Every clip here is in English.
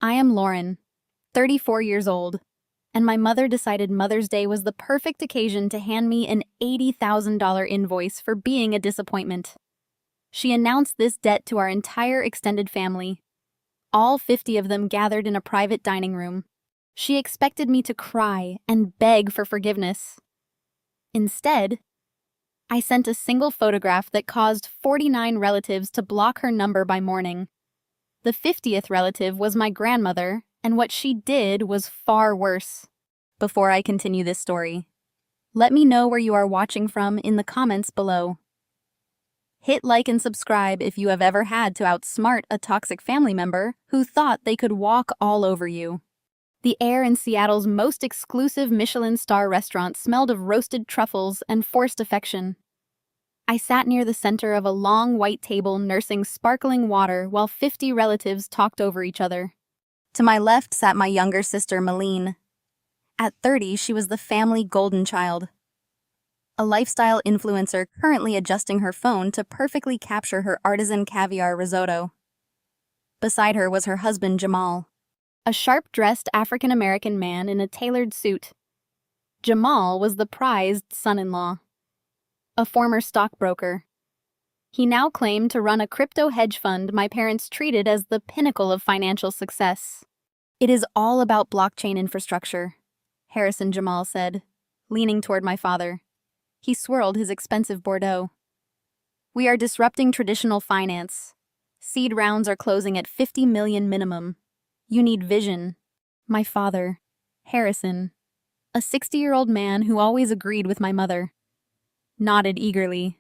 I am Lauren, 34 years old, and my mother decided Mother's Day was the perfect occasion to hand me an $80,000 invoice for being a disappointment. She announced this debt to our entire extended family, all 50 of them gathered in a private dining room. She expected me to cry and beg for forgiveness. Instead, I sent a single photograph that caused 49 relatives to block her number by morning. The 50th relative was my grandmother, and what she did was far worse. Before I continue this story, let me know where you are watching from in the comments below. Hit like and subscribe if you have ever had to outsmart a toxic family member who thought they could walk all over you. The air in Seattle's most exclusive Michelin star restaurant smelled of roasted truffles and forced affection. I sat near the center of a long white table nursing sparkling water while 50 relatives talked over each other. To my left sat my younger sister, Malene. At 30, she was the family golden child. A lifestyle influencer currently adjusting her phone to perfectly capture her artisan caviar risotto. Beside her was her husband, Jamal, a sharp-dressed African-American man in a tailored suit. Jamal was the prized son-in-law, a former stockbroker. He now claimed to run a crypto hedge fund my parents treated as the pinnacle of financial success. "It is all about blockchain infrastructure," Harrison Jamal said, leaning toward my father. He swirled his expensive Bordeaux. "We are disrupting traditional finance. Seed rounds are closing at 50 million minimum. You need vision." My father, Harrison, a 60-year-old man who always agreed with my mother, nodded eagerly.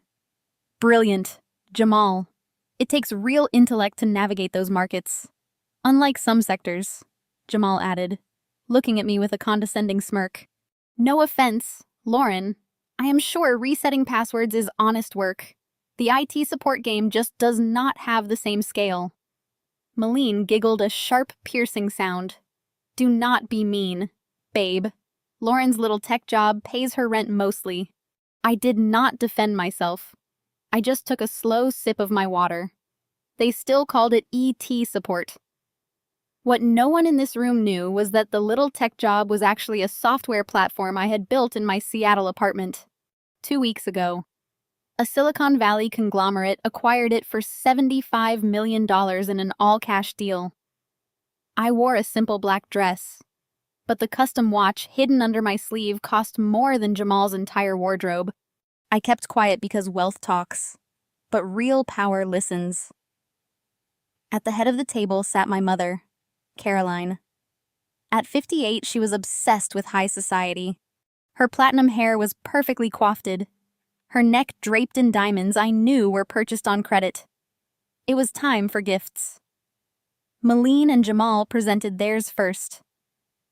"Brilliant, Jamal. It takes real intellect to navigate those markets. Unlike some sectors," Jamal added, looking at me with a condescending smirk. "No offense, Lauren. I am sure resetting passwords is honest work. The IT support game just does not have the same scale." Malene giggled a sharp, piercing sound. "Do not be mean, babe. Lauren's little tech job pays her rent mostly." I did not defend myself. I just took a slow sip of my water. They still called it ET support. What no one in this room knew was that the little tech job was actually a software platform I had built in my Seattle apartment. 2 weeks ago, a Silicon Valley conglomerate acquired it for $75 million in an all-cash deal. I wore a simple black dress, but the custom watch hidden under my sleeve cost more than Jamal's entire wardrobe. I kept quiet because wealth talks, but real power listens. At the head of the table sat my mother, Caroline. At 58, she was obsessed with high society. Her platinum hair was perfectly coiffed. Her neck draped in diamonds I knew were purchased on credit. It was time for gifts. Malene and Jamal presented theirs first,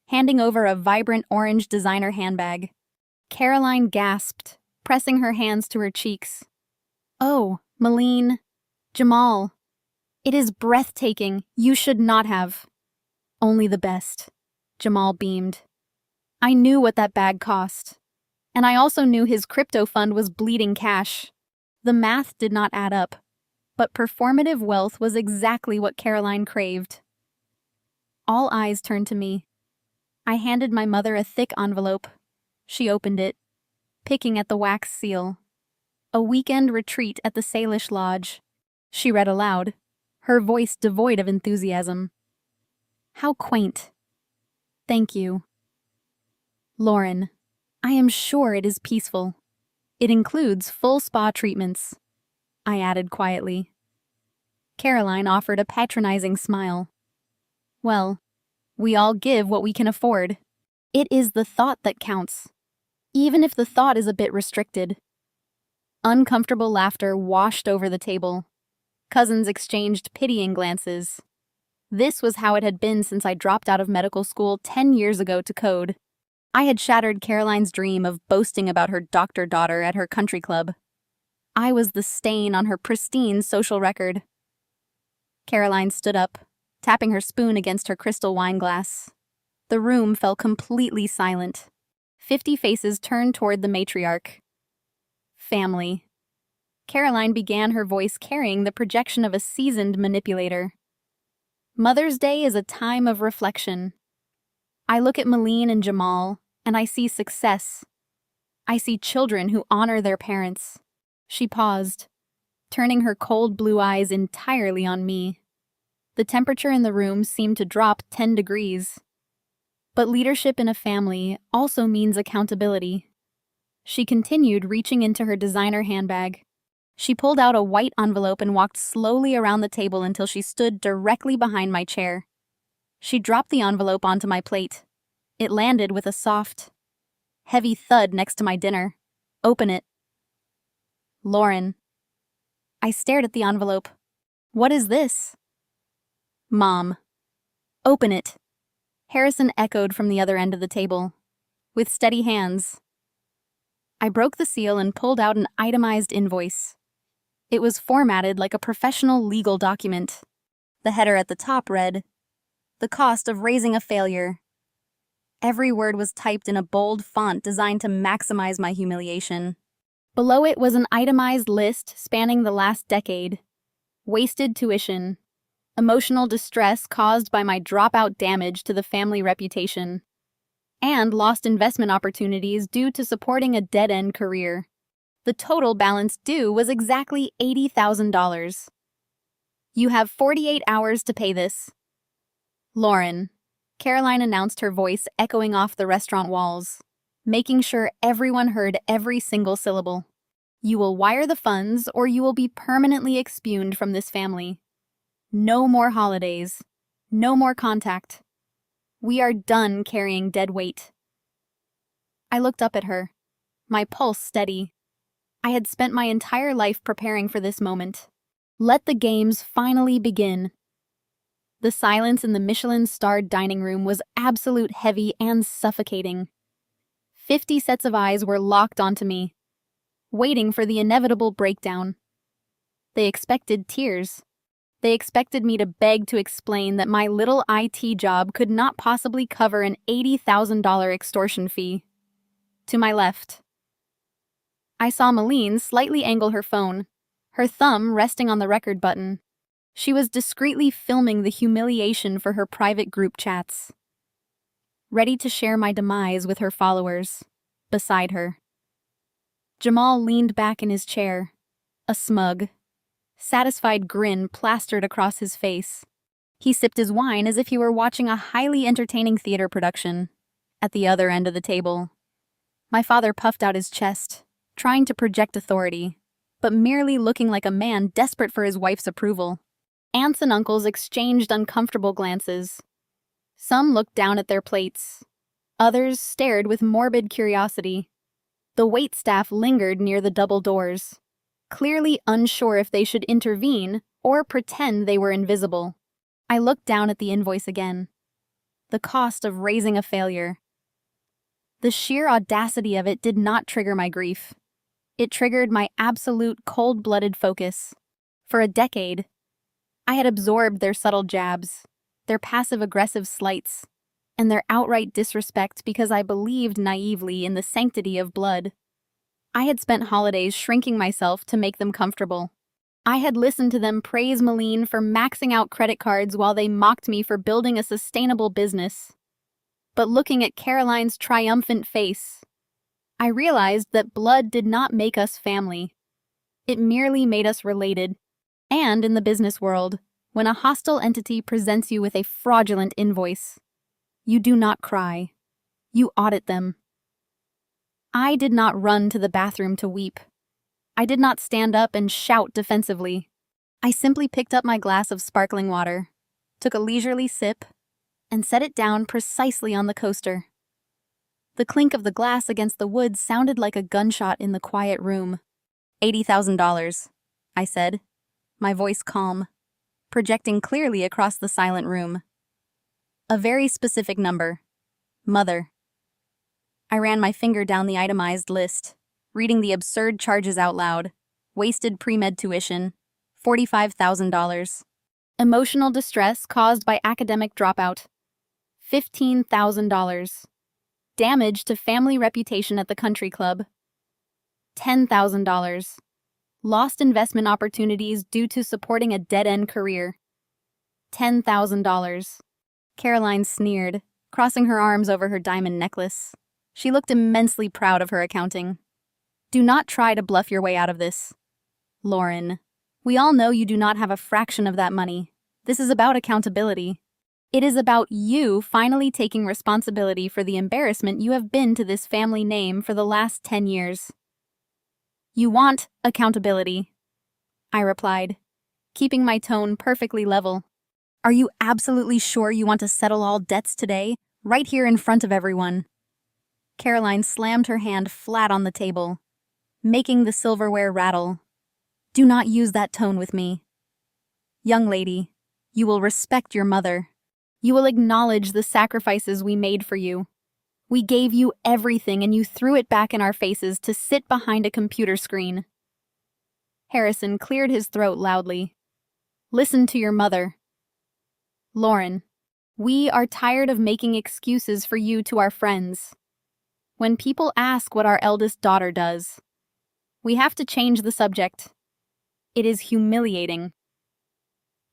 handing over a vibrant orange designer handbag. Caroline gasped, pressing her hands to her cheeks. "Oh, Malene, Jamal, it is breathtaking. You should not have." "Only the best," Jamal beamed. I knew what that bag cost, and I also knew his crypto fund was bleeding cash. The math did not add up, but performative wealth was exactly what Caroline craved. All eyes turned to me. I handed my mother a thick envelope. She opened it, picking at the wax seal. "A weekend retreat at the Salish Lodge," she read aloud, her voice devoid of enthusiasm. "How quaint. Thank you. Lauren, I am sure it is peaceful. It includes full spa treatments," I added quietly. Caroline offered a patronizing smile. "Well, we all give what we can afford. It is the thought that counts, even if the thought is a bit restricted." Uncomfortable laughter washed over the table. Cousins exchanged pitying glances. This was how it had been since I dropped out of medical school 10 years ago to code. I had shattered Caroline's dream of boasting about her doctor daughter at her country club. I was the stain on her pristine social record. Caroline stood up, tapping her spoon against her crystal wine glass. The room fell completely silent. 50 faces turned toward the matriarch. "Family." Caroline began, her voice carrying the projection of a seasoned manipulator. Mother's Day is a time of reflection. I look at Malene and Jamal, and I see success. I see children who honor their parents. She paused, turning her cold blue eyes entirely on me. The temperature in the room seemed to drop 10 degrees. But leadership in a family also means accountability. She continued, reaching into her designer handbag. She pulled out a white envelope and walked slowly around the table until she stood directly behind my chair. She dropped the envelope onto my plate. It landed with a soft, heavy thud next to my dinner. Open it. Lauren. I stared at the envelope. What is this? Mom. Open it. Harrison echoed from the other end of the table. With steady hands. I broke the seal and pulled out an itemized invoice. It was formatted like a professional legal document. The header at the top read, "The cost of raising a failure." Every word was typed in a bold font designed to maximize my humiliation. Below it was an itemized list spanning the last decade. Wasted tuition. Emotional distress caused by my dropout damage to the family reputation. And lost investment opportunities due to supporting a dead-end career. The total balance due was exactly $80,000. You have 48 hours to pay this. Lauren. Caroline announced, her voice echoing off the restaurant walls, making sure everyone heard every single syllable. You will wire the funds or you will be permanently expuned from this family. No more holidays. No more contact. We are done carrying dead weight. I looked up at her, my pulse steady. I had spent my entire life preparing for this moment. Let the games finally begin. The silence in the Michelin-starred dining room was absolute, heavy, and suffocating. 50 sets of eyes were locked onto me, waiting for the inevitable breakdown. They expected tears. They expected me to beg to explain that my little IT job could not possibly cover an $80,000 extortion fee. To my left, I saw Malene slightly angle her phone, her thumb resting on the record button. She was discreetly filming the humiliation for her private group chats. Ready to share my demise with her followers, beside her. Jamal leaned back in his chair, a smug, satisfied grin plastered across his face. He sipped his wine as if he were watching a highly entertaining theater production. At the other end of the table, my father puffed out his chest, trying to project authority, but merely looking like a man desperate for his wife's approval. Aunts and uncles exchanged uncomfortable glances. Some looked down at their plates. Others stared with morbid curiosity. The waitstaff lingered near the double doors, clearly unsure if they should intervene or pretend they were invisible. I looked down at the invoice again. The cost of raising a failure. The sheer audacity of it did not trigger my grief. It triggered my absolute cold-blooded focus. For a decade, I had absorbed their subtle jabs, their passive-aggressive slights, and their outright disrespect because I believed naively in the sanctity of blood. I had spent holidays shrinking myself to make them comfortable. I had listened to them praise Malene for maxing out credit cards while they mocked me for building a sustainable business. But looking at Caroline's triumphant face, I realized that blood did not make us family. It merely made us related. And in the business world, when a hostile entity presents you with a fraudulent invoice, you do not cry. You audit them. I did not run to the bathroom to weep. I did not stand up and shout defensively. I simply picked up my glass of sparkling water, took a leisurely sip, and set it down precisely on the coaster. The clink of the glass against the wood sounded like a gunshot in the quiet room. $80,000, I said, my voice calm, projecting clearly across the silent room. A very specific number. Mother. I ran my finger down the itemized list, reading the absurd charges out loud. Wasted pre-med tuition, $45,000. Emotional distress caused by academic dropout, $15,000. Damage to family reputation at the country club, $10,000. Lost investment opportunities due to supporting a dead-end career, $10,000. Caroline sneered, crossing her arms over her diamond necklace. She looked immensely proud of her accounting. Do not try to bluff your way out of this. Lauren, we all know you do not have a fraction of that money. This is about accountability. It is about you finally taking responsibility for the embarrassment you have been to this family name for the last 10 years. You want accountability, I replied, keeping my tone perfectly level. Are you absolutely sure you want to settle all debts today, right here in front of everyone? Caroline slammed her hand flat on the table, making the silverware rattle. Do not use that tone with me. Young lady, you will respect your mother. You will acknowledge the sacrifices we made for you. We gave you everything and you threw it back in our faces to sit behind a computer screen. Harrison cleared his throat loudly. Listen to your mother. Lauren, we are tired of making excuses for you to our friends. When people ask what our eldest daughter does, we have to change the subject. It is humiliating.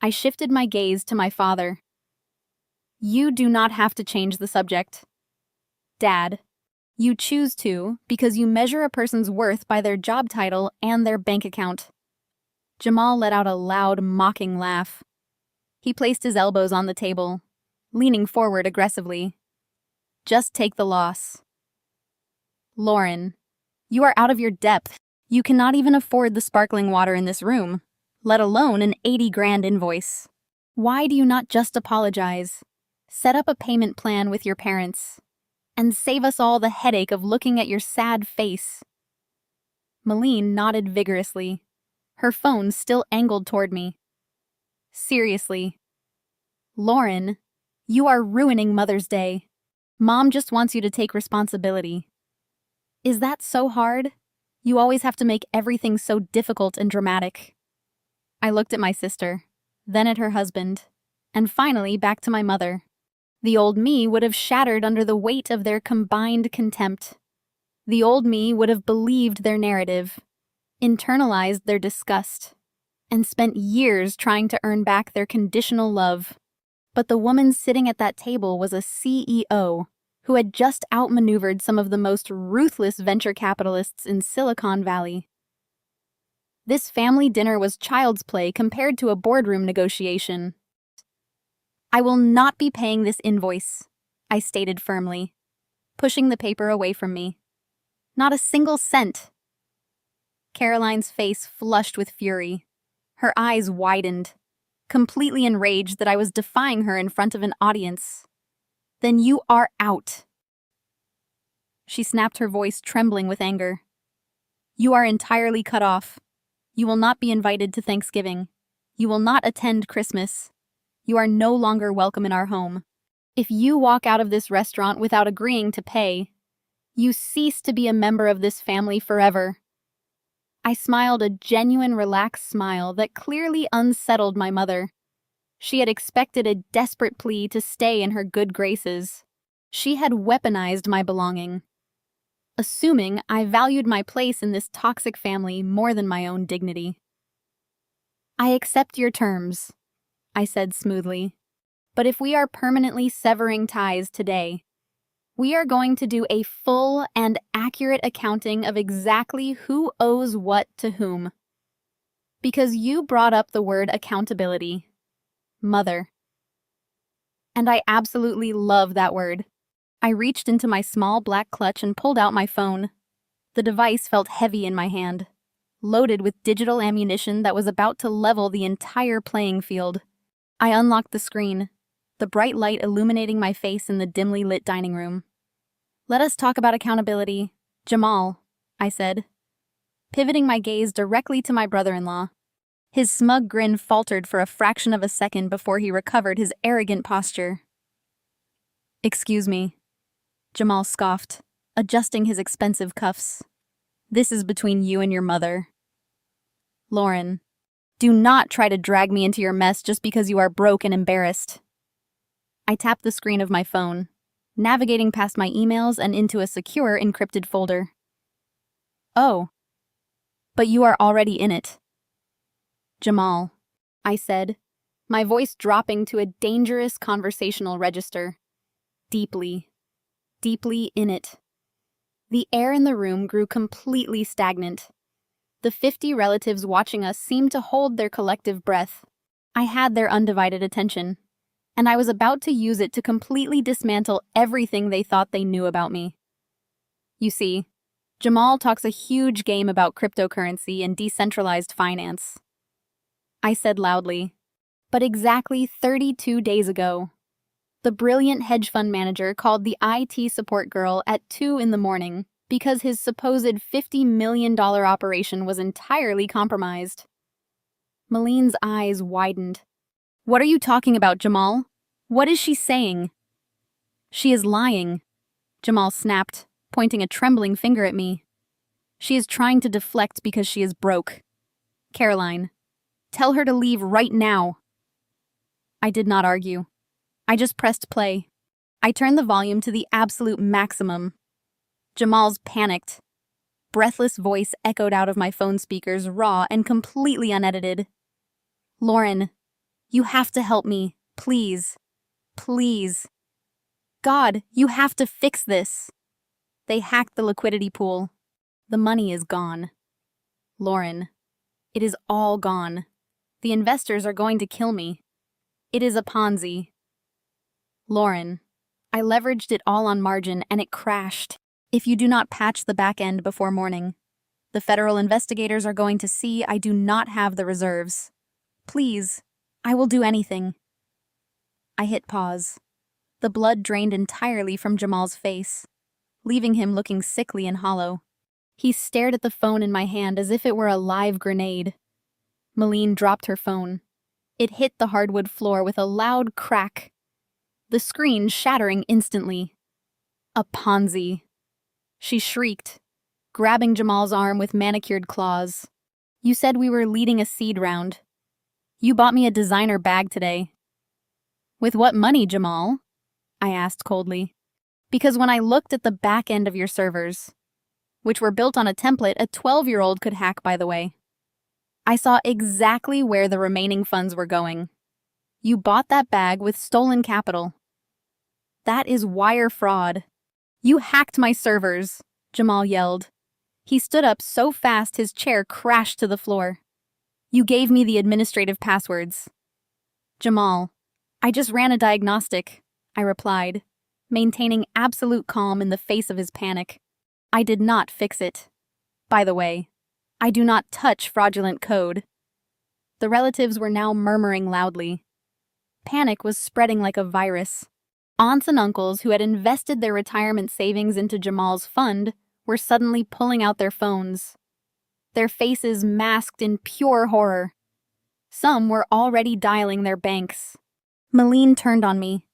I shifted my gaze to my father. You do not have to change the subject. Dad, you choose to because you measure a person's worth by their job title and their bank account. Jamal let out a loud, mocking laugh. He placed his elbows on the table, leaning forward aggressively. Just take the loss. Lauren, you are out of your depth. You cannot even afford the sparkling water in this room, let alone an 80 grand invoice. Why do you not just apologize? Set up a payment plan with your parents, and save us all the headache of looking at your sad face. Malene nodded vigorously, her phone still angled toward me. Seriously. Lauren, you are ruining Mother's Day. Mom just wants you to take responsibility. Is that so hard? You always have to make everything so difficult and dramatic. I looked at my sister, then at her husband, and finally back to my mother. The old me would have shattered under the weight of their combined contempt. The old me would have believed their narrative, internalized their disgust, and spent years trying to earn back their conditional love. But the woman sitting at that table was a CEO who had just outmaneuvered some of the most ruthless venture capitalists in Silicon Valley. This family dinner was child's play compared to a boardroom negotiation. I will not be paying this invoice, I stated firmly, pushing the paper away from me. Not a single cent. Caroline's face flushed with fury. Her eyes widened, completely enraged that I was defying her in front of an audience. Then you are out. She snapped, her voice trembling with anger. You are entirely cut off. You will not be invited to Thanksgiving. You will not attend Christmas. You are no longer welcome in our home. If you walk out of this restaurant without agreeing to pay, you cease to be a member of this family forever. I smiled a genuine, relaxed smile that clearly unsettled my mother. She had expected a desperate plea to stay in her good graces. She had weaponized my belonging, assuming I valued my place in this toxic family more than my own dignity. I accept your terms, I said smoothly. But if we are permanently severing ties today, we are going to do a full and accurate accounting of exactly who owes what to whom. Because you brought up the word accountability, mother. And I absolutely love that word. I reached into my small black clutch and pulled out my phone. The device felt heavy in my hand, loaded with digital ammunition that was about to level the entire playing field. I unlocked the screen, the bright light illuminating my face in the dimly lit dining room. Let us talk about accountability, Jamal, I said, pivoting my gaze directly to my brother-in-law. His smug grin faltered for a fraction of a second before he recovered his arrogant posture. Excuse me, Jamal scoffed, adjusting his expensive cuffs. This is between you and your mother. Lauren, do not try to drag me into your mess just because you are broke and embarrassed. I tapped the screen of my phone, navigating past my emails and into a secure encrypted folder. Oh, but you are already in it. Jamal, I said, my voice dropping to a dangerous conversational register. Deeply, deeply in it. The air in the room grew completely stagnant. The 50 relatives watching us seemed to hold their collective breath. I had their undivided attention, and I was about to use it to completely dismantle everything they thought they knew about me. You see, Jamal talks a huge game about cryptocurrency and decentralized finance. I said loudly, but exactly 32 days ago, the brilliant hedge fund manager called the IT support girl at 2 in the morning because his supposed $50 million operation was entirely compromised. Malene's eyes widened. What are you talking about, Jamal? What is she saying? She is lying, Jamal snapped, pointing a trembling finger at me. She is trying to deflect because she is broke. Caroline, tell her to leave right now. I did not argue. I just pressed play. I turned the volume to the absolute maximum. Jamal's panicked, breathless voice echoed out of my phone speakers, raw and completely unedited. Lauren, you have to help me, please. Please. God, you have to fix this. They hacked the liquidity pool. The money is gone. Lauren, it is all gone. The investors are going to kill me. It is a Ponzi. Lauren, I leveraged it all on margin and it crashed. If you do not patch the back end before morning, the federal investigators are going to see I do not have the reserves. Please, I will do anything. I hit pause. The blood drained entirely from Jamal's face, leaving him looking sickly and hollow. He stared at the phone in my hand as if it were a live grenade. Malene dropped her phone. It hit the hardwood floor with a loud crack, the screen shattering instantly. A Ponzi. She shrieked, grabbing Jamal's arm with manicured claws. You said we were leading a seed round. You bought me a designer bag today. With what money, Jamal? I asked coldly. Because when I looked at the back end of your servers, which were built on a template a 12-year-old could hack, by the way, I saw exactly where the remaining funds were going. You bought that bag with stolen capital. That is wire fraud. You hacked my servers, Jamal yelled. He stood up so fast his chair crashed to the floor. You gave me the administrative passwords. Jamal, I just ran a diagnostic, I replied, maintaining absolute calm in the face of his panic. I did not fix it. By the way, I do not touch fraudulent code. The relatives were now murmuring loudly. Panic was spreading like a virus. Aunts and uncles who had invested their retirement savings into Jamal's fund were suddenly pulling out their phones, their faces masked in pure horror. Some were already dialing their banks. Malene turned on me,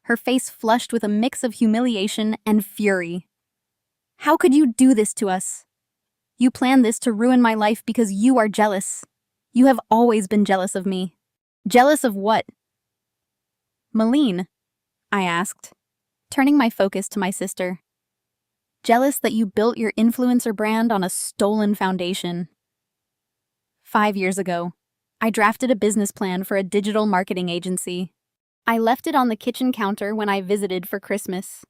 her face flushed with a mix of humiliation and fury. How could you do this to us? You planned this to ruin my life because you are jealous. You have always been jealous of me. Jealous of what? Malene, I asked, turning my focus to my sister. Jealous that you built your influencer brand on a stolen foundation. 5 years ago, I drafted a business plan for a digital marketing agency. I left it on the kitchen counter when I visited for Christmas.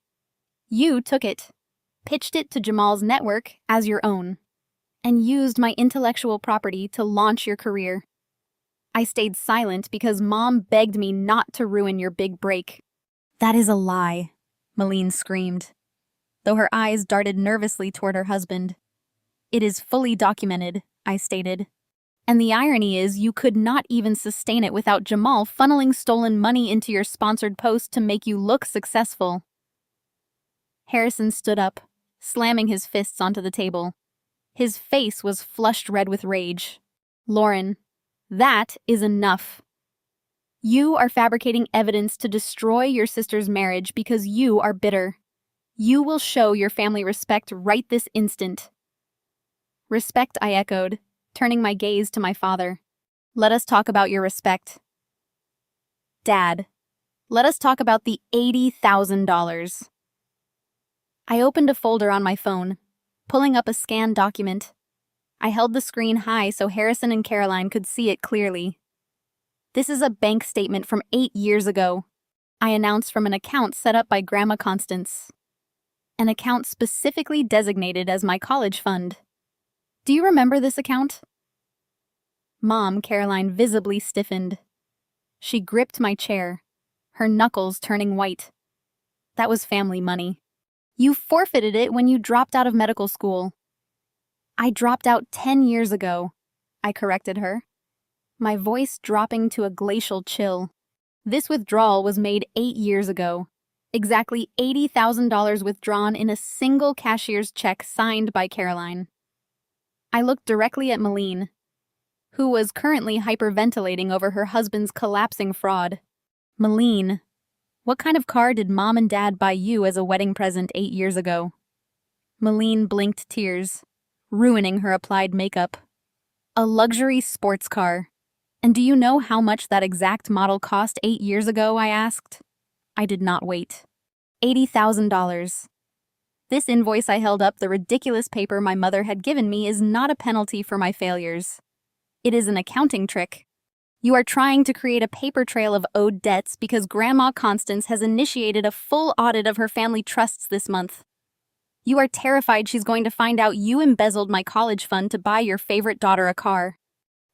You took it, pitched it to Jamal's network as your own, and used my intellectual property to launch your career. I stayed silent because Mom begged me not to ruin your big break. That is a lie, Malene screamed, though her eyes darted nervously toward her husband. It is fully documented, I stated. And the irony is you could not even sustain it without Jamal funneling stolen money into your sponsored post to make you look successful. Harrison stood up, slamming his fists onto the table. His face was flushed red with rage. Lauren, that is enough. You are fabricating evidence to destroy your sister's marriage because you are bitter. You will show your family respect right this instant. Respect, I echoed, turning my gaze to my father. Let us talk about your respect. Dad, let us talk about the $80,000. I opened a folder on my phone, pulling up a scanned document. I held the screen high so Harrison and Caroline could see it clearly. This is a bank statement from 8 years ago. I announced from an account set up by Grandma Constance. An account specifically designated as my college fund. Do you remember this account? Mom, Caroline visibly stiffened. She gripped my chair, her knuckles turning white. That was family money. You forfeited it when you dropped out of medical school. I dropped out 10 years ago, I corrected her, my voice dropping to a glacial chill. This withdrawal was made 8 years ago. Exactly $80,000 withdrawn in a single cashier's check signed by Caroline. I looked directly at Malene, who was currently hyperventilating over her husband's collapsing fraud. Malene, what kind of car did Mom and Dad buy you as a wedding present 8 years ago? Malene blinked tears, ruining her applied makeup. A luxury sports car. And do you know how much that exact model cost 8 years ago, I asked. I did not wait. $80,000. This invoice I held up the ridiculous paper my mother had given me is not a penalty for my failures. It is an accounting trick. You are trying to create a paper trail of owed debts because Grandma Constance has initiated a full audit of her family trusts this month. You are terrified she's going to find out you embezzled my college fund to buy your favorite daughter a car.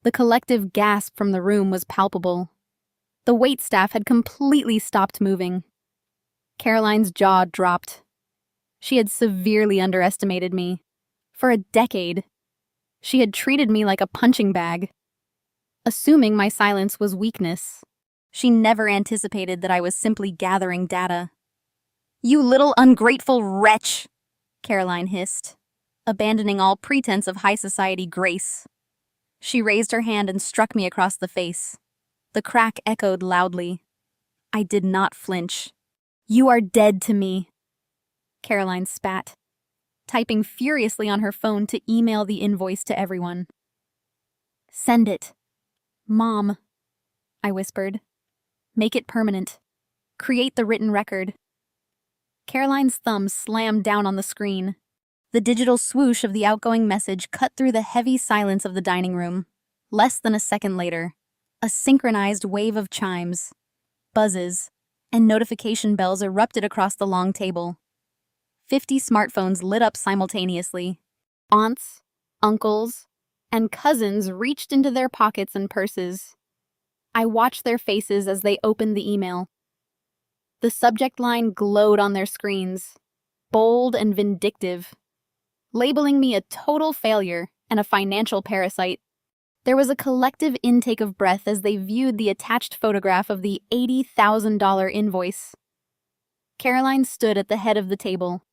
The collective gasp from the room was palpable. The waitstaff had completely stopped moving. Caroline's jaw dropped. She had severely underestimated me. For a decade, she had treated me like a punching bag. Assuming my silence was weakness, she never anticipated that I was simply gathering data. "You little ungrateful wretch!" Caroline hissed, abandoning all pretense of high society grace. She raised her hand and struck me across the face. The crack echoed loudly. I did not flinch. "You are dead to me." Caroline spat, typing furiously on her phone to email the invoice to everyone. "Send it." "Mom," I whispered. "Make it permanent. Create the written record." Caroline's thumb slammed down on the screen. The digital swoosh of the outgoing message cut through the heavy silence of the dining room. Less than a second later, a synchronized wave of chimes, buzzes, and notification bells erupted across the long table. 50 smartphones lit up simultaneously. Aunts, uncles, and cousins reached into their pockets and purses. I watched their faces as they opened the email. The subject line glowed on their screens, bold and vindictive, labeling me a total failure and a financial parasite. There was a collective intake of breath as they viewed the attached photograph of the $80,000 invoice. Caroline stood at the head of the table,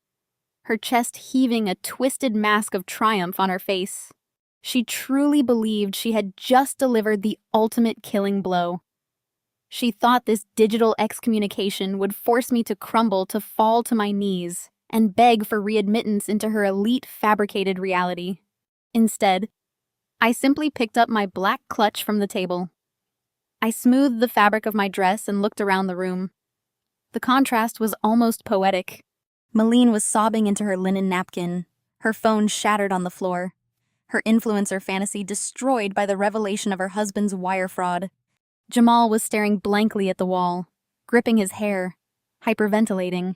her chest heaving a twisted mask of triumph on her face. She truly believed she had just delivered the ultimate killing blow. She thought this digital excommunication would force me to crumble, to fall to my knees, and beg for readmittance into her elite fabricated reality. Instead, I simply picked up my black clutch from the table. I smoothed the fabric of my dress and looked around the room. The contrast was almost poetic. Malene was sobbing into her linen napkin, her phone shattered on the floor, her influencer fantasy destroyed by the revelation of her husband's wire fraud. Jamal was staring blankly at the wall, gripping his hair, hyperventilating.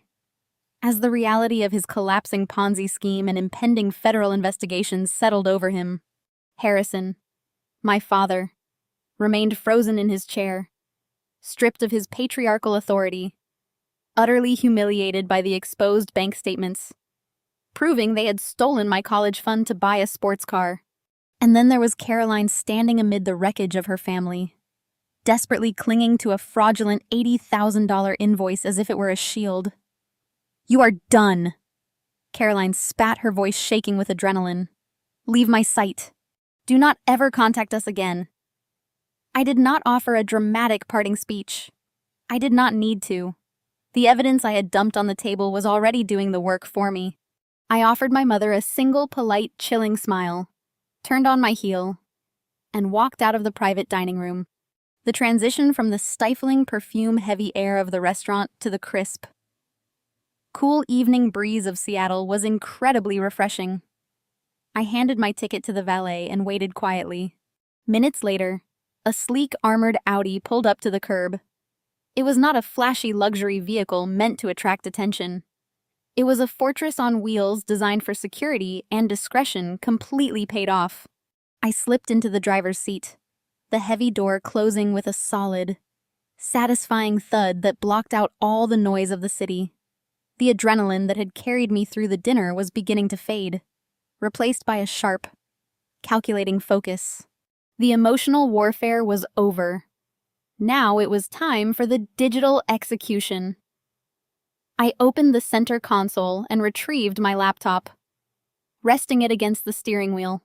As the reality of his collapsing Ponzi scheme and impending federal investigations settled over him, Harrison, my father, remained frozen in his chair, stripped of his patriarchal authority, utterly humiliated by the exposed bank statements, proving they had stolen my college fund to buy a sports car. And then there was Caroline standing amid the wreckage of her family, desperately clinging to a fraudulent $80,000 invoice as if it were a shield. "You are done!" Caroline spat, her voice shaking with adrenaline. "Leave my sight. Do not ever contact us again." I did not offer a dramatic parting speech. I did not need to. The evidence I had dumped on the table was already doing the work for me. I offered my mother a single polite, chilling smile, turned on my heel, and walked out of the private dining room. The transition from the stifling perfume-heavy air of the restaurant to the crisp, cool evening breeze of Seattle was incredibly refreshing. I handed my ticket to the valet and waited quietly. Minutes later, A sleek armored Audi pulled up to the curb. It was not a flashy luxury vehicle meant to attract attention. It was a fortress on wheels designed for security and discretion, completely paid off. I slipped into the driver's seat, the heavy door closing with a solid, satisfying thud that blocked out all the noise of the city. The adrenaline that had carried me through the dinner was beginning to fade, replaced by a sharp, calculating focus. The emotional warfare was over. Now it was time for the digital execution. I opened the center console and retrieved my laptop, resting it against the steering wheel.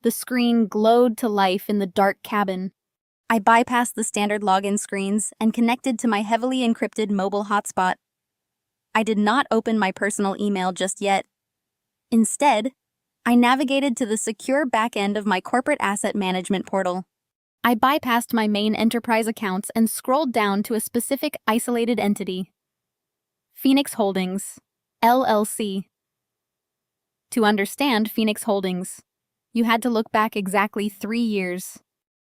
The screen glowed to life in the dark cabin. I bypassed the standard login screens and connected to my heavily encrypted mobile hotspot. I did not open my personal email just yet. Instead, I navigated to the secure backend of my corporate asset management portal. I bypassed my main enterprise accounts and scrolled down to a specific isolated entity. Phoenix Holdings, LLC. To understand Phoenix Holdings, you had to look back exactly 3 years.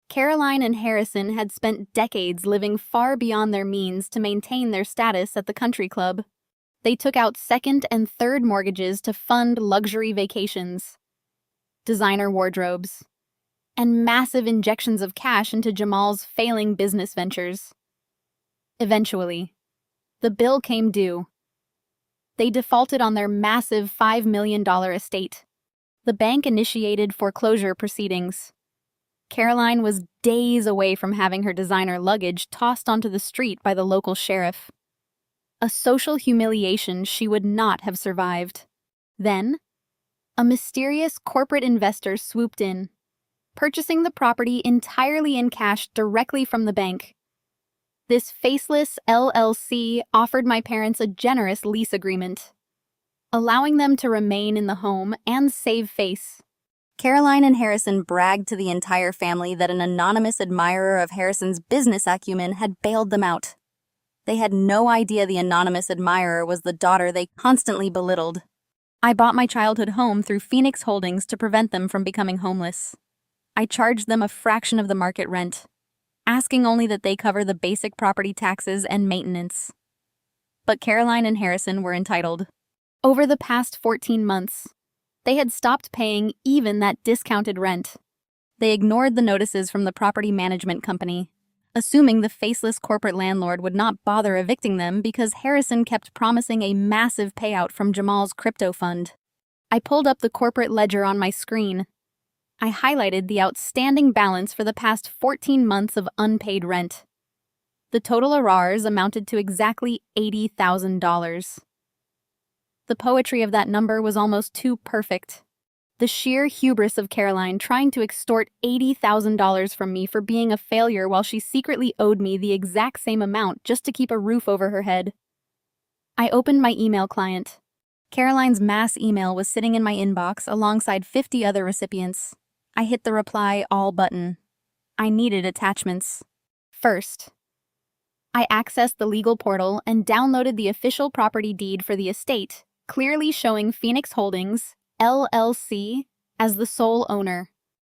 Caroline and Harrison had spent decades living far beyond their means to maintain their status at the country club. They took out second and third mortgages to fund luxury vacations, designer wardrobes, and massive injections of cash into Jamal's failing business ventures. Eventually, the bill came due. They defaulted on their massive $5 million estate. The bank initiated foreclosure proceedings. Caroline was days away from having her designer luggage tossed onto the street by the local sheriff. A social humiliation she would not have survived. Then, a mysterious corporate investor swooped in, purchasing the property entirely in cash directly from the bank. This faceless LLC offered my parents a generous lease agreement, allowing them to remain in the home and save face. Caroline and Harrison bragged to the entire family that an anonymous admirer of Harrison's business acumen had bailed them out. They had no idea the anonymous admirer was the daughter they constantly belittled. I bought my childhood home through Phoenix Holdings to prevent them from becoming homeless. I charged them a fraction of the market rent, asking only that they cover the basic property taxes and maintenance. But Caroline and Harrison were entitled. Over the past 14 months, they had stopped paying even that discounted rent. They ignored the notices from the property management company, assuming the faceless corporate landlord would not bother evicting them because Harrison kept promising a massive payout from Jamal's crypto fund. I pulled up the corporate ledger on my screen. I highlighted the outstanding balance for the past 14 months of unpaid rent. The total arrears amounted to exactly $80,000. The poetry of that number was almost too perfect. The sheer hubris of Caroline trying to extort $80,000 from me for being a failure while she secretly owed me the exact same amount just to keep a roof over her head. I opened my email client. Caroline's mass email was sitting in my inbox alongside 50 other recipients. I hit the reply all button. I needed attachments. First, I accessed the legal portal and downloaded the official property deed for the estate, clearly showing Phoenix Holdings, LLC, as the sole owner.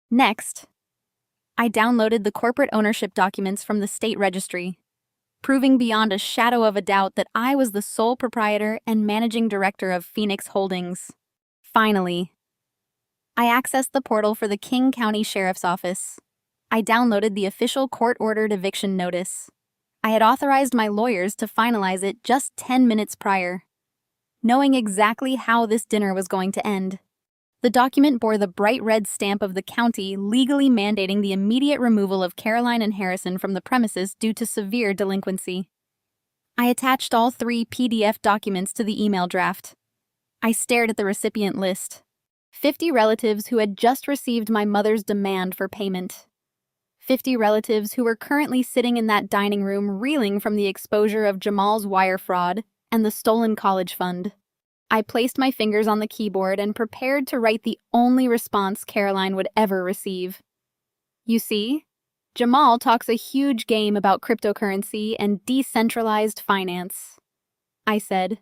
Next, I downloaded the corporate ownership documents from the state registry, proving beyond a shadow of a doubt that I was the sole proprietor and managing director of Phoenix Holdings. Finally, I accessed the portal for the King County Sheriff's Office. I downloaded the official court-ordered eviction notice. I had authorized my lawyers to finalize it just 10 minutes prior, knowing exactly how this dinner was going to end. The document bore the bright red stamp of the county legally mandating the immediate removal of Caroline and Harrison from the premises due to severe delinquency. I attached all 3 PDF documents to the email draft. I stared at the recipient list. 50 relatives who had just received my mother's demand for payment. 50 relatives who were currently sitting in that dining room reeling from the exposure of Jamal's wire fraud and the stolen college fund. I placed my fingers on the keyboard and prepared to write the only response Caroline would ever receive. You see, Jamal talks a huge game about cryptocurrency and decentralized finance, I said,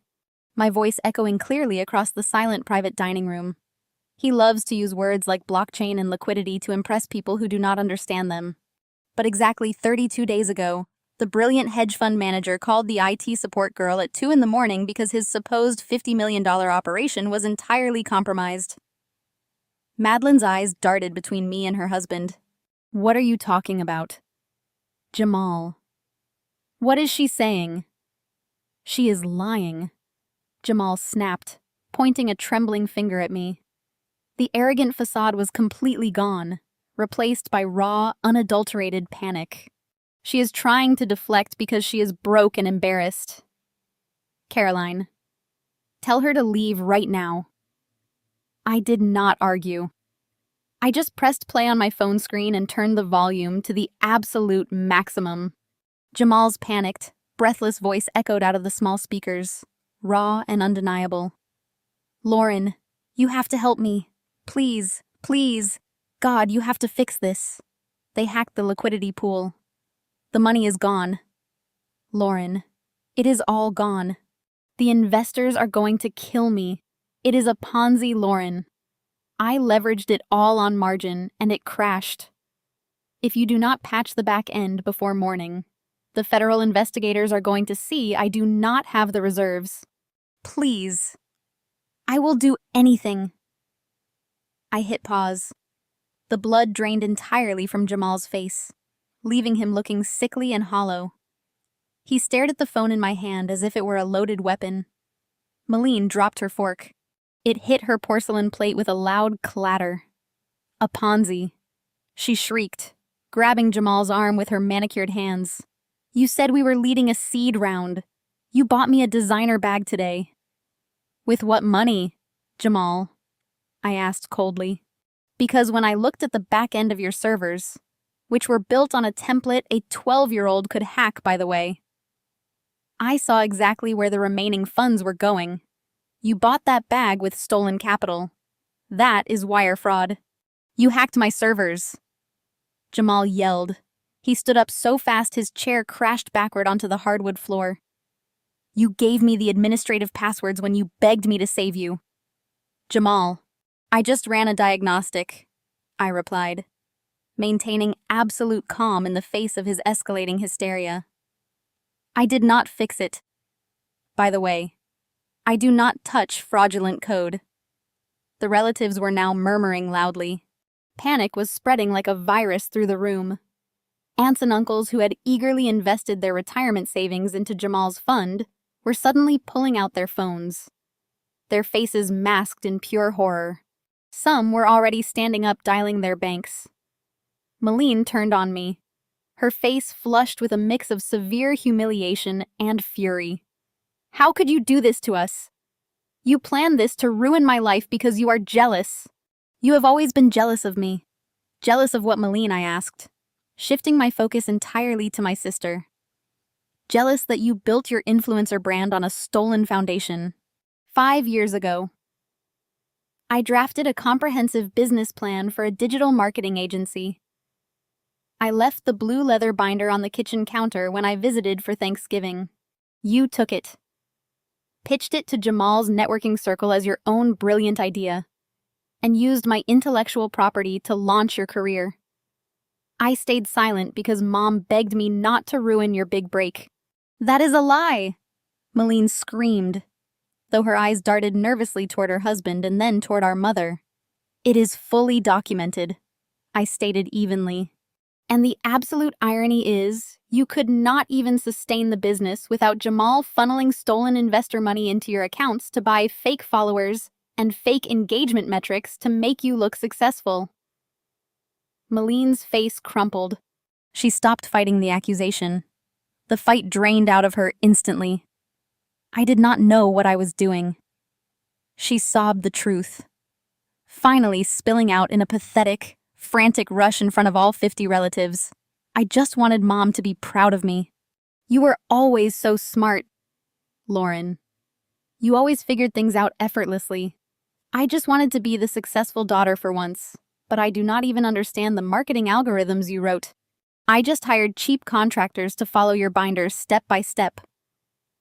my voice echoing clearly across the silent private dining room. He loves to use words like blockchain and liquidity to impress people who do not understand them. But exactly 32 days ago, the brilliant hedge fund manager called the IT support girl at 2 in the morning because his supposed $50 million operation was entirely compromised. Madeline's eyes darted between me and her husband. What are you talking about? Jamal. What is she saying? She is lying. Jamal snapped, pointing a trembling finger at me. The arrogant facade was completely gone, replaced by raw, unadulterated panic. She is trying to deflect because she is broke and embarrassed. Caroline, tell her to leave right now. I did not argue. I just pressed play on my phone screen and turned the volume to the absolute maximum. Jamal's panicked, breathless voice echoed out of the small speakers, raw and undeniable. Lauren, you have to help me. Please, please. God, you have to fix this. They hacked the liquidity pool. The money is gone. Lauren, it is all gone. The investors are going to kill me. It is a Ponzi, Lauren. I leveraged it all on margin, and it crashed. If you do not patch the back end before morning, the federal investigators are going to see I do not have the reserves. Please. I will do anything. I hit pause. The blood drained entirely from Jamal's face, leaving him looking sickly and hollow. He stared at the phone in my hand as if it were a loaded weapon. Malene dropped her fork. It hit her porcelain plate with a loud clatter. A Ponzi. She shrieked, grabbing Jamal's arm with her manicured hands. You said we were leading a seed round. You bought me a designer bag today. With what money, Jamal? I asked coldly. Because when I looked at the back end of your servers, which were built on a template a 12-year-old could hack, by the way, I saw exactly where the remaining funds were going. You bought that bag with stolen capital. That is wire fraud. You hacked my servers. Jamal yelled. He stood up so fast his chair crashed backward onto the hardwood floor. You gave me the administrative passwords when you begged me to save you. Jamal, I just ran a diagnostic, I replied, maintaining absolute calm in the face of his escalating hysteria. I did not fix it. By the way, I do not touch fraudulent code. The relatives were now murmuring loudly. Panic was spreading like a virus through the room. Aunts and uncles who had eagerly invested their retirement savings into Jamal's fund were suddenly pulling out their phones, their faces masked in pure horror. Some were already standing up dialing their banks. Malene turned on me, her face flushed with a mix of severe humiliation and fury. How could you do this to us? You planned this to ruin my life because you are jealous. You have always been jealous of me. Jealous of what, Malene? I asked, shifting my focus entirely to my sister. Jealous that you built your influencer brand on a stolen foundation. 5 years ago, I drafted a comprehensive business plan for a digital marketing agency. I left the blue leather binder on the kitchen counter when I visited for Thanksgiving. You took it. Pitched it to Jamal's networking circle as your own brilliant idea, and used my intellectual property to launch your career. I stayed silent because Mom begged me not to ruin your big break. That is a lie! Malene screamed, though her eyes darted nervously toward her husband and then toward our mother. It is fully documented, I stated evenly. And the absolute irony is, you could not even sustain the business without Jamal funneling stolen investor money into your accounts to buy fake followers and fake engagement metrics to make you look successful. Malene's face crumpled. She stopped fighting the accusation. The fight drained out of her instantly. I did not know what I was doing. She sobbed the truth, finally spilling out in a pathetic, frantic rush in front of all 50 relatives. I just wanted Mom to be proud of me. You were always so smart, Lauren. You always figured things out effortlessly. I just wanted to be the successful daughter for once, but I do not even understand the marketing algorithms you wrote. I just hired cheap contractors to follow your binders step by step.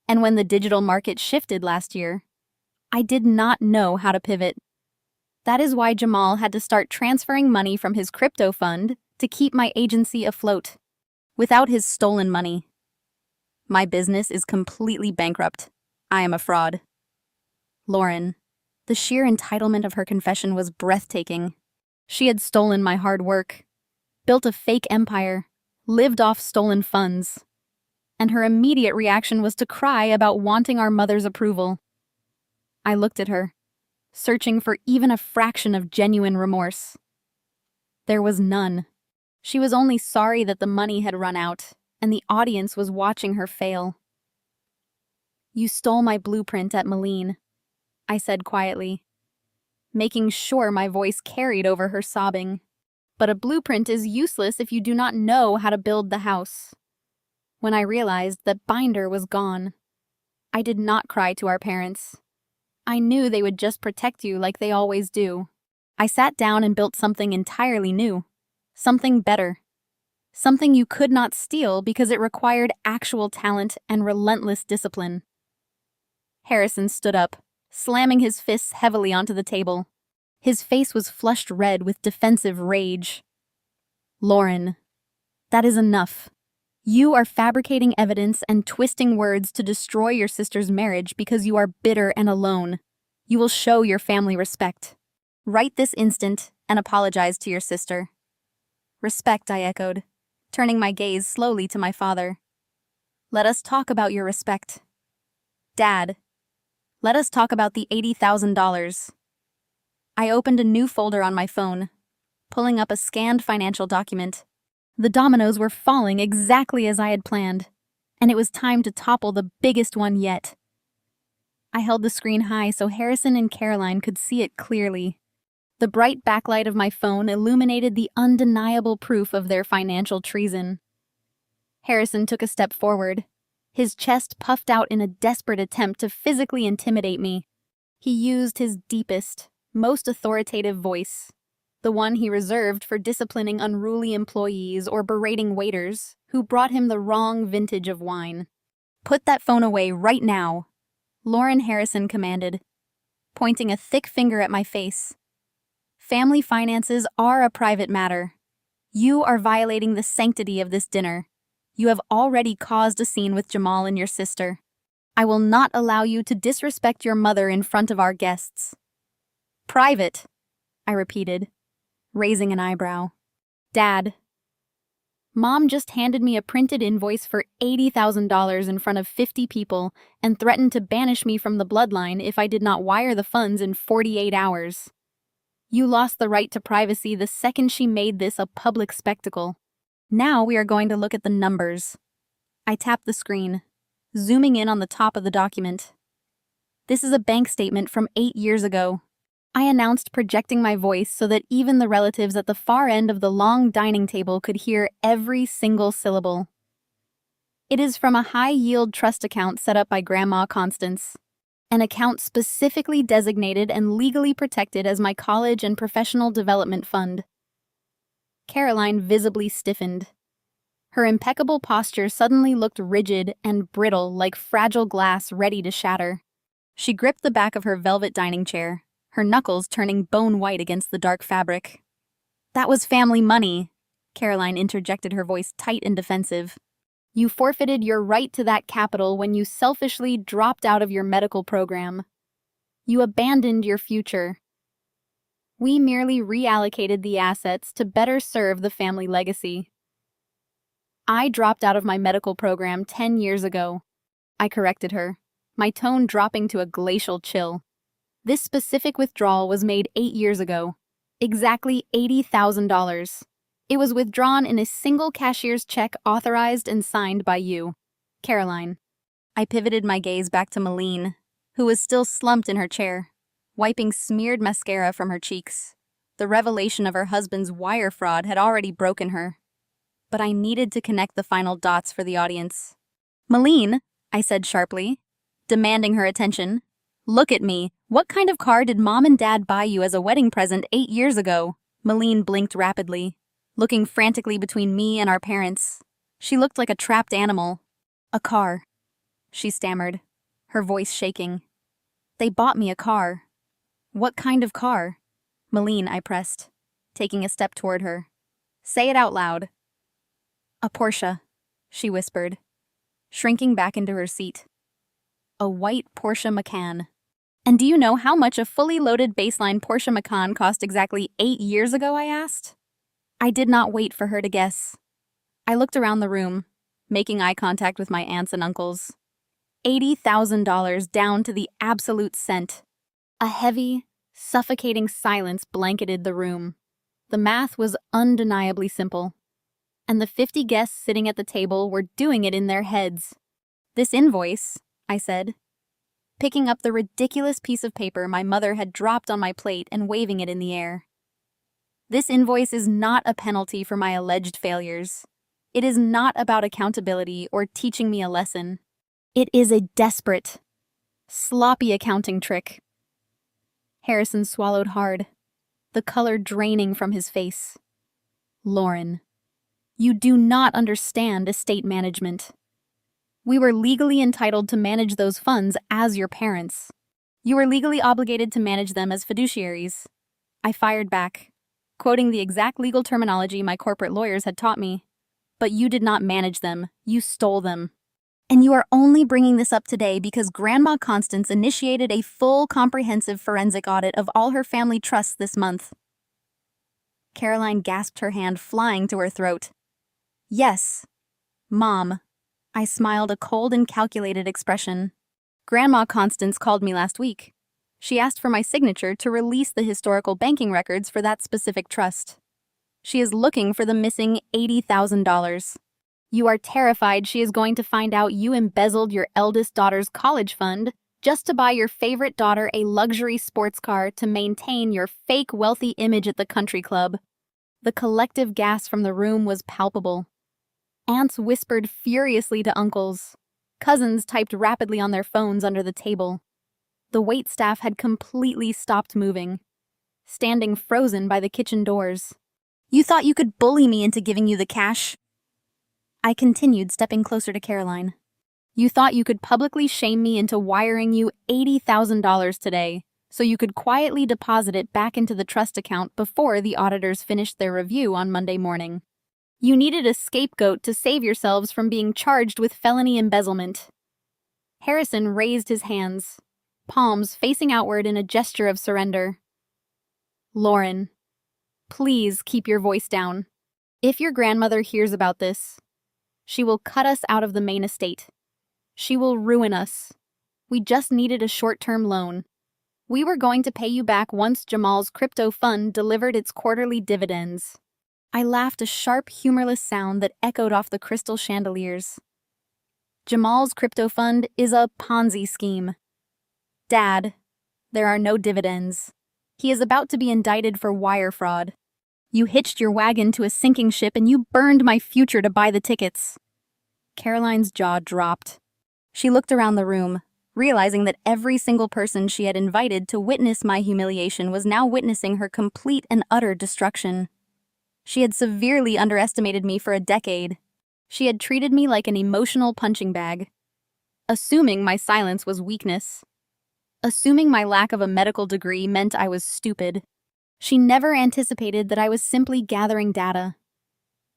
And when the digital market shifted last year, I did not know how to pivot. That is why Jamal had to start transferring money from his crypto fund to keep my agency afloat. without his stolen money. My business is completely bankrupt. I am a fraud. Lauren. The sheer entitlement of her confession was breathtaking. She had stolen my hard work, built a fake empire, lived off stolen funds. And her immediate reaction was to cry about wanting our mother's approval. I looked at her, searching for even a fraction of genuine remorse. There was none. She was only sorry that the money had run out, and the audience was watching her fail. You stole my blueprint at Moline, I said quietly, making sure my voice carried over her sobbing. But a blueprint is useless if you do not know how to build the house. When I realized that binder was gone, I did not cry to our parents. I knew they would just protect you like they always do. I sat down and built something entirely new, something better, something you could not steal because it required actual talent and relentless discipline. Harrison stood up, slamming his fists heavily onto the table. His face was flushed red with defensive rage. Lauren, that is enough. You are fabricating evidence and twisting words to destroy your sister's marriage because you are bitter and alone. You will show your family respect. Right this instant and apologize to your sister. Respect, I echoed, turning my gaze slowly to my father. Let us talk about your respect. Dad, let us talk about the $80,000. I opened a new folder on my phone, pulling up a scanned financial document. The dominoes were falling exactly as I had planned, and it was time to topple the biggest one yet. I held the screen high so Harrison and Caroline could see it clearly. The bright backlight of my phone illuminated the undeniable proof of their financial treason. Harrison took a step forward, his chest puffed out in a desperate attempt to physically intimidate me. He used his deepest, most authoritative voice, the one he reserved for disciplining unruly employees or berating waiters who brought him the wrong vintage of wine. Put that phone away right now, Lauren Harrison commanded, pointing a thick finger at my face. Family finances are a private matter. You are violating the sanctity of this dinner. You have already caused a scene with Jamal and your sister. I will not allow you to disrespect your mother in front of our guests. Private, I repeated, raising an eyebrow. Dad. Mom just handed me a printed invoice for $80,000 in front of 50 people and threatened to banish me from the bloodline if I did not wire the funds in 48 hours. You lost the right to privacy the second she made this a public spectacle. Now we are going to look at the numbers. I tapped the screen, zooming in on the top of the document. This is a bank statement from 8 years ago. I announced, projecting my voice so that even the relatives at the far end of the long dining table could hear every single syllable. It is from a high-yield trust account set up by Grandma Constance, an account specifically designated and legally protected as my college and professional development fund. Caroline visibly stiffened. Her impeccable posture suddenly looked rigid and brittle like fragile glass ready to shatter. She gripped the back of her velvet dining chair, her knuckles turning bone white against the dark fabric. That was family money, Caroline interjected, her voice tight and defensive. You forfeited your right to that capital when you selfishly dropped out of your medical program. You abandoned your future. We merely reallocated the assets to better serve the family legacy. I dropped out of my medical program 10 years ago. I corrected her, my tone dropping to a glacial chill. This specific withdrawal was made 8 years ago. Exactly $80,000. It was withdrawn in a single cashier's check authorized and signed by you, Caroline. I pivoted my gaze back to Moline, who was still slumped in her chair, wiping smeared mascara from her cheeks. The revelation of her husband's wire fraud had already broken her. But I needed to connect the final dots for the audience. Moline, I said sharply, demanding her attention. Look at me. What kind of car did Mom and Dad buy you as a wedding present 8 years ago? Moline blinked rapidly, looking frantically between me and our parents. She looked like a trapped animal. A car, she stammered, her voice shaking. They bought me a car. What kind of car? Moline, I pressed, taking a step toward her. Say it out loud. A Porsche. she whispered, shrinking back into her seat. A white Porsche Macan. And do you know how much a fully loaded baseline Porsche Macan cost exactly 8 years ago, I asked? I did not wait for her to guess. I looked around the room, making eye contact with my aunts and uncles. $80,000 down to the absolute cent. A heavy, suffocating silence blanketed the room. The math was undeniably simple, and the 50 guests sitting at the table were doing it in their heads. This invoice, I said, picking up the ridiculous piece of paper my mother had dropped on my plate and waving it in the air. This invoice is not a penalty for my alleged failures. It is not about accountability or teaching me a lesson. It is a desperate, sloppy accounting trick. Harrison swallowed hard, the color draining from his face. Lauren, you do not understand estate management. We were legally entitled to manage those funds as your parents. You were legally obligated to manage them as fiduciaries. I fired back, quoting the exact legal terminology my corporate lawyers had taught me. But you did not manage them, you stole them. And you are only bringing this up today because Grandma Constance initiated a full comprehensive forensic audit of all her family trusts this month. Caroline gasped, her hand flying to her throat. Yes, Mom. I smiled, a cold and calculated expression. Grandma Constance called me last week. She asked for my signature to release the historical banking records for that specific trust. She is looking for the missing $80,000. You are terrified she is going to find out you embezzled your eldest daughter's college fund just to buy your favorite daughter a luxury sports car to maintain your fake wealthy image at the country club. The collective gasp from the room was palpable. Aunts whispered furiously to uncles. Cousins typed rapidly on their phones under the table. The waitstaff had completely stopped moving, standing frozen by the kitchen doors. You thought you could bully me into giving you the cash? I continued, stepping closer to Caroline. You thought you could publicly shame me into wiring you $80,000 today, so you could quietly deposit it back into the trust account before the auditors finished their review on Monday morning. You needed a scapegoat to save yourselves from being charged with felony embezzlement. Harrison raised his hands, palms facing outward in a gesture of surrender. Lauren, please keep your voice down. If your grandmother hears about this, she will cut us out of the main estate. She will ruin us. We just needed a short-term loan. We were going to pay you back once Jamal's crypto fund delivered its quarterly dividends. I laughed, a sharp, humorless sound that echoed off the crystal chandeliers. Jamal's crypto fund is a Ponzi scheme. Dad, there are no dividends. He is about to be indicted for wire fraud. You hitched your wagon to a sinking ship and you burned my future to buy the tickets. Caroline's jaw dropped. She looked around the room, realizing that every single person she had invited to witness my humiliation was now witnessing her complete and utter destruction. She had severely underestimated me for a decade. She had treated me like an emotional punching bag, assuming my silence was weakness. Assuming my lack of a medical degree meant I was stupid. She never anticipated that I was simply gathering data,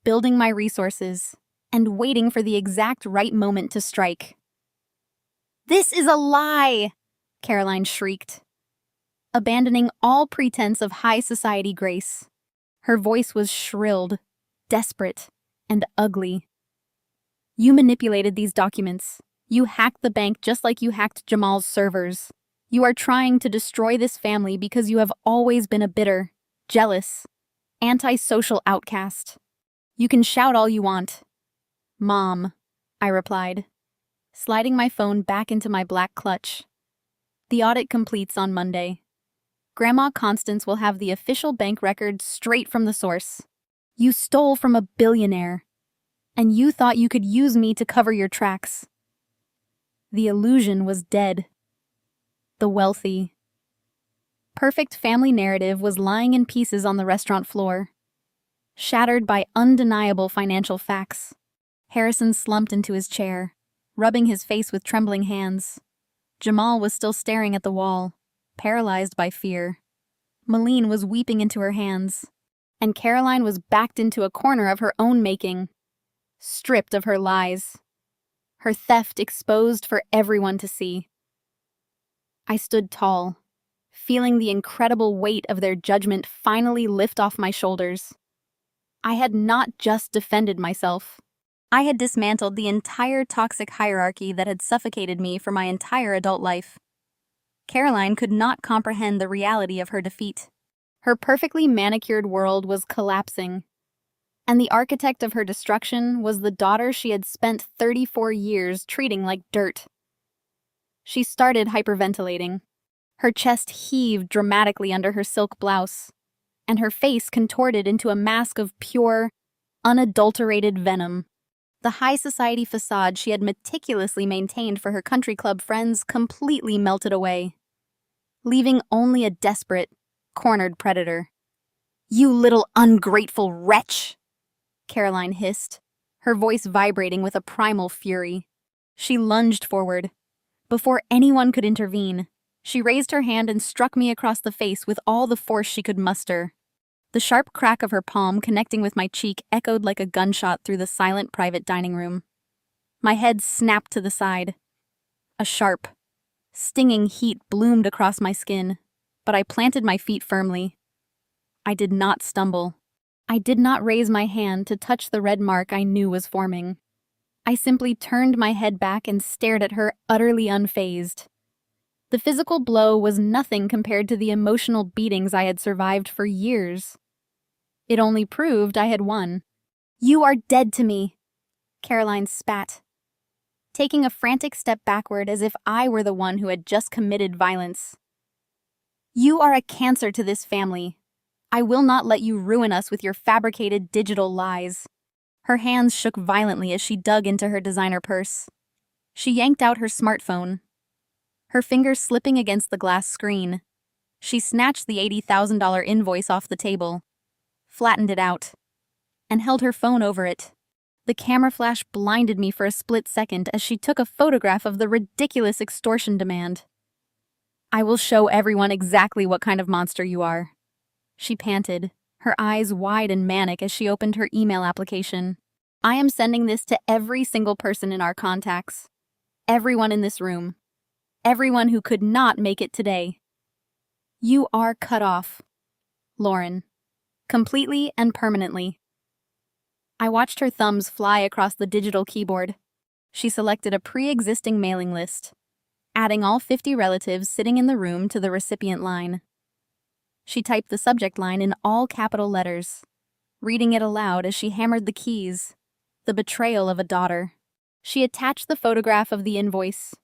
building my resources, and waiting for the exact right moment to strike. This is a lie, Caroline shrieked, abandoning all pretense of high society grace. Her voice was shrilled, desperate, and ugly. You manipulated these documents. You hacked the bank just like you hacked Jamal's servers. You are trying to destroy this family because you have always been a bitter, jealous, antisocial outcast. You can shout all you want. Mom, I replied, sliding my phone back into my black clutch. The audit completes on Monday. Grandma Constance will have the official bank records straight from the source. You stole from a billionaire, and you thought you could use me to cover your tracks. The illusion was dead. The wealthy, perfect family narrative was lying in pieces on the restaurant floor, shattered by undeniable financial facts. Harrison slumped into his chair, rubbing his face with trembling hands. Jamal was still staring at the wall, paralyzed by fear. Malene was weeping into her hands, and Caroline was backed into a corner of her own making. stripped of her lies, her theft exposed for everyone to see. I stood tall, feeling the incredible weight of their judgment finally lift off my shoulders. I had not just defended myself. I had dismantled the entire toxic hierarchy that had suffocated me for my entire adult life. Caroline could not comprehend the reality of her defeat. Her perfectly manicured world was collapsing, and the architect of her destruction was the daughter she had spent 34 years treating like dirt. She started hyperventilating. Her chest heaved dramatically under her silk blouse, and her face contorted into a mask of pure, unadulterated venom. The high society facade she had meticulously maintained for her country club friends completely melted away, leaving only a desperate, cornered predator. "You little ungrateful wretch!" Caroline hissed, her voice vibrating with a primal fury. She lunged forward. Before anyone could intervene, she raised her hand and struck me across the face with all the force she could muster. The sharp crack of her palm connecting with my cheek echoed like a gunshot through the silent private dining room. My head snapped to the side. A sharp, stinging heat bloomed across my skin, but I planted my feet firmly. I did not stumble. I did not raise my hand to touch the red mark I knew was forming. I simply turned my head back and stared at her, utterly unfazed. The physical blow was nothing compared to the emotional beatings I had survived for years. It only proved I had won. "You are dead to me," Caroline spat, taking a frantic step backward as if I were the one who had just committed violence. "You are a cancer to this family. I will not let you ruin us with your fabricated digital lies." Her hands shook violently as she dug into her designer purse. She yanked out her smartphone, her fingers slipping against the glass screen. She snatched the $80,000 invoice off the table, flattened it out, and held her phone over it. The camera flash blinded me for a split second as she took a photograph of the ridiculous extortion demand. "I will show everyone exactly what kind of monster you are," she panted, her eyes wide and manic as she opened her email application. "I am sending this to every single person in our contacts. Everyone in this room. Everyone who could not make it today. You are cut off. Lauren. Completely and permanently." I watched her thumbs fly across the digital keyboard. She selected a pre-existing mailing list, adding all 50 relatives sitting in the room to the recipient line. She typed the subject line in all capital letters, reading it aloud as she hammered the keys. The betrayal of a daughter. She attached the photograph of the invoice.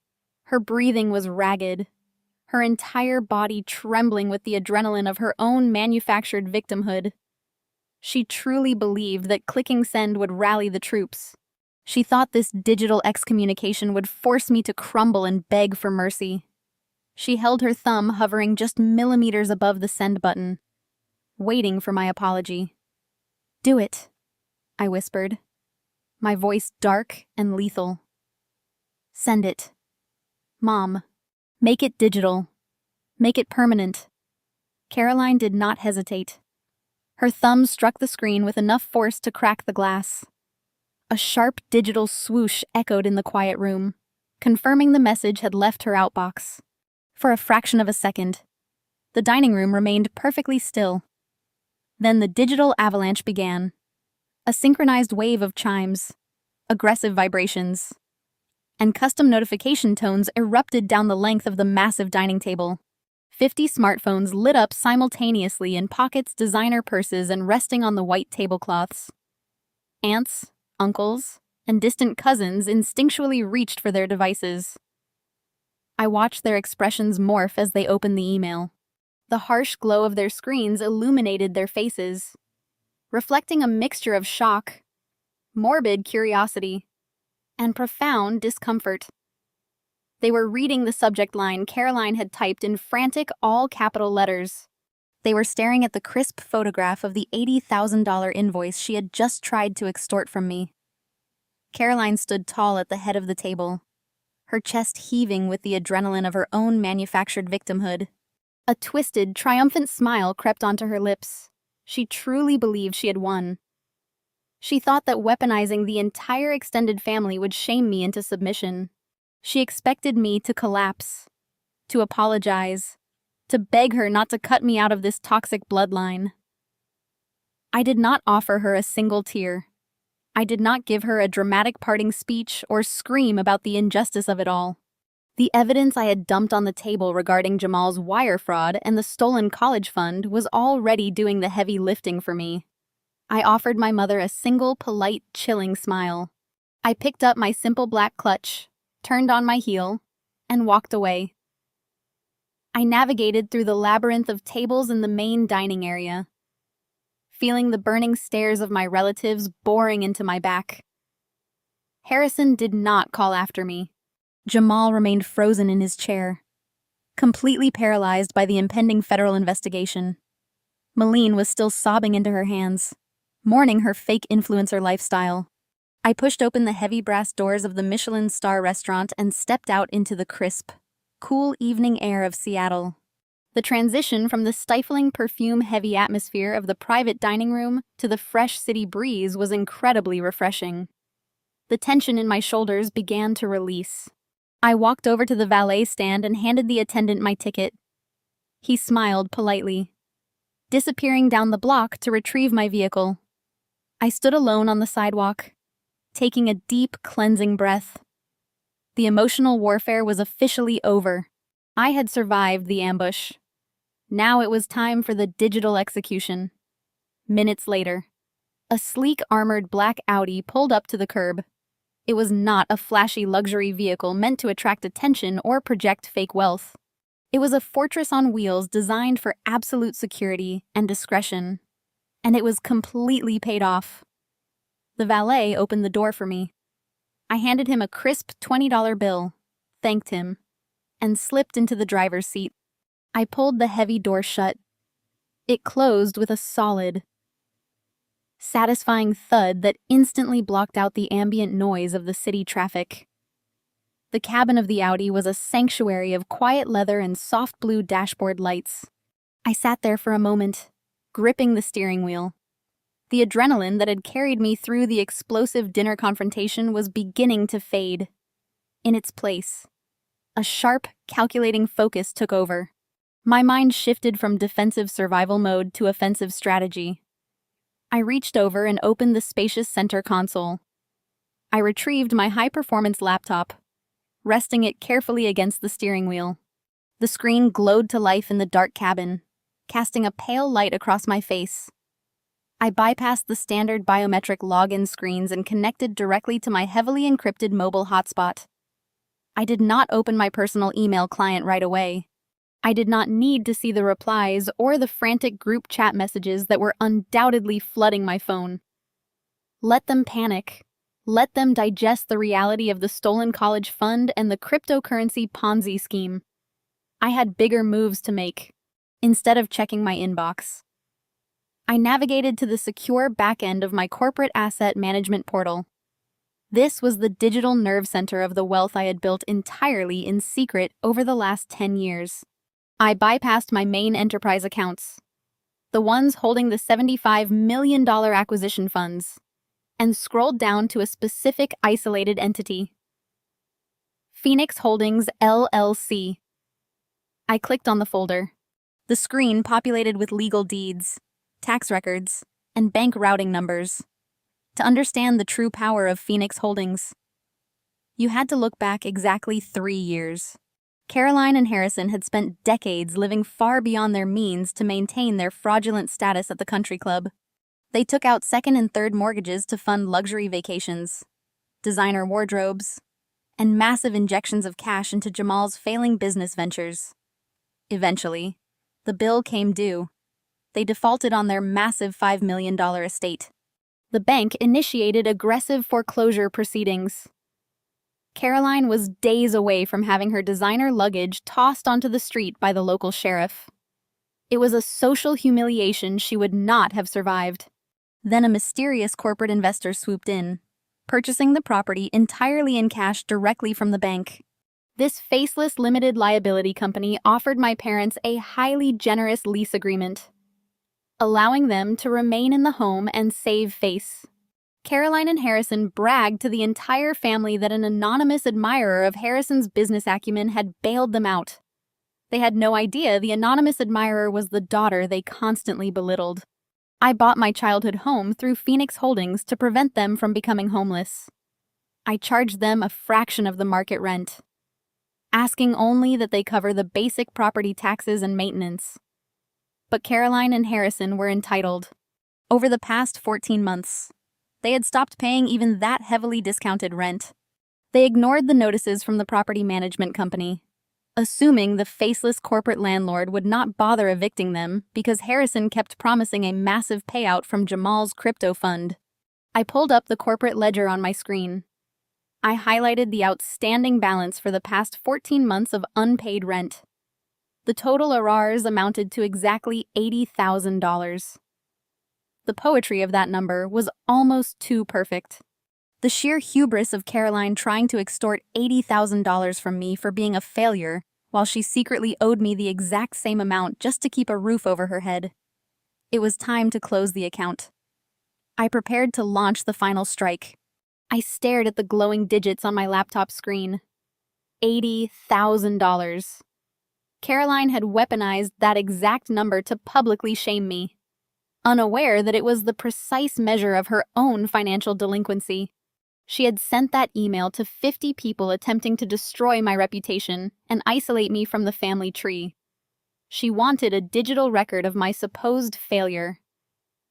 Her breathing was ragged, her entire body trembling with the adrenaline of her own manufactured victimhood. She truly believed that clicking send would rally the troops. She thought this digital excommunication would force me to crumble and beg for mercy. She held her thumb hovering just millimeters above the send button, waiting for my apology. "Do it," I whispered, my voice dark and lethal. "Send it. Mom, make it digital. Make it permanent." Caroline did not hesitate. Her thumb struck the screen with enough force to crack the glass. A sharp digital swoosh echoed in the quiet room, confirming the message had left her outbox. For a fraction of a second, the dining room remained perfectly still. Then the digital avalanche began. A synchronized wave of chimes, aggressive vibrations, and custom notification tones erupted down the length of the massive dining table. 50 smartphones lit up simultaneously in pockets, designer purses, and resting on the white tablecloths. Aunts, uncles, and distant cousins instinctually reached for their devices. I watched their expressions morph as they opened the email. The harsh glow of their screens illuminated their faces, reflecting a mixture of shock, morbid curiosity, and profound discomfort. They were reading the subject line Caroline had typed in frantic all-capital letters. They were staring at the crisp photograph of the $80,000 invoice she had just tried to extort from me. Caroline stood tall at the head of the table, her chest heaving with the adrenaline of her own manufactured victimhood. A twisted, triumphant smile crept onto her lips. She truly believed she had won. She thought that weaponizing the entire extended family would shame me into submission. She expected me to collapse, to apologize, to beg her not to cut me out of this toxic bloodline. I did not offer her a single tear. I did not give her a dramatic parting speech or scream about the injustice of it all. The evidence I had dumped on the table regarding Jamal's wire fraud and the stolen college fund was already doing the heavy lifting for me. I offered my mother a single, polite, chilling smile. I picked up my simple black clutch, turned on my heel, and walked away. I navigated through the labyrinth of tables in the main dining area, feeling the burning stares of my relatives boring into my back. Harrison did not call after me. Jamal remained frozen in his chair, completely paralyzed by the impending federal investigation. Malene was still sobbing into her hands, mourning her fake influencer lifestyle. I pushed open the heavy brass doors of the Michelin star restaurant and stepped out into the crisp, cool evening air of Seattle. The transition from the stifling perfume-heavy atmosphere of the private dining room to the fresh city breeze was incredibly refreshing. The tension in my shoulders began to release. I walked over to the valet stand and handed the attendant my ticket. He smiled politely, disappearing down the block to retrieve my vehicle. I stood alone on the sidewalk, taking a deep, cleansing breath. The emotional warfare was officially over. I had survived the ambush. Now it was time for the digital execution. Minutes later, a sleek armored black Audi pulled up to the curb. It was not a flashy luxury vehicle meant to attract attention or project fake wealth. It was a fortress on wheels designed for absolute security and discretion. And it was completely paid off. The valet opened the door for me. I handed him a crisp $20 bill, thanked him, and slipped into the driver's seat. I pulled the heavy door shut. It closed with a solid, satisfying thud that instantly blocked out the ambient noise of the city traffic. The cabin of the Audi was a sanctuary of quiet leather and soft blue dashboard lights. I sat there for a moment, gripping the steering wheel. The adrenaline that had carried me through the explosive dinner confrontation was beginning to fade. In its place, a sharp, calculating focus took over. My mind shifted from defensive survival mode to offensive strategy. I reached over and opened the spacious center console. I retrieved my high-performance laptop, resting it carefully against the steering wheel. The screen glowed to life in the dark cabin, casting a pale light across my face. I bypassed the standard biometric login screens and connected directly to my heavily encrypted mobile hotspot. I did not open my personal email client right away. I did not need to see the replies or the frantic group chat messages that were undoubtedly flooding my phone. Let them panic. Let them digest the reality of the stolen college fund and the cryptocurrency Ponzi scheme. I had bigger moves to make. Instead of checking my inbox, I navigated to the secure backend of my corporate asset management portal. This was the digital nerve center of the wealth I had built entirely in secret over the last 10 years. I bypassed my main enterprise accounts, the ones holding the $75 million acquisition funds, and scrolled down to a specific isolated entity. Phoenix Holdings, LLC. I clicked on the folder. The screen populated with legal deeds, tax records, and bank routing numbers. To understand the true power of Phoenix Holdings, you had to look back exactly 3 years. Caroline and Harrison had spent decades living far beyond their means to maintain their fraudulent status at the country club. They took out second and third mortgages to fund luxury vacations, designer wardrobes, and massive injections of cash into Jamal's failing business ventures. Eventually, the bill came due. They defaulted on their massive $5 million estate. The bank initiated aggressive foreclosure proceedings. Caroline was days away from having her designer luggage tossed onto the street by the local sheriff. It was a social humiliation she would not have survived. Then a mysterious corporate investor swooped in, purchasing the property entirely in cash directly from the bank. This faceless limited liability company offered my parents a highly generous lease agreement, allowing them to remain in the home and save face. Caroline and Harrison bragged to the entire family that an anonymous admirer of Harrison's business acumen had bailed them out. They had no idea the anonymous admirer was the daughter they constantly belittled. I bought my childhood home through Phoenix Holdings to prevent them from becoming homeless. I charged them a fraction of the market rent, asking only that they cover the basic property taxes and maintenance. But Caroline and Harrison were entitled. Over the past 14 months, they had stopped paying even that heavily discounted rent. They ignored the notices from the property management company, assuming the faceless corporate landlord would not bother evicting them because Harrison kept promising a massive payout from Jamal's crypto fund. I pulled up the corporate ledger on my screen. I highlighted the outstanding balance for the past 14 months of unpaid rent. The total arrears amounted to exactly $80,000. The poetry of that number was almost too perfect. The sheer hubris of Caroline trying to extort $80,000 from me for being a failure, while she secretly owed me the exact same amount just to keep a roof over her head. It was time to close the account. I prepared to launch the final strike. I stared at the glowing digits on my laptop screen. $80,000. Caroline had weaponized that exact number to publicly shame me, unaware that it was the precise measure of her own financial delinquency. She had sent that email to 50 people attempting to destroy my reputation and isolate me from the family tree. She wanted a digital record of my supposed failure.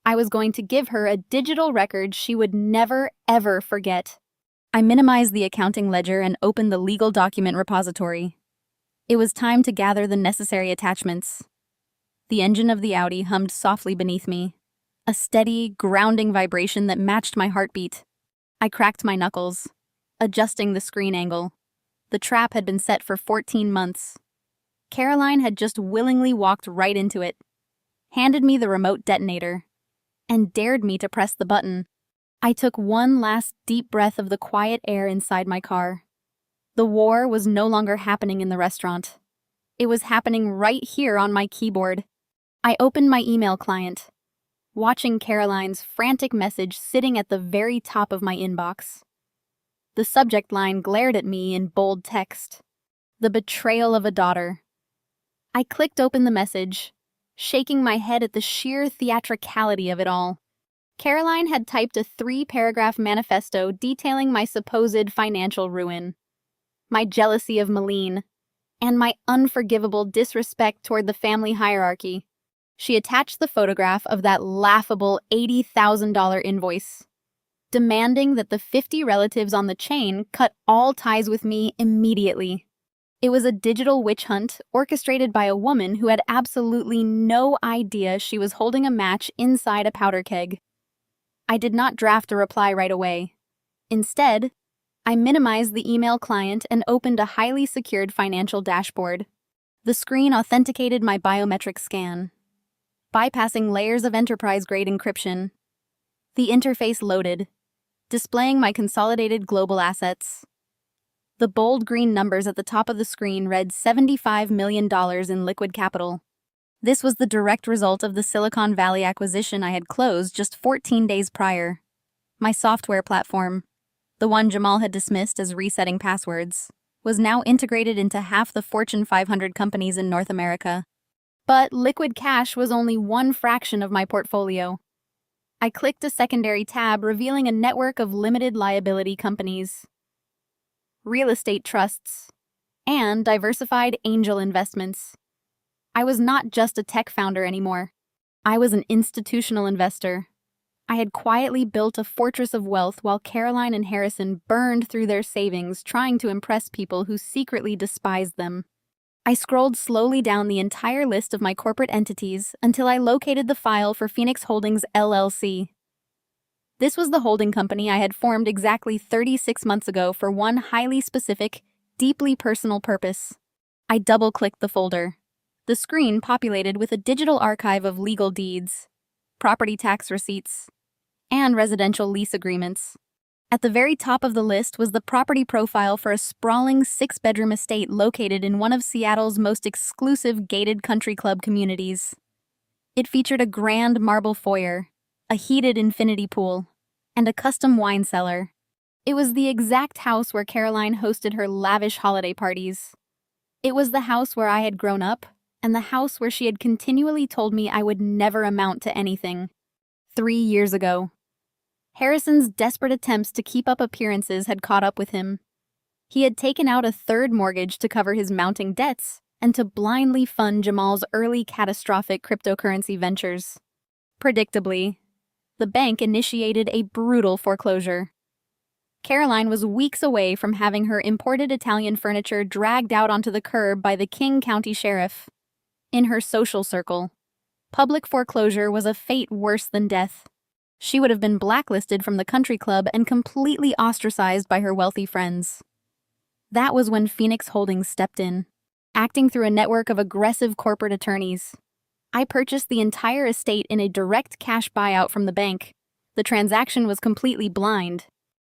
I was going to give her a digital record she would never, ever forget. I minimized the accounting ledger and opened the legal document repository. It was time to gather the necessary attachments. The engine of the Audi hummed softly beneath me, a steady, grounding vibration that matched my heartbeat. I cracked my knuckles, adjusting the screen angle. The trap had been set for 14 months. Caroline had just willingly walked right into it, handed me the remote detonator, and dared me to press the button. I took one last deep breath of the quiet air inside my car. The war was no longer happening in the restaurant. It was happening right here on my keyboard. I opened my email client, watching Caroline's frantic message sitting at the very top of my inbox. The subject line glared at me in bold text: "The betrayal of a daughter." I clicked open the message, shaking my head at the sheer theatricality of it all. Caroline had typed a 3-paragraph manifesto detailing my supposed financial ruin, my jealousy of Malene, and my unforgivable disrespect toward the family hierarchy. She attached the photograph of that laughable $80,000 invoice, demanding that the 50 relatives on the chain cut all ties with me immediately. It was a digital witch hunt orchestrated by a woman who had absolutely no idea she was holding a match inside a powder keg. I did not draft a reply right away. Instead, I minimized the email client and opened a highly secured financial dashboard. The screen authenticated my biometric scan, bypassing layers of enterprise-grade encryption. The interface loaded, displaying my consolidated global assets. The bold green numbers at the top of the screen read $75 million in liquid capital. This was the direct result of the Silicon Valley acquisition I had closed just 14 days prior. My software platform, the one Jamal had dismissed as resetting passwords, was now integrated into half the Fortune 500 companies in North America. But liquid cash was only one fraction of my portfolio. I clicked a secondary tab revealing a network of limited liability companies, real estate trusts, and diversified angel investments. I was not just a tech founder anymore. I was an institutional investor. I had quietly built a fortress of wealth while Caroline and Harrison burned through their savings trying to impress people who secretly despised them. I scrolled slowly down the entire list of my corporate entities until I located the file for Phoenix Holdings LLC. This was the holding company I had formed exactly 36 months ago for one highly specific, deeply personal purpose. I double-clicked the folder. The screen populated with a digital archive of legal deeds, property tax receipts, and residential lease agreements. At the very top of the list was the property profile for a sprawling 6-bedroom estate located in one of Seattle's most exclusive gated country club communities. It featured a grand marble foyer, a heated infinity pool, and a custom wine cellar. It was the exact house where Caroline hosted her lavish holiday parties. It was the house where I had grown up, and the house where she had continually told me I would never amount to anything. 3 years ago. Harrison's desperate attempts to keep up appearances had caught up with him. He had taken out a third mortgage to cover his mounting debts and to blindly fund Jamal's early catastrophic cryptocurrency ventures. Predictably, the bank initiated a brutal foreclosure. Caroline was weeks away from having her imported Italian furniture dragged out onto the curb by the King County Sheriff. In her social circle, public foreclosure was a fate worse than death. She would have been blacklisted from the country club and completely ostracized by her wealthy friends. That was when Phoenix Holdings stepped in, acting through a network of aggressive corporate attorneys. I purchased the entire estate in a direct cash buyout from the bank. The transaction was completely blind.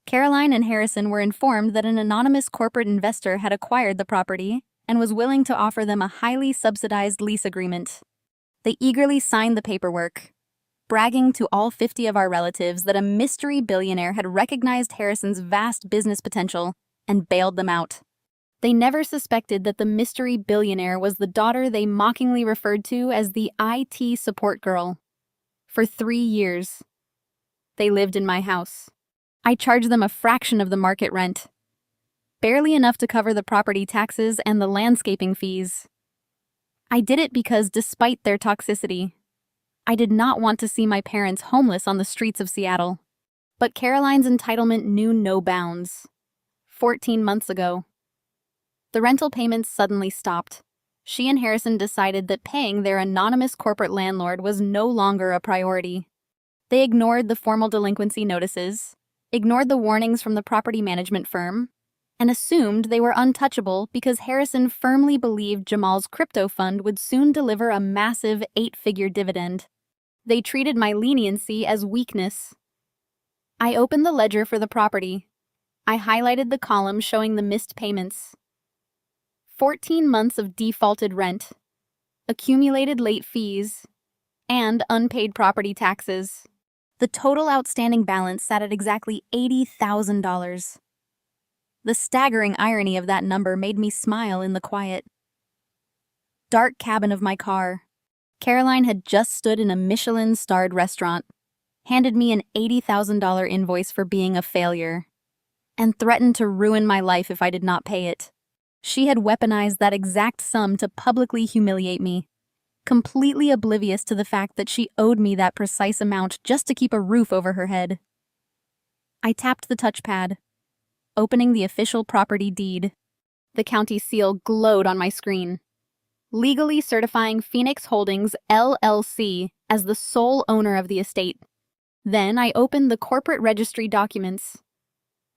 Caroline and Harrison were informed that an anonymous corporate investor had acquired the property and was willing to offer them a highly subsidized lease agreement. They eagerly signed the paperwork, bragging to all 50 of our relatives that a mystery billionaire had recognized Harrison's vast business potential and bailed them out. They never suspected that the mystery billionaire was the daughter they mockingly referred to as the IT support girl. For 3 years, they lived in my house. I charged them a fraction of the market rent, barely enough to cover the property taxes and the landscaping fees. I did it because, despite their toxicity, I did not want to see my parents homeless on the streets of Seattle. But Caroline's entitlement knew no bounds. 14 months ago, the rental payments suddenly stopped. She and Harrison decided that paying their anonymous corporate landlord was no longer a priority. They ignored the formal delinquency notices, ignored the warnings from the property management firm, and assumed they were untouchable because Harrison firmly believed Jamal's crypto fund would soon deliver a massive 8-figure dividend. They treated my leniency as weakness. I opened the ledger for the property. I highlighted the column showing the missed payments. 14 months of defaulted rent, accumulated late fees, and unpaid property taxes. The total outstanding balance sat at exactly $80,000. The staggering irony of that number made me smile in the quiet, dark cabin of my car. Caroline had just stood in a Michelin-starred restaurant, handed me an $80,000 invoice for being a failure, and threatened to ruin my life if I did not pay it. She had weaponized that exact sum to publicly humiliate me, completely oblivious to the fact that she owed me that precise amount just to keep a roof over her head. I tapped the touchpad, opening the official property deed. The county seal glowed on my screen, legally certifying Phoenix Holdings, LLC, as the sole owner of the estate. Then I opened the corporate registry documents,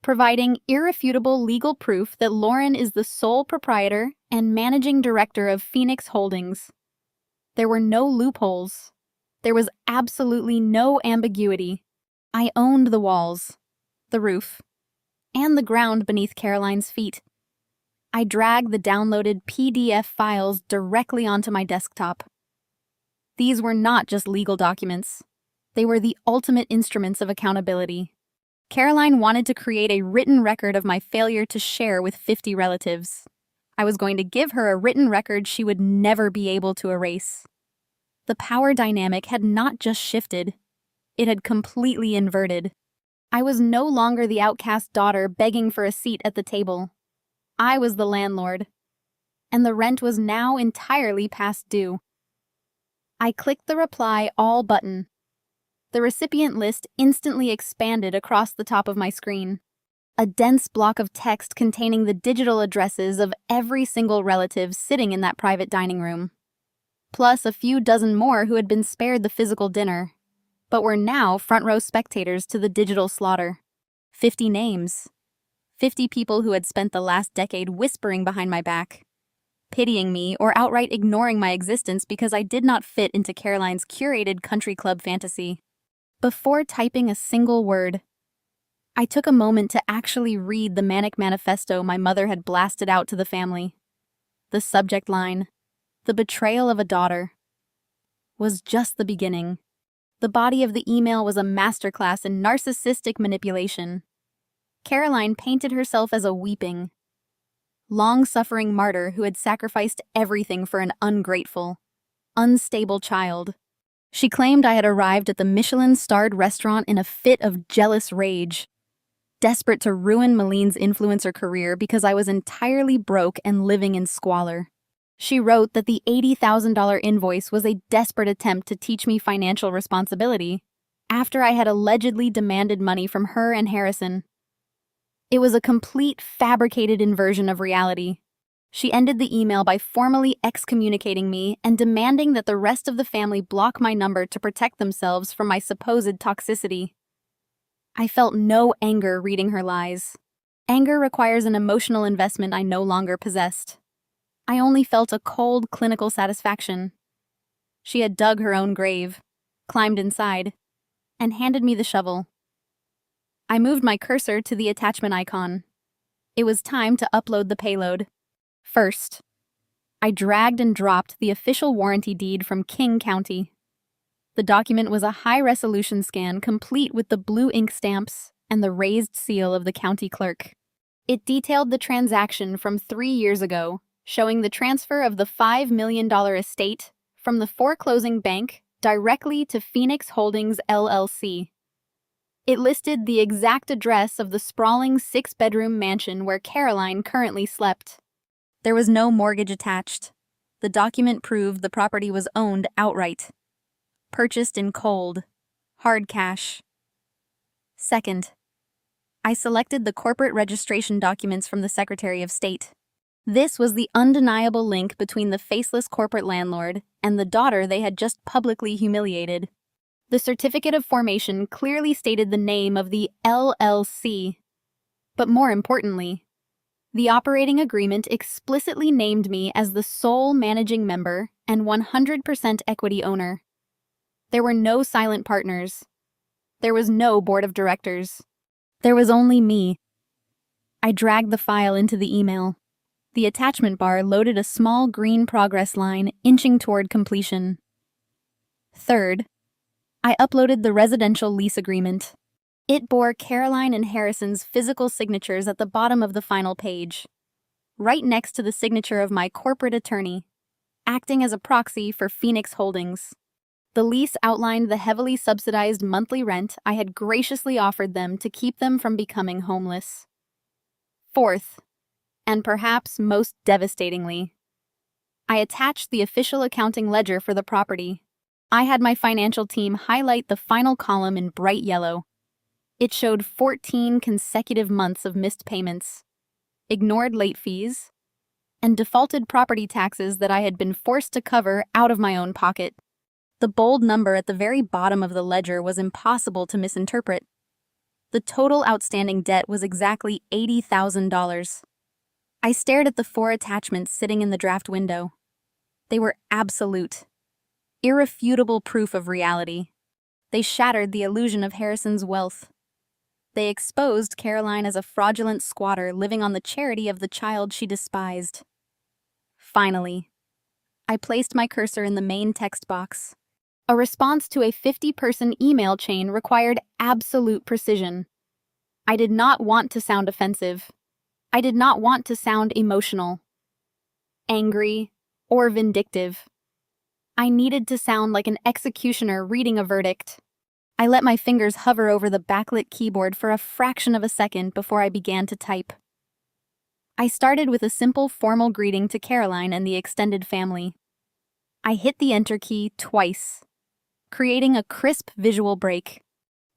providing irrefutable legal proof that Lauren is the sole proprietor and managing director of Phoenix Holdings. There were no loopholes. There was absolutely no ambiguity. I owned the walls, the roof, and the ground beneath Caroline's feet. I dragged the downloaded PDF files directly onto my desktop. These were not just legal documents. They were the ultimate instruments of accountability. Caroline wanted to create a written record of my failure to share with 50 relatives. I was going to give her a written record she would never be able to erase. The power dynamic had not just shifted, it had completely inverted. I was no longer the outcast daughter begging for a seat at the table. I was the landlord, and the rent was now entirely past due. I clicked the Reply All button. The recipient list instantly expanded across the top of my screen. A dense block of text containing the digital addresses of every single relative sitting in that private dining room, plus a few dozen more who had been spared the physical dinner, but were now front-row spectators to the digital slaughter. 50 names. 50 people who had spent the last decade whispering behind my back, pitying me or outright ignoring my existence because I did not fit into Caroline's curated country club fantasy. Before typing a single word, I took a moment to actually read the manic manifesto my mother had blasted out to the family. The subject line, "The betrayal of a daughter," was just the beginning. The body of the email was a masterclass in narcissistic manipulation. Caroline painted herself as a weeping, long-suffering martyr who had sacrificed everything for an ungrateful, unstable child. She claimed I had arrived at the Michelin-starred restaurant in a fit of jealous rage, desperate to ruin Maline's influencer career because I was entirely broke and living in squalor. She wrote that the $80,000 invoice was a desperate attempt to teach me financial responsibility after I had allegedly demanded money from her and Harrison. It was a complete fabricated inversion of reality. She ended the email by formally excommunicating me and demanding that the rest of the family block my number to protect themselves from my supposed toxicity. I felt no anger reading her lies. Anger requires an emotional investment I no longer possessed. I only felt a cold, clinical satisfaction. She had dug her own grave, climbed inside, and handed me the shovel. I moved my cursor to the attachment icon. It was time to upload the payload. First, I dragged and dropped the official warranty deed from King County. The document was a high-resolution scan complete with the blue ink stamps and the raised seal of the county clerk. It detailed the transaction from 3 years ago, showing the transfer of the $5 million estate from the foreclosing bank directly to Phoenix Holdings LLC. It listed the exact address of the sprawling 6-bedroom mansion where Caroline currently slept. There was no mortgage attached. The document proved the property was owned outright. Purchased in cold, hard cash. Second, I selected the corporate registration documents from the Secretary of State. This was the undeniable link between the faceless corporate landlord and the daughter they had just publicly humiliated. The certificate of formation clearly stated the name of the LLC. But more importantly, the operating agreement explicitly named me as the sole managing member and 100% equity owner. There were no silent partners. There was no board of directors. There was only me. I dragged the file into the email. The attachment bar loaded a small green progress line inching toward completion. Third, I uploaded the residential lease agreement. It bore Caroline and Harrison's physical signatures at the bottom of the final page, right next to the signature of my corporate attorney, acting as a proxy for Phoenix Holdings. The lease outlined the heavily subsidized monthly rent I had graciously offered them to keep them from becoming homeless. Fourth, and perhaps most devastatingly, I attached the official accounting ledger for the property. I had my financial team highlight the final column in bright yellow. It showed 14 consecutive months of missed payments, ignored late fees, and defaulted property taxes that I had been forced to cover out of my own pocket. The bold number at the very bottom of the ledger was impossible to misinterpret. The total outstanding debt was exactly $80,000. I stared at the 4 attachments sitting in the draft window. They were absolute, irrefutable proof of reality. They shattered the illusion of Harrison's wealth. They exposed Caroline as a fraudulent squatter living on the charity of the child she despised. Finally, I placed my cursor in the main text box. A response to a 50-person email chain required absolute precision. I did not want to sound offensive. I did not want to sound emotional, angry, or vindictive. I needed to sound like an executioner reading a verdict. I let my fingers hover over the backlit keyboard for a fraction of a second before I began to type. I started with a simple formal greeting to Caroline and the extended family. I hit the enter key twice, creating a crisp visual break.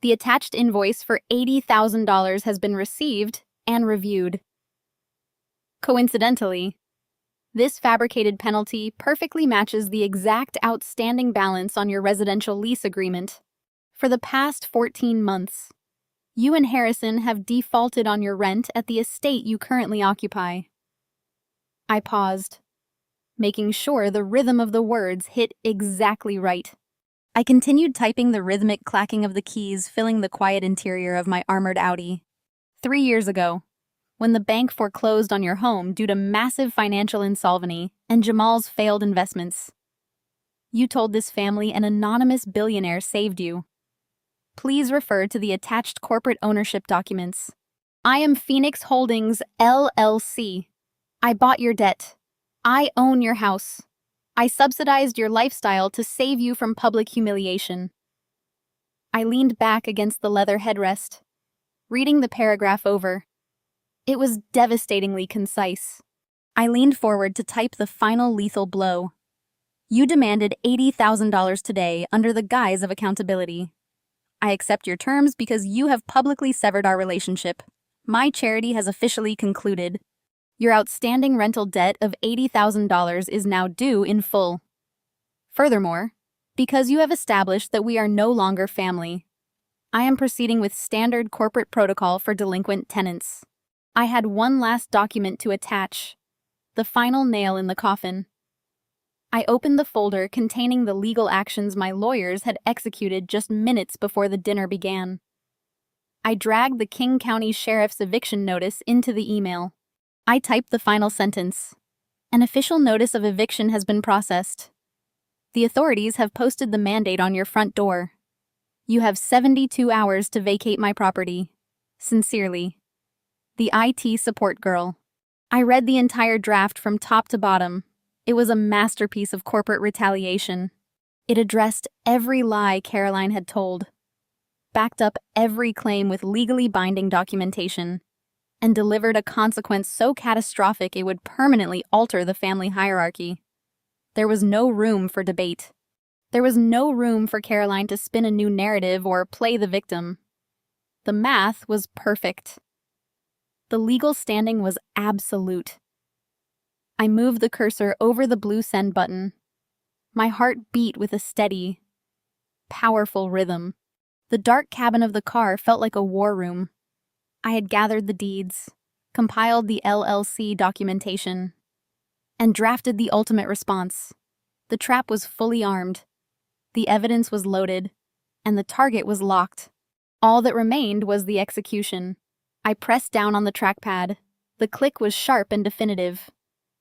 The attached invoice for $80,000 has been received and reviewed. Coincidentally, this fabricated penalty perfectly matches the exact outstanding balance on your residential lease agreement. For the past 14 months, you and Harrison have defaulted on your rent at the estate you currently occupy. I paused, making sure the rhythm of the words hit exactly right. I continued typing, the rhythmic clacking of the keys filling the quiet interior of my armored Audi. 3 years ago, when the bank foreclosed on your home due to massive financial insolvency and Jamal's failed investments, You told this family an anonymous billionaire saved you. Please refer to the attached corporate ownership documents. I am Phoenix Holdings, LLC. I bought your debt. I own your house. I subsidized your lifestyle to save you from public humiliation. I leaned back against the leather headrest, reading the paragraph over. It was devastatingly concise. I leaned forward to type the final lethal blow. You demanded $80,000 today under the guise of accountability. I accept your terms because you have publicly severed our relationship. My charity has officially concluded. Your outstanding rental debt of $80,000 is now due in full. Furthermore, because you have established that we are no longer family, I am proceeding with standard corporate protocol for delinquent tenants. I had one last document to attach, the final nail in the coffin. I opened the folder containing the legal actions my lawyers had executed just minutes before the dinner began. I dragged the King County Sheriff's eviction notice into the email. I typed the final sentence. An official notice of eviction has been processed. The authorities have posted the mandate on your front door. You have 72 hours to vacate my property. Sincerely, the IT support girl. I read the entire draft from top to bottom. It was a masterpiece of corporate retaliation. It addressed every lie Caroline had told, backed up every claim with legally binding documentation, and delivered a consequence so catastrophic it would permanently alter the family hierarchy. There was no room for debate. There was no room for Caroline to spin a new narrative or play the victim. The math was perfect. The legal standing was absolute. I moved the cursor over the blue send button. My heart beat with a steady, powerful rhythm. The dark cabin of the car felt like a war room. I had gathered the deeds, compiled the LLC documentation, and drafted the ultimate response. The trap was fully armed. The evidence was loaded, and the target was locked. All that remained was the execution. I pressed down on the trackpad. The click was sharp and definitive.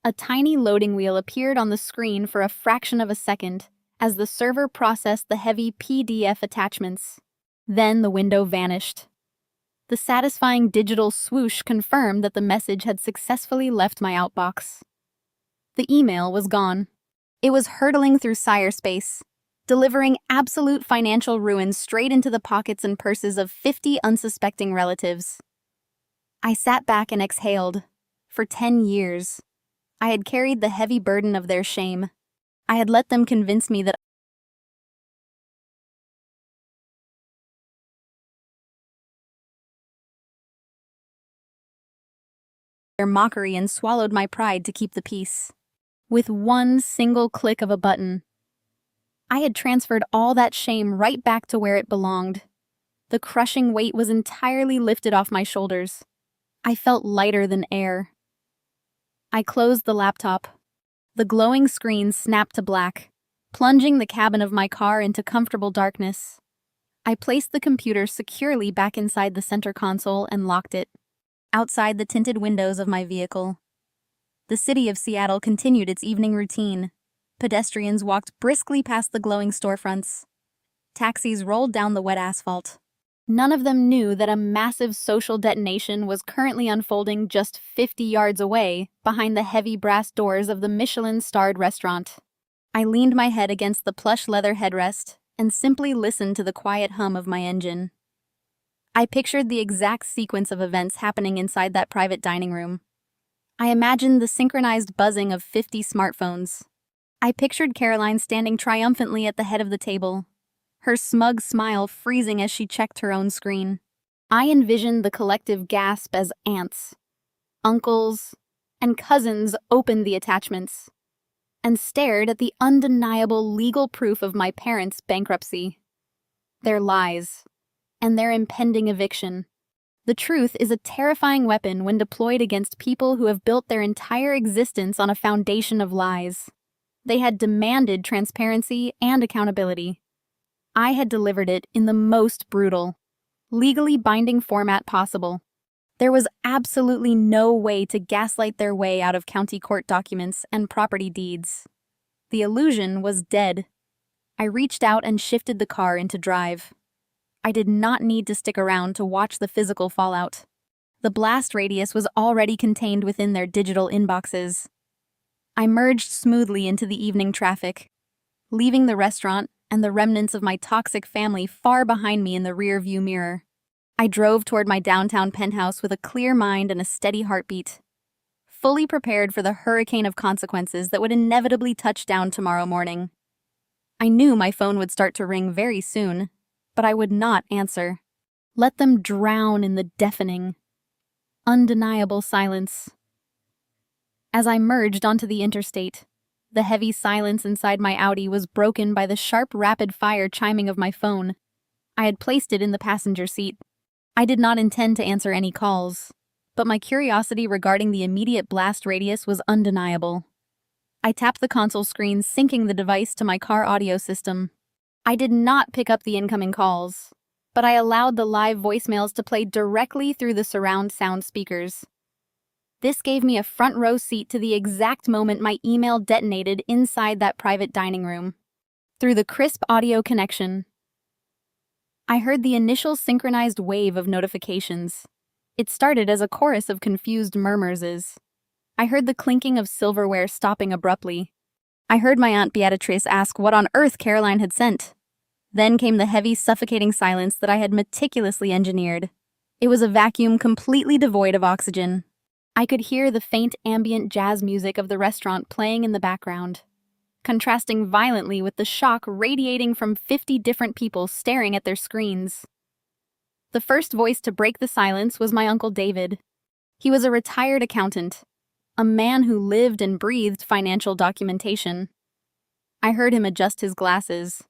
A tiny loading wheel appeared on the screen for a fraction of a second as the server processed the heavy PDF attachments. Then the window vanished. The satisfying digital swoosh confirmed that the message had successfully left my outbox. The email was gone. It was hurtling through cyberspace, delivering absolute financial ruin straight into the pockets and purses of 50 unsuspecting relatives. I sat back and exhaled. For 10 years, I had carried the heavy burden of their shame. I had let them convince me that their mockery and swallowed my pride to keep the peace. With one single click of a button, I had transferred all that shame right back to where it belonged. The crushing weight was entirely lifted off my shoulders. I felt lighter than air. I closed the laptop. The glowing screen snapped to black, plunging the cabin of my car into comfortable darkness. I placed the computer securely back inside the center console and locked it. Outside the tinted windows of my vehicle, the city of Seattle continued its evening routine. Pedestrians walked briskly past the glowing storefronts. Taxis rolled down the wet asphalt. None of them knew that a massive social detonation was currently unfolding just 50 yards away, behind the heavy brass doors of the Michelin-starred restaurant. I leaned my head against the plush leather headrest and simply listened to the quiet hum of my engine. I pictured the exact sequence of events happening inside that private dining room. I imagined the synchronized buzzing of 50 smartphones. I pictured Caroline standing triumphantly at the head of the table, her smug smile freezing as she checked her own screen. I envisioned the collective gasp as aunts, uncles, and cousins opened the attachments and stared at the undeniable legal proof of my parents' bankruptcy, their lies, and their impending eviction. The truth is a terrifying weapon when deployed against people who have built their entire existence on a foundation of lies. They had demanded transparency and accountability. I had delivered it in the most brutal, legally binding format possible. There was absolutely no way to gaslight their way out of county court documents and property deeds. The illusion was dead. I reached out and shifted the car into drive. I did not need to stick around to watch the physical fallout. The blast radius was already contained within their digital inboxes. I merged smoothly into the evening traffic, leaving the restaurant and the remnants of my toxic family far behind me in the rear-view mirror. I drove toward my downtown penthouse with a clear mind and a steady heartbeat, fully prepared for the hurricane of consequences that would inevitably touch down tomorrow morning. I knew my phone would start to ring very soon, but I would not answer. Let them drown in the deafening, undeniable silence. As I merged onto the interstate, the heavy silence inside my Audi was broken by the sharp rapid-fire chiming of my phone. I had placed it in the passenger seat. I did not intend to answer any calls, but my curiosity regarding the immediate blast radius was undeniable. I tapped the console screen, syncing the device to my car audio system. I did not pick up the incoming calls, but I allowed the live voicemails to play directly through the surround sound speakers. This gave me a front row seat to the exact moment my email detonated inside that private dining room. Through the crisp audio connection, I heard the initial synchronized wave of notifications. It started as a chorus of confused murmurs. I heard the clinking of silverware stopping abruptly. I heard my Aunt Beatrice ask what on earth Caroline had sent. Then came the heavy, suffocating silence that I had meticulously engineered. It was a vacuum completely devoid of oxygen. I could hear the faint ambient jazz music of the restaurant playing in the background, contrasting violently with the shock radiating from 50 different people staring at their screens. The first voice to break the silence was my Uncle David. He was a retired accountant, a man who lived and breathed financial documentation. I heard him adjust his glasses,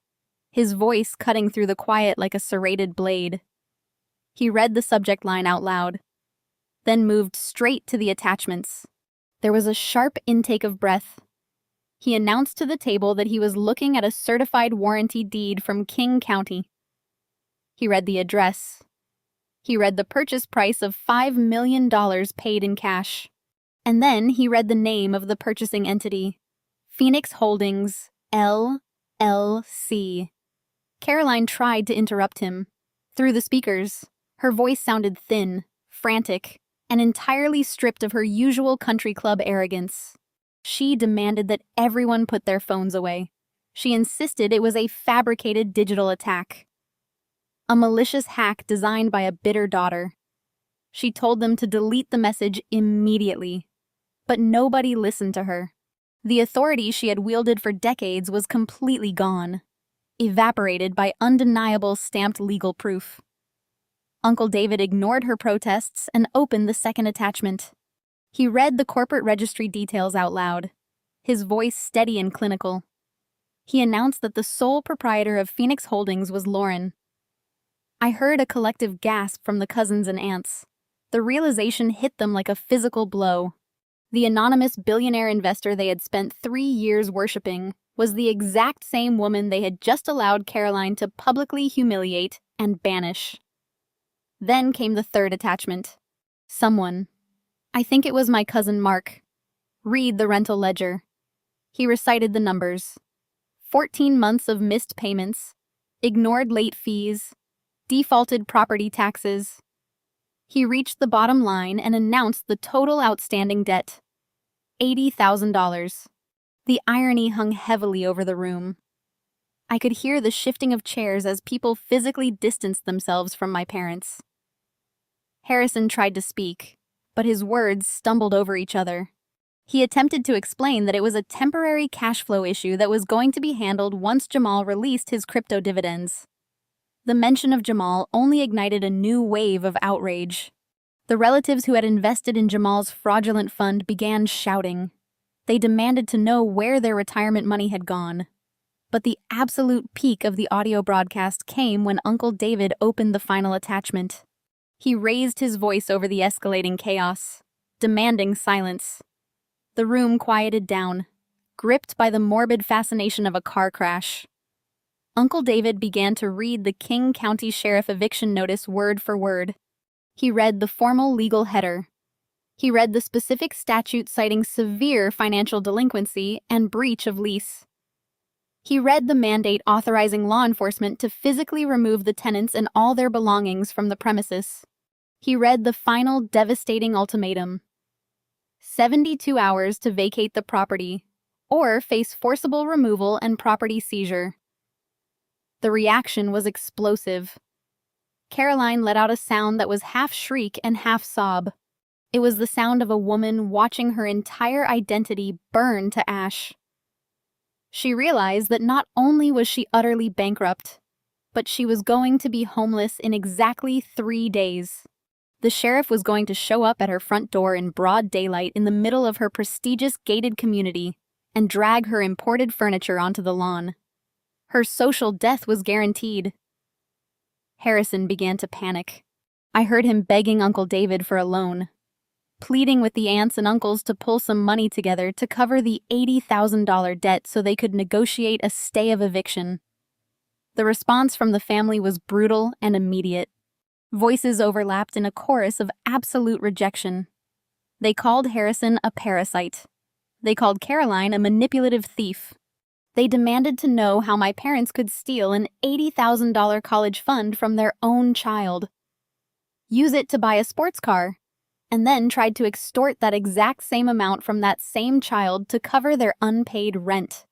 his voice cutting through the quiet like a serrated blade. He read the subject line out loud, then moved straight to the attachments. There was a sharp intake of breath. He announced to the table that he was looking at a certified warranty deed from King County. He read the address. He read the purchase price of $5 million paid in cash. And then he read the name of the purchasing entity, Phoenix Holdings, LLC. Caroline tried to interrupt him. Through the speakers, her voice sounded thin, frantic, and entirely stripped of her usual country club arrogance. She demanded that everyone put their phones away. She insisted it was a fabricated digital attack, a malicious hack designed by a bitter daughter. She told them to delete the message immediately. But nobody listened to her. The authority she had wielded for decades was completely gone, evaporated by undeniable stamped legal proof. Uncle David ignored her protests and opened the second attachment. He read the corporate registry details out loud, his voice steady and clinical. He announced that the sole proprietor of Phoenix Holdings was Lauren. I heard a collective gasp from the cousins and aunts. The realization hit them like a physical blow. The anonymous billionaire investor they had spent 3 years worshipping was the exact same woman they had just allowed Caroline to publicly humiliate and banish. Then came the third attachment. Someone, I think it was my cousin Mark, read the rental ledger. He recited the numbers. 14 months of missed payments, ignored late fees, defaulted property taxes. He reached the bottom line and announced the total outstanding debt, $80,000. The irony hung heavily over the room. I could hear the shifting of chairs as people physically distanced themselves from my parents. Harrison tried to speak, but his words stumbled over each other. He attempted to explain that it was a temporary cash flow issue that was going to be handled once Jamal released his crypto dividends. The mention of Jamal only ignited a new wave of outrage. The relatives who had invested in Jamal's fraudulent fund began shouting. They demanded to know where their retirement money had gone. But the absolute peak of the audio broadcast came when Uncle David opened the final attachment. He raised his voice over the escalating chaos, demanding silence. The room quieted down, gripped by the morbid fascination of a car crash. Uncle David began to read the King County Sheriff eviction notice word for word. He read the formal legal header. He read the specific statute citing severe financial delinquency and breach of lease. He read the mandate authorizing law enforcement to physically remove the tenants and all their belongings from the premises. He read the final devastating ultimatum: 72 hours to vacate the property, or face forcible removal and property seizure. The reaction was explosive. Caroline let out a sound that was half shriek and half sob. It was the sound of a woman watching her entire identity burn to ash. She realized that not only was she utterly bankrupt, but she was going to be homeless in exactly 3 days. The sheriff was going to show up at her front door in broad daylight in the middle of her prestigious gated community and drag her imported furniture onto the lawn. Her social death was guaranteed. Harrison began to panic. I heard him begging Uncle David for a loan, pleading with the aunts and uncles to pull some money together to cover the $80,000 debt so they could negotiate a stay of eviction. The response from the family was brutal and immediate. Voices overlapped in a chorus of absolute rejection. They called Harrison a parasite. They called Caroline a manipulative thief. They demanded to know how my parents could steal an $80,000 college fund from their own child, use it to buy a sports car, and then tried to extort that exact same amount from that same child to cover their unpaid rent.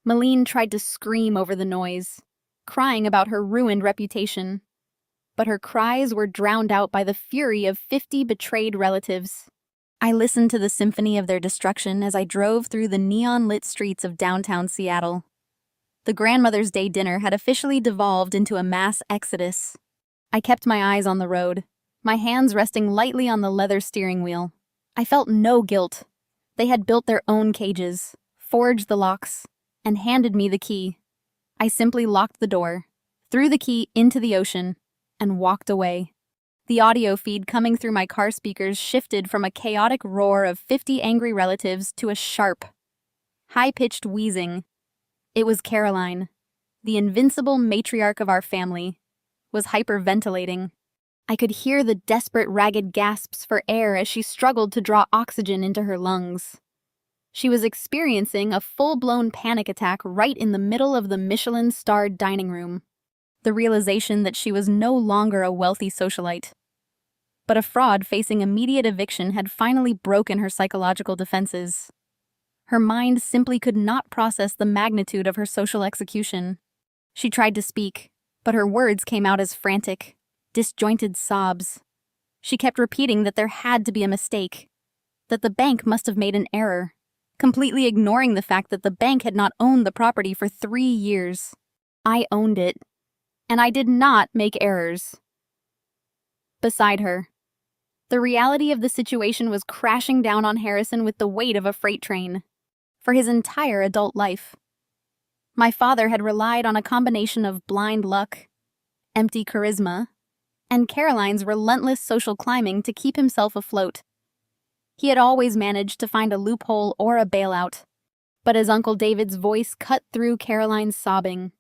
Malene tried to scream over the noise, crying about her ruined reputation. But her cries were drowned out by the fury of 50 betrayed relatives. I listened to the symphony of their destruction as I drove through the neon-lit streets of downtown Seattle. The Grandmother's Day dinner had officially devolved into a mass exodus. I kept my eyes on the road, my hands resting lightly on the leather steering wheel. I felt no guilt. They had built their own cages, forged the locks, and handed me the key. I simply locked the door, threw the key into the ocean, and walked away. The audio feed coming through my car speakers shifted from a chaotic roar of 50 angry relatives to a sharp, high-pitched wheezing. It was Caroline, the invincible matriarch of our family, was hyperventilating. I could hear the desperate, ragged gasps for air as she struggled to draw oxygen into her lungs. She was experiencing a full-blown panic attack right in the middle of the Michelin-starred dining room. The realization that she was no longer a wealthy socialite, but a fraud facing immediate eviction had finally broken her psychological defenses. Her mind simply could not process the magnitude of her social execution. She tried to speak, but her words came out as frantic, disjointed sobs. She kept repeating that there had to be a mistake, that the bank must have made an error, completely ignoring the fact that the bank had not owned the property for 3 years. I owned it, and I did not make errors. Beside her, the reality of the situation was crashing down on Harrison with the weight of a freight train. For his entire adult life, my father had relied on a combination of blind luck, empty charisma, and Caroline's relentless social climbing to keep himself afloat. He had always managed to find a loophole or a bailout, but as Uncle David's voice cut through Caroline's sobbing,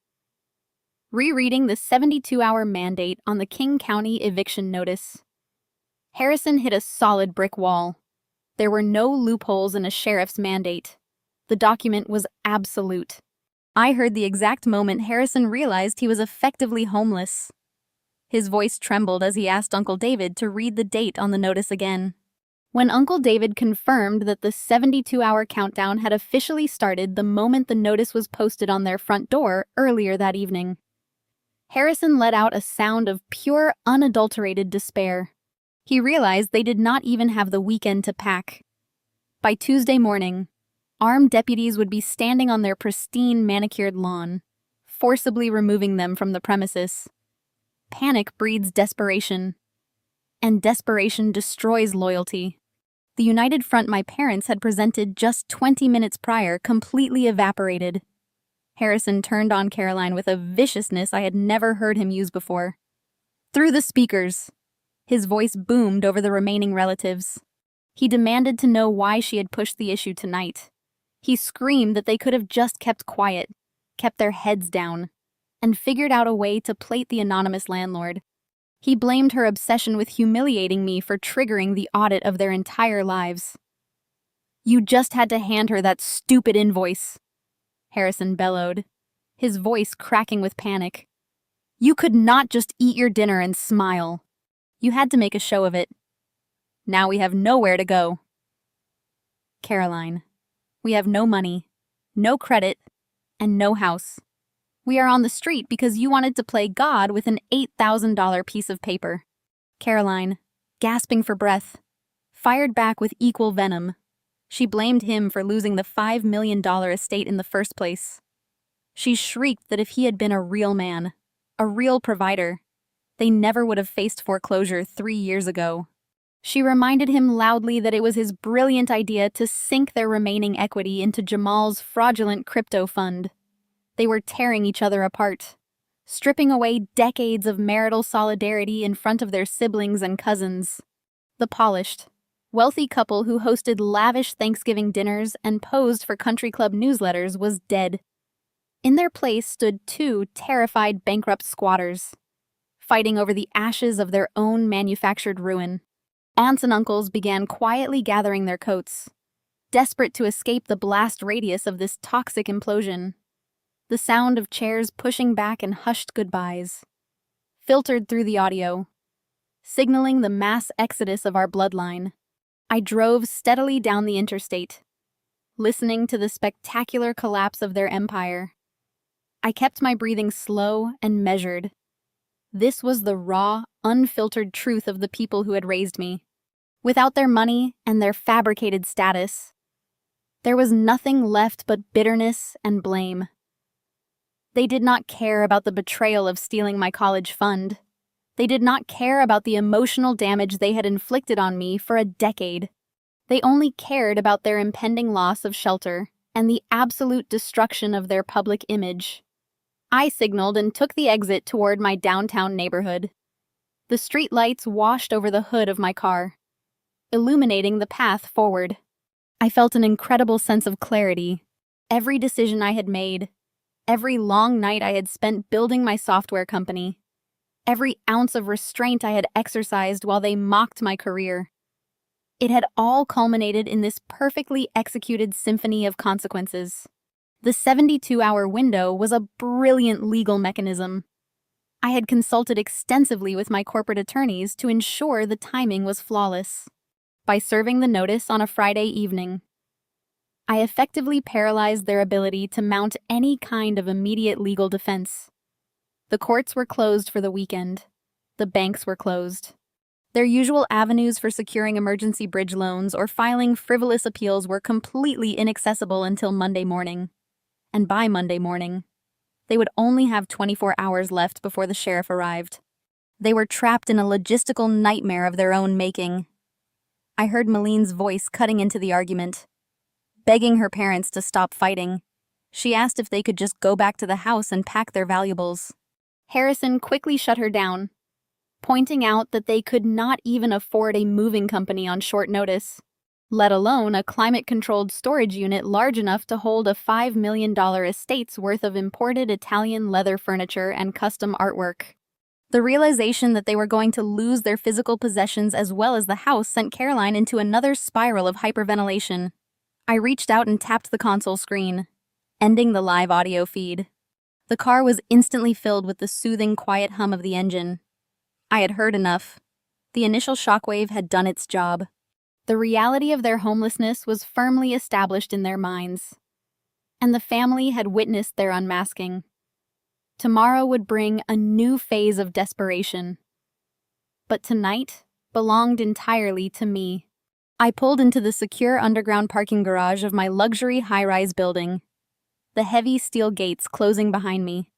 rereading the 72-hour mandate on the King County eviction notice, Harrison hit a solid brick wall. There were no loopholes in a sheriff's mandate. The document was absolute. I heard the exact moment Harrison realized he was effectively homeless. His voice trembled as he asked Uncle David to read the date on the notice again. When Uncle David confirmed that the 72-hour countdown had officially started the moment the notice was posted on their front door earlier that evening, Harrison let out a sound of pure, unadulterated despair. He realized they did not even have the weekend to pack. By Tuesday morning, armed deputies would be standing on their pristine, manicured lawn, forcibly removing them from the premises. Panic breeds desperation, and desperation destroys loyalty. The united front my parents had presented just 20 minutes prior completely evaporated. Harrison turned on Caroline with a viciousness I had never heard him use before. Through the speakers, his voice boomed over the remaining relatives. He demanded to know why she had pushed the issue tonight. He screamed that they could have just kept quiet, kept their heads down, and figured out a way to plate the anonymous landlord. He blamed her obsession with humiliating me for triggering the audit of their entire lives. "You just had to hand her that stupid invoice," Harrison bellowed. his voice cracking with panic. You could not just eat your dinner and smile. You had to make a show of it. Now we have nowhere to go. Caroline, we have no money, no credit, and no house. We are on the street because you wanted to play God with an $8,000 piece of paper. Caroline, gasping for breath, fired back with equal venom. She blamed him for losing the $5 million estate in the first place. She shrieked that if he had been a real man, a real provider, they never would have faced foreclosure 3 years ago. She reminded him loudly that it was his brilliant idea to sink their remaining equity into Jamal's fraudulent crypto fund. They were tearing each other apart, stripping away decades of marital solidarity in front of their siblings and cousins. The polished, wealthy couple who hosted lavish Thanksgiving dinners and posed for country club newsletters was dead. In their place stood 2 terrified bankrupt squatters, fighting over the ashes of their own manufactured ruin. Aunts and uncles began quietly gathering their coats, desperate to escape the blast radius of this toxic implosion. The sound of chairs pushing back and hushed goodbyes filtered through the audio, signaling the mass exodus of our bloodline. I drove steadily down the interstate, listening to the spectacular collapse of their empire. I kept my breathing slow and measured. This was the raw, unfiltered truth of the people who had raised me. Without their money and their fabricated status, there was nothing left but bitterness and blame. They did not care about the betrayal of stealing my college fund. They did not care about the emotional damage they had inflicted on me for a decade. They only cared about their impending loss of shelter and the absolute destruction of their public image. I signaled and took the exit toward my downtown neighborhood. The street lights washed over the hood of my car, illuminating the path forward. I felt an incredible sense of clarity. Every decision I had made, every long night I had spent building my software company, every ounce of restraint I had exercised while they mocked my career. It had all culminated in this perfectly executed symphony of consequences. The 72-hour window was a brilliant legal mechanism. I had consulted extensively with my corporate attorneys to ensure the timing was flawless. By serving the notice on a Friday evening, I effectively paralyzed their ability to mount any kind of immediate legal defense. The courts were closed for the weekend. The banks were closed. Their usual avenues for securing emergency bridge loans or filing frivolous appeals were completely inaccessible until Monday morning. And by Monday morning, they would only have 24 hours left before the sheriff arrived. They were trapped in a logistical nightmare of their own making. I heard Maline's voice cutting into the argument, begging her parents to stop fighting. She asked if they could just go back to the house and pack their valuables. Harrison quickly shut her down, pointing out that they could not even afford a moving company on short notice, let alone a climate-controlled storage unit large enough to hold a $5 million estate's worth of imported Italian leather furniture and custom artwork. The realization that they were going to lose their physical possessions as well as the house sent Caroline into another spiral of hyperventilation. I reached out and tapped the console screen, ending the live audio feed. The car was instantly filled with the soothing, quiet hum of the engine. I had heard enough. The initial shockwave had done its job. The reality of their homelessness was firmly established in their minds, and the family had witnessed their unmasking. Tomorrow would bring a new phase of desperation. But tonight belonged entirely to me. I pulled into the secure underground parking garage of my luxury high-rise building, the heavy steel gates closing behind me,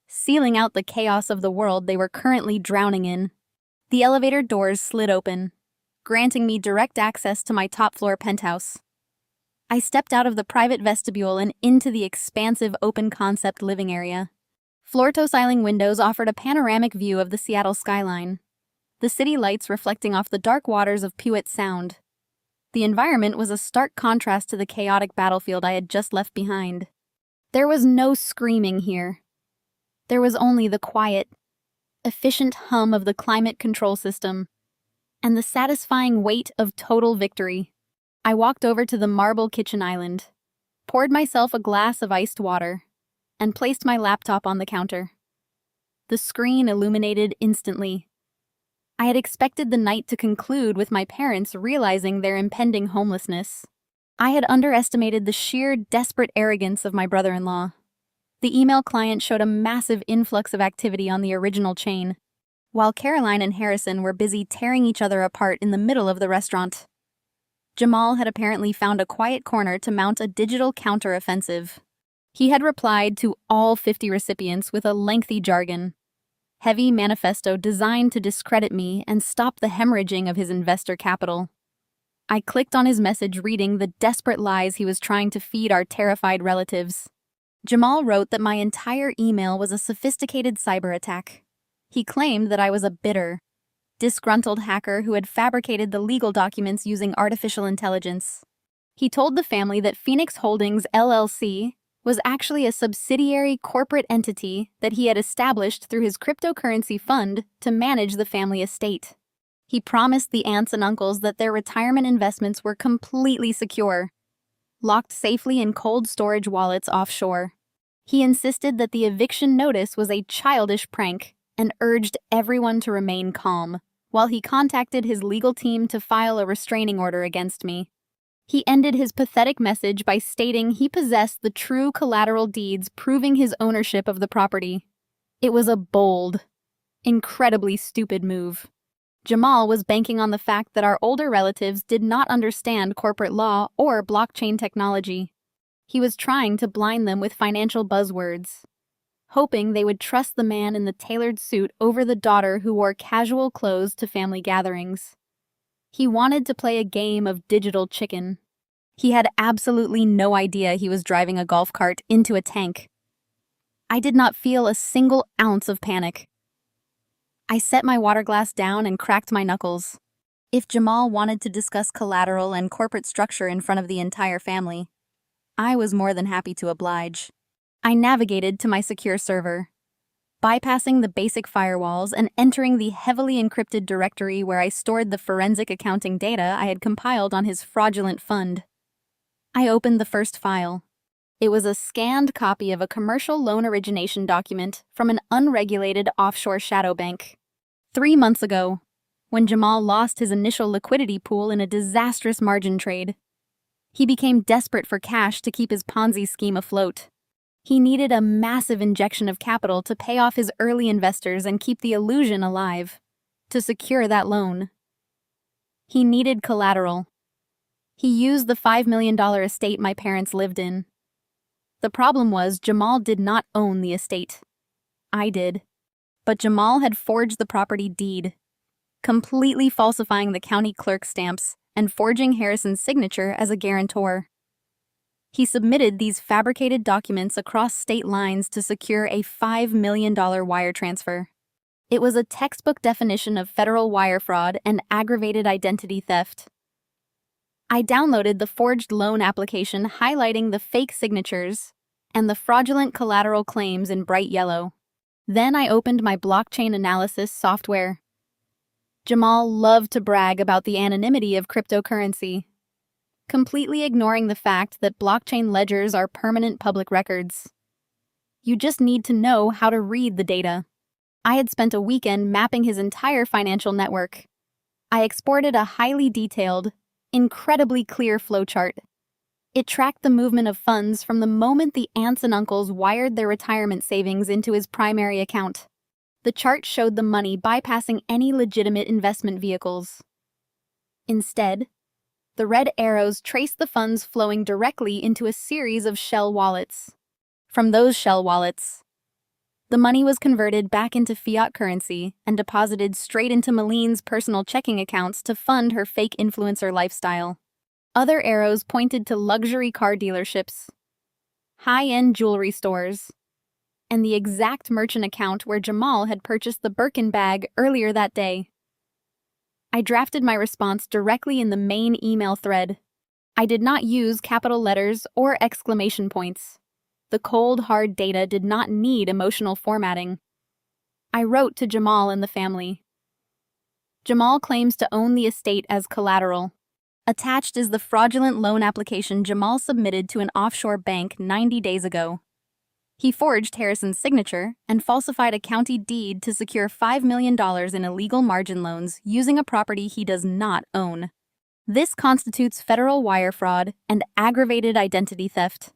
sealing out the chaos of the world they were currently drowning in. The elevator doors slid open, granting me direct access to my top-floor penthouse. I stepped out of the private vestibule and into the expansive open-concept living area. Floor-to-ceiling windows offered a panoramic view of the Seattle skyline, the city lights reflecting off the dark waters of Puget Sound. The environment was a stark contrast to the chaotic battlefield I had just left behind. There was no screaming here. There was only the quiet, efficient hum of the climate control system and the satisfying weight of total victory. I walked over to the marble kitchen island, poured myself a glass of iced water, and placed my laptop on the counter. The screen illuminated instantly. I had expected the night to conclude with my parents realizing their impending homelessness. I had underestimated the sheer desperate arrogance of my brother-in-law. The email client showed a massive influx of activity on the original chain, while Caroline and Harrison were busy tearing each other apart in the middle of the restaurant. Jamal had apparently found a quiet corner to mount a digital counter-offensive. He had replied to all 50 recipients with a lengthy jargon, heavy manifesto designed to discredit me and stop the hemorrhaging of his investor capital. I clicked on his message, reading the desperate lies he was trying to feed our terrified relatives. Jamal wrote that my entire email was a sophisticated cyber attack. He claimed that I was a bitter, disgruntled hacker who had fabricated the legal documents using artificial intelligence. He told the family that Phoenix Holdings, LLC, was actually a subsidiary corporate entity that he had established through his cryptocurrency fund to manage the family estate. He promised the aunts and uncles that their retirement investments were completely secure, locked safely in cold storage wallets offshore. He insisted that the eviction notice was a childish prank and urged everyone to remain calm, while he contacted his legal team to file a restraining order against me. He ended his pathetic message by stating he possessed the true collateral deeds proving his ownership of the property. It was a bold, incredibly stupid move. Jamal was banking on the fact that our older relatives did not understand corporate law or blockchain technology. He was trying to blind them with financial buzzwords, hoping they would trust the man in the tailored suit over the daughter who wore casual clothes to family gatherings. He wanted to play a game of digital chicken. He had absolutely no idea he was driving a golf cart into a tank. I did not feel a single ounce of panic. I set my water glass down and cracked my knuckles. If Jamal wanted to discuss collateral and corporate structure in front of the entire family, I was more than happy to oblige. I navigated to my secure server, bypassing the basic firewalls and entering the heavily encrypted directory where I stored the forensic accounting data I had compiled on his fraudulent fund. I opened the first file. It was a scanned copy of a commercial loan origination document from an unregulated offshore shadow bank. 3 months ago, when Jamal lost his initial liquidity pool in a disastrous margin trade, he became desperate for cash to keep his Ponzi scheme afloat. He needed a massive injection of capital to pay off his early investors and keep the illusion alive, to secure that loan. He needed collateral. He used the $5 million estate my parents lived in. The problem was Jamal did not own the estate. I did. But Jamal had forged the property deed, completely falsifying the county clerk's stamps and forging Harrison's signature as a guarantor. He submitted these fabricated documents across state lines to secure a $5 million wire transfer. It was a textbook definition of federal wire fraud and aggravated identity theft. I downloaded the forged loan application highlighting the fake signatures and the fraudulent collateral claims in bright yellow. Then I opened my blockchain analysis software. Jamal loved to brag about the anonymity of cryptocurrency, completely ignoring the fact that blockchain ledgers are permanent public records. You just need to know how to read the data. I had spent a weekend mapping his entire financial network. I exported a highly detailed, incredibly clear flowchart. It tracked the movement of funds from the moment the aunts and uncles wired their retirement savings into his primary account. The chart showed the money bypassing any legitimate investment vehicles. Instead, the red arrows traced the funds flowing directly into a series of shell wallets. From those shell wallets, the money was converted back into fiat currency and deposited straight into Maline's personal checking accounts to fund her fake influencer lifestyle. Other arrows pointed to luxury car dealerships, high-end jewelry stores, and the exact merchant account where Jamal had purchased the Birkin bag earlier that day. I drafted my response directly in the main email thread. I did not use capital letters or exclamation points. The cold, hard data did not need emotional formatting. I wrote to Jamal and the family. Jamal claims to own the estate as collateral. Attached is the fraudulent loan application Jamal submitted to an offshore bank 90 days ago. He forged Harrison's signature and falsified a county deed to secure $5 million in illegal margin loans using a property he does not own. This constitutes federal wire fraud and aggravated identity theft.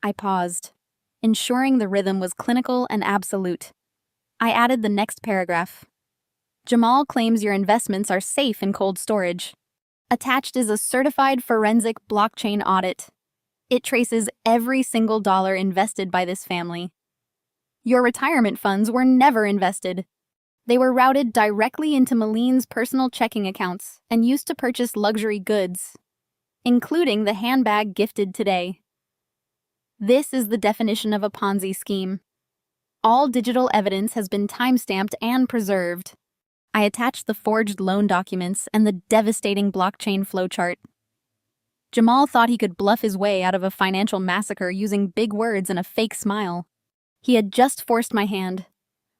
I paused, ensuring the rhythm was clinical and absolute. I added the next paragraph. Jamal claims your investments are safe in cold storage. Attached is a certified forensic blockchain audit. It traces every single dollar invested by this family. Your retirement funds were never invested. They were routed directly into Maline's personal checking accounts and used to purchase luxury goods, including the handbag gifted today. This is the definition of a Ponzi scheme. All digital evidence has been timestamped and preserved. I attached the forged loan documents and the devastating blockchain flowchart. Jamal thought he could bluff his way out of a financial massacre using big words and a fake smile. He had just forced my hand,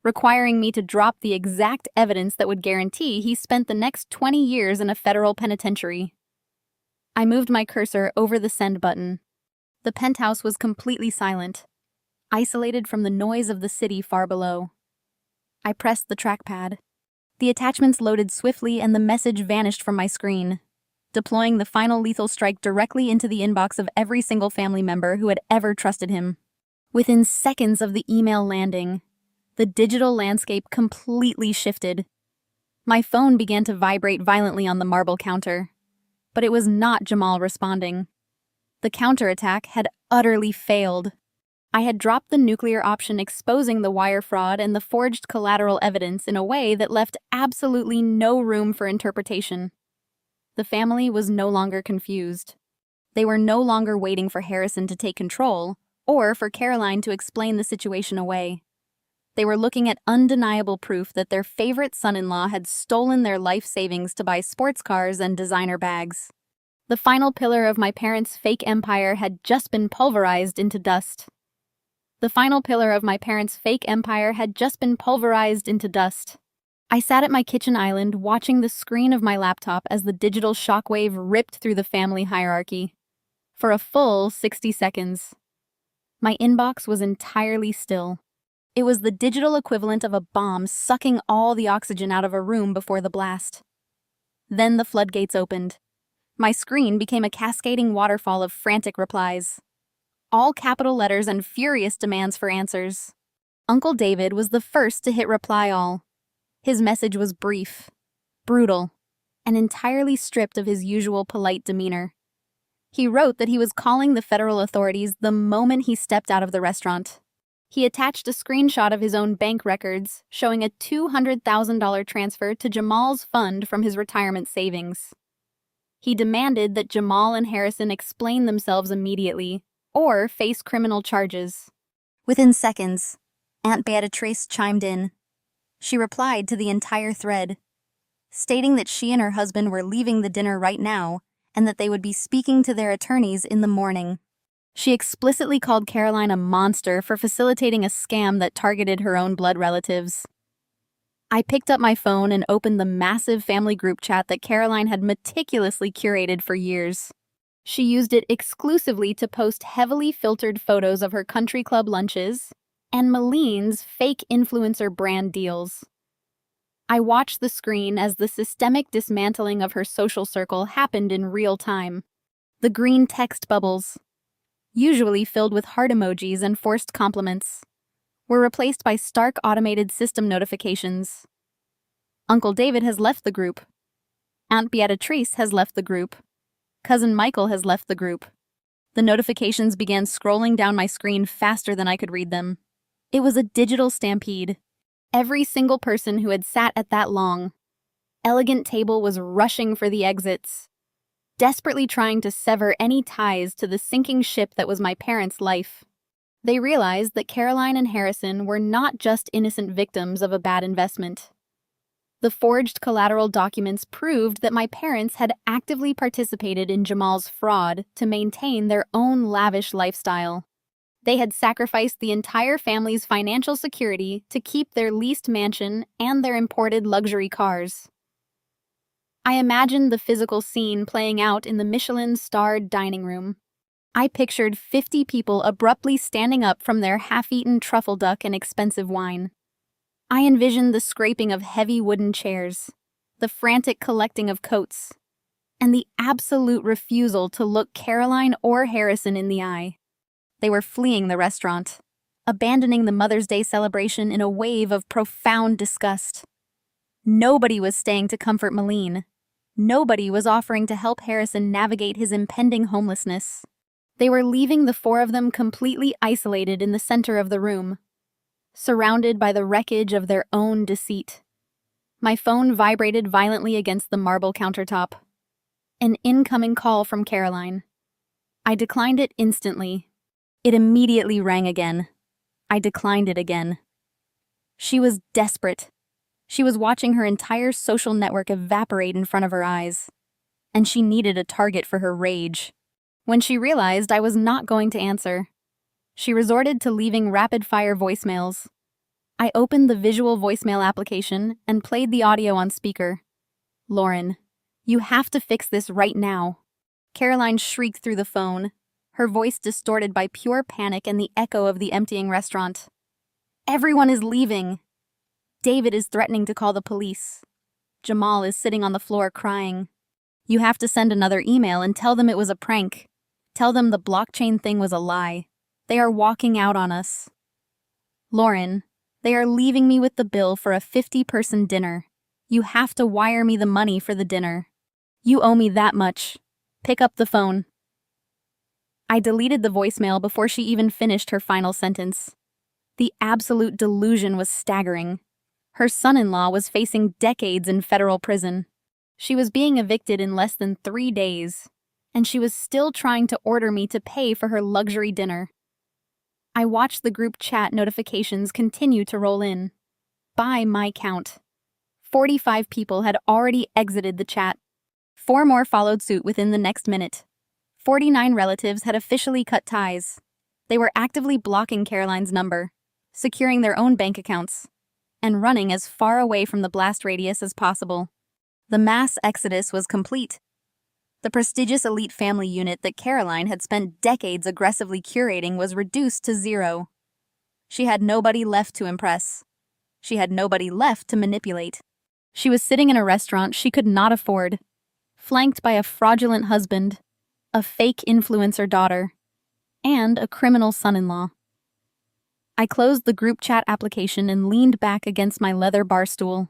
requiring me to drop the exact evidence that would guarantee he spent the next 20 years in a federal penitentiary. I moved my cursor over the send button. The penthouse was completely silent, isolated from the noise of the city far below. I pressed the trackpad. The attachments loaded swiftly and the message vanished from my screen, deploying the final lethal strike directly into the inbox of every single family member who had ever trusted him. Within seconds of the email landing, the digital landscape completely shifted. My phone began to vibrate violently on the marble counter, but it was not Jamal responding. The counterattack had utterly failed. I had dropped the nuclear option, exposing the wire fraud and the forged collateral evidence in a way that left absolutely no room for interpretation. The family was no longer confused. They were no longer waiting for Harrison to take control or for Caroline to explain the situation away. They were looking at undeniable proof that their favorite son-in-law had stolen their life savings to buy sports cars and designer bags. The final pillar of my parents' fake empire had just been pulverized into dust. I sat at my kitchen island watching the screen of my laptop as the digital shockwave ripped through the family hierarchy. For a full 60 seconds. My inbox was entirely still. It was the digital equivalent of a bomb sucking all the oxygen out of a room before the blast. Then the floodgates opened. My screen became a cascading waterfall of frantic replies. All capital letters and furious demands for answers. Uncle David was the first to hit reply all. His message was brief, brutal, and entirely stripped of his usual polite demeanor. He wrote that he was calling the federal authorities the moment he stepped out of the restaurant. He attached a screenshot of his own bank records showing a $200,000 transfer to Jamal's fund from his retirement savings. He demanded that Jamal and Harrison explain themselves immediately or face criminal charges. Within seconds, Aunt Beatrice chimed in. She replied to the entire thread, stating that she and her husband were leaving the dinner right now and that they would be speaking to their attorneys in the morning. She explicitly called Caroline a monster for facilitating a scam that targeted her own blood relatives. I picked up my phone and opened the massive family group chat that Caroline had meticulously curated for years. She used it exclusively to post heavily filtered photos of her country club lunches and Maline's fake influencer brand deals. I watched the screen as the systemic dismantling of her social circle happened in real time. The green text bubbles, usually filled with heart emojis and forced compliments, were replaced by stark automated system notifications. Uncle David has left the group. Aunt Beatrice has left the group. Cousin Michael has left the group. The notifications began scrolling down my screen faster than I could read them. It was a digital stampede. Every single person who had sat at that long, elegant table was rushing for the exits, desperately trying to sever any ties to the sinking ship that was my parents' life. They realized that Caroline and Harrison were not just innocent victims of a bad investment. The forged collateral documents proved that my parents had actively participated in Jamal's fraud to maintain their own lavish lifestyle. They had sacrificed the entire family's financial security to keep their leased mansion and their imported luxury cars. I imagined the physical scene playing out in the Michelin-starred dining room. I pictured 50 people abruptly standing up from their half-eaten truffle duck and expensive wine. I envisioned the scraping of heavy wooden chairs, the frantic collecting of coats, and the absolute refusal to look Caroline or Harrison in the eye. They were fleeing the restaurant, abandoning the Mother's Day celebration in a wave of profound disgust. Nobody was staying to comfort Malene. Nobody was offering to help Harrison navigate his impending homelessness. They were leaving the four of them completely isolated in the center of the room, surrounded by the wreckage of their own deceit. My phone vibrated violently against the marble countertop. An incoming call from Caroline. I declined it instantly. It immediately rang again. I declined it again. She was desperate. She was watching her entire social network evaporate in front of her eyes, and she needed a target for her rage. When she realized I was not going to answer, she resorted to leaving rapid-fire voicemails. I opened the visual voicemail application and played the audio on speaker. "Lauren, you have to fix this right now." Caroline shrieked through the phone, her voice distorted by pure panic and the echo of the emptying restaurant. "Everyone is leaving. David is threatening to call the police. Jamal is sitting on the floor crying. You have to send another email and tell them it was a prank. Tell them the blockchain thing was a lie. They are walking out on us. Lauren, they are leaving me with the bill for a 50-person dinner. You have to wire me the money for the dinner. You owe me that much. Pick up the phone." I deleted the voicemail before she even finished her final sentence. The absolute delusion was staggering. Her son-in-law was facing decades in federal prison. She was being evicted in less than 3 days, and she was still trying to order me to pay for her luxury dinner. I watched the group chat notifications continue to roll in. By my count, 45 people had already exited the chat. 4 more followed suit within the next minute. 49 relatives had officially cut ties. They were actively blocking Caroline's number, securing their own bank accounts, and running as far away from the blast radius as possible. The mass exodus was complete. The prestigious elite family unit that Caroline had spent decades aggressively curating was reduced to 0. She had nobody left to impress. She had nobody left to manipulate. She was sitting in a restaurant she could not afford, flanked by a fraudulent husband, a fake influencer daughter, and a criminal son-in-law. I closed the group chat application and leaned back against my leather bar stool.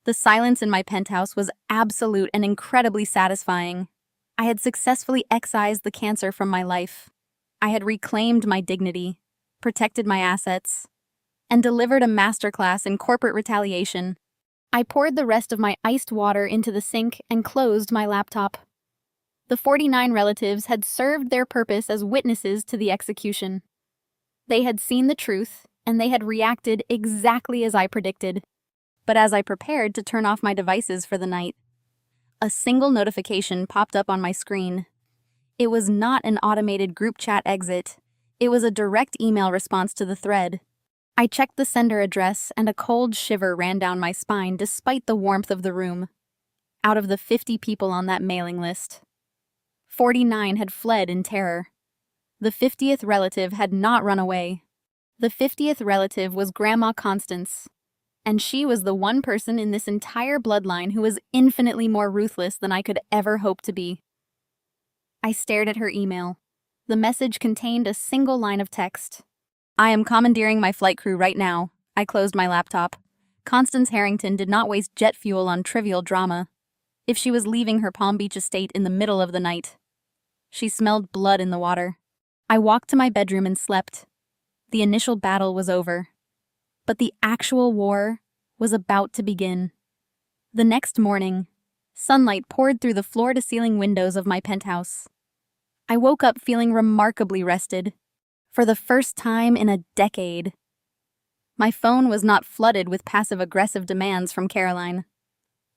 The silence in my penthouse was absolute and incredibly satisfying. I had successfully excised the cancer from my life. I had reclaimed my dignity, protected my assets, and delivered a masterclass in corporate retaliation. I poured the rest of my iced water into the sink and closed my laptop. The 49 relatives had served their purpose as witnesses to the execution. They had seen the truth, and they had reacted exactly as I predicted. But as I prepared to turn off my devices for the night, a single notification popped up on my screen. It was not an automated group chat exit. It was a direct email response to the thread. I checked the sender address, and a cold shiver ran down my spine despite the warmth of the room. Out of the 50 people on that mailing list, 49 had fled in terror. The 50th relative had not run away. The 50th relative was Grandma Constance, and she was the one person in this entire bloodline who was infinitely more ruthless than I could ever hope to be. I stared at her email. The message contained a single line of text. "I am commandeering my flight crew right now." I closed my laptop. Constance Harrington did not waste jet fuel on trivial drama. If she was leaving her Palm Beach estate in the middle of the night, she smelled blood in the water. I walked to my bedroom and slept. The initial battle was over. But the actual war was about to begin. The next morning, sunlight poured through the floor-to-ceiling windows of my penthouse. I woke up feeling remarkably rested, for the first time in a decade. My phone was not flooded with passive-aggressive demands from Caroline.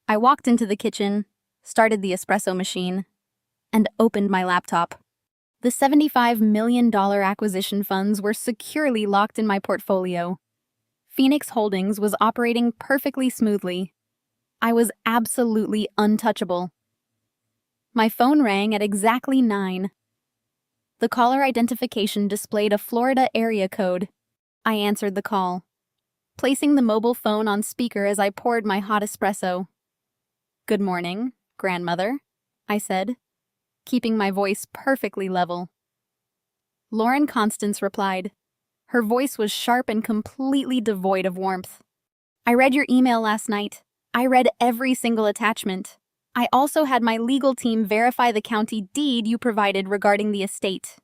I walked into the kitchen, started the espresso machine, and opened my laptop. The $75 million acquisition funds were securely locked in my portfolio. Phoenix Holdings was operating perfectly smoothly. I was absolutely untouchable. My phone rang at exactly 9. The caller identification displayed a Florida area code. I answered the call, placing the mobile phone on speaker as I poured my hot espresso. "Good morning, grandmother," I said, keeping my voice perfectly level. Lauren Constance replied. Her voice was sharp and completely devoid of warmth. "I read your email last night. I read every single attachment. I also had my legal team verify the county deed you provided regarding the estate.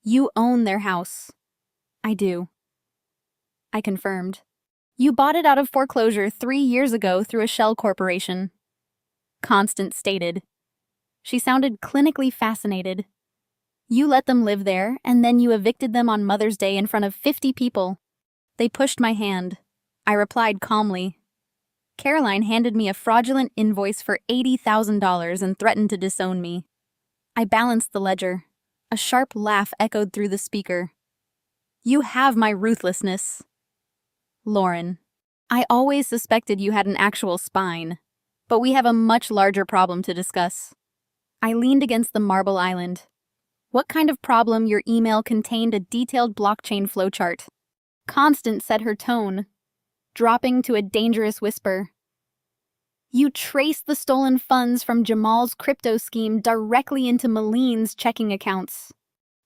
You own their house." "I do," I confirmed. "You bought it out of foreclosure 3 years ago through a shell corporation," Constance stated. She sounded clinically fascinated. "You let them live there, and then you evicted them on Mother's Day in front of 50 people. They pushed my hand. I replied calmly. Caroline handed me a fraudulent invoice for $80,000 and threatened to disown me. I balanced the ledger. A sharp laugh echoed through the speaker. "You have my ruthlessness." "Lauren, I always suspected you had an actual spine, but we have a much larger problem to discuss." I leaned against the marble island. "What kind of problem? Your email contained a detailed blockchain flowchart." Constance set her tone, dropping to a dangerous whisper. "You traced the stolen funds from Jamal's crypto scheme directly into Maline's checking accounts.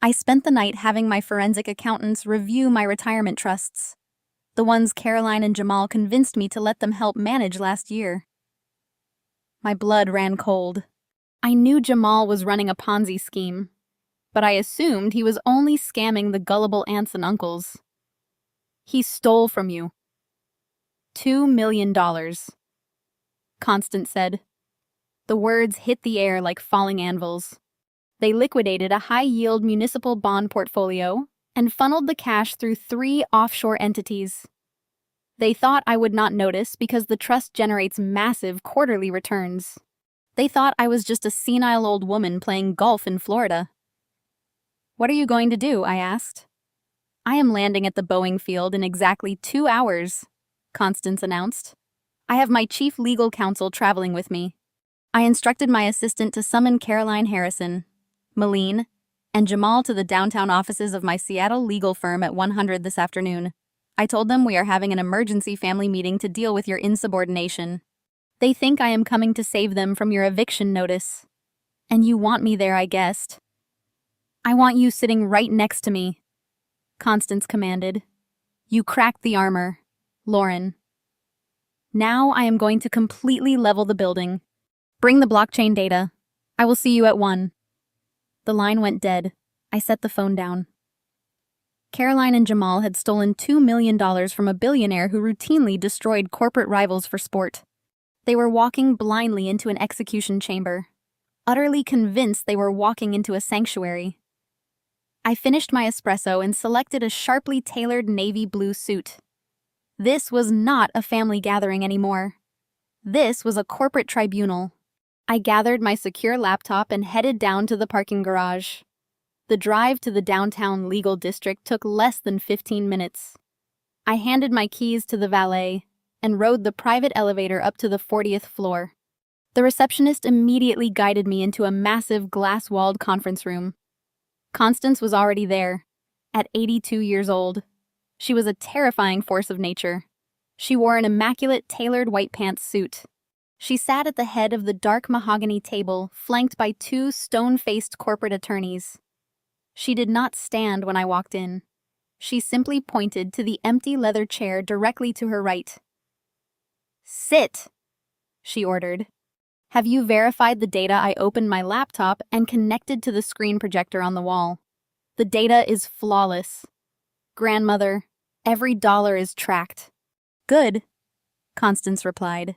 I spent the night having my forensic accountants review my retirement trusts, the ones Caroline and Jamal convinced me to let them help manage last year." My blood ran cold. I knew Jamal was running a Ponzi scheme, but I assumed he was only scamming the gullible aunts and uncles. "He stole from you." $2 million, Constance said. The words hit the air like falling anvils. They liquidated a high-yield municipal bond portfolio and funneled the cash through 3 offshore entities. They thought I would not notice because the trust generates massive quarterly returns. They thought I was just a senile old woman playing golf in Florida. "What are you going to do?" I asked. "I am landing at the Boeing field in exactly 2 hours, Constance announced. "I have my chief legal counsel traveling with me." I instructed my assistant to summon Caroline Harrison, Maline, and Jamal to the downtown offices of my Seattle legal firm at 100 this afternoon. I told them we are having an emergency family meeting to deal with your insubordination. They think I am coming to save them from your eviction notice. And you want me there, I guessed. "I want you sitting right next to me," Constance commanded. "You cracked the armor, Lauren. Now I am going to completely level the building. Bring the blockchain data. I will see you at 1. The line went dead. I set the phone down. Caroline and Jamal had stolen $2 million from a billionaire who routinely destroyed corporate rivals for sport. They were walking blindly into an execution chamber, utterly convinced they were walking into a sanctuary. I finished my espresso and selected a sharply tailored navy blue suit. This was not a family gathering anymore. This was a corporate tribunal. I gathered my secure laptop and headed down to the parking garage. The drive to the downtown legal district took less than 15 minutes. I handed my keys to the valet and rode the private elevator up to the 40th floor. The receptionist immediately guided me into a massive glass-walled conference room. Constance was already there, at 82 years old. She was a terrifying force of nature. She wore an immaculate tailored white pants suit. She sat at the head of the dark mahogany table, flanked by 2 stone-faced corporate attorneys. She did not stand when I walked in. She simply pointed to the empty leather chair directly to her right. "Sit," she ordered. "Have you verified the data? I opened my laptop and connected to the screen projector on the wall. The data is flawless. Grandmother, every dollar is tracked." "Good," Constance replied,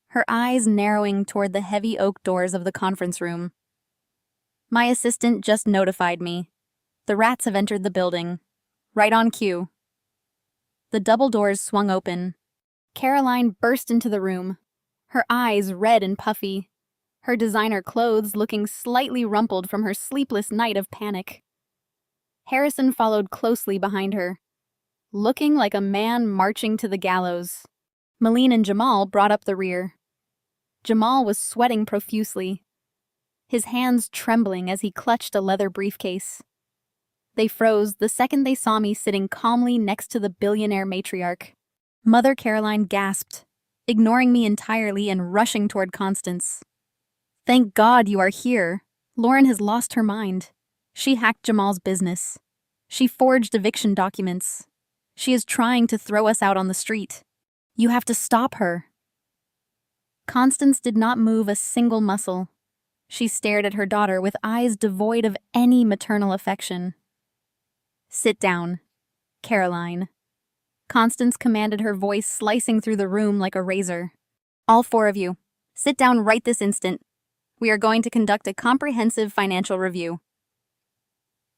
her eyes narrowing toward the heavy oak doors of the conference room. "My assistant just notified me. The rats have entered the building. Right on cue." The double doors swung open. Caroline burst into the room, her eyes red and puffy, her designer clothes looking slightly rumpled from her sleepless night of panic. Harrison followed closely behind her, looking like a man marching to the gallows. Maline and Jamal brought up the rear. Jamal was sweating profusely, his hands trembling as he clutched a leather briefcase. They froze the second they saw me sitting calmly next to the billionaire matriarch. Mother Caroline gasped, ignoring me entirely and rushing toward Constance. "Thank God you are here. Lauren has lost her mind. She hacked Jamal's business. She forged eviction documents. She is trying to throw us out on the street. You have to stop her." Constance did not move a single muscle. She stared at her daughter with eyes devoid of any maternal affection. "Sit down, Caroline." Constance commanded, her voice slicing through the room like a razor. "All four of you, sit down right this instant. We are going to conduct a comprehensive financial review."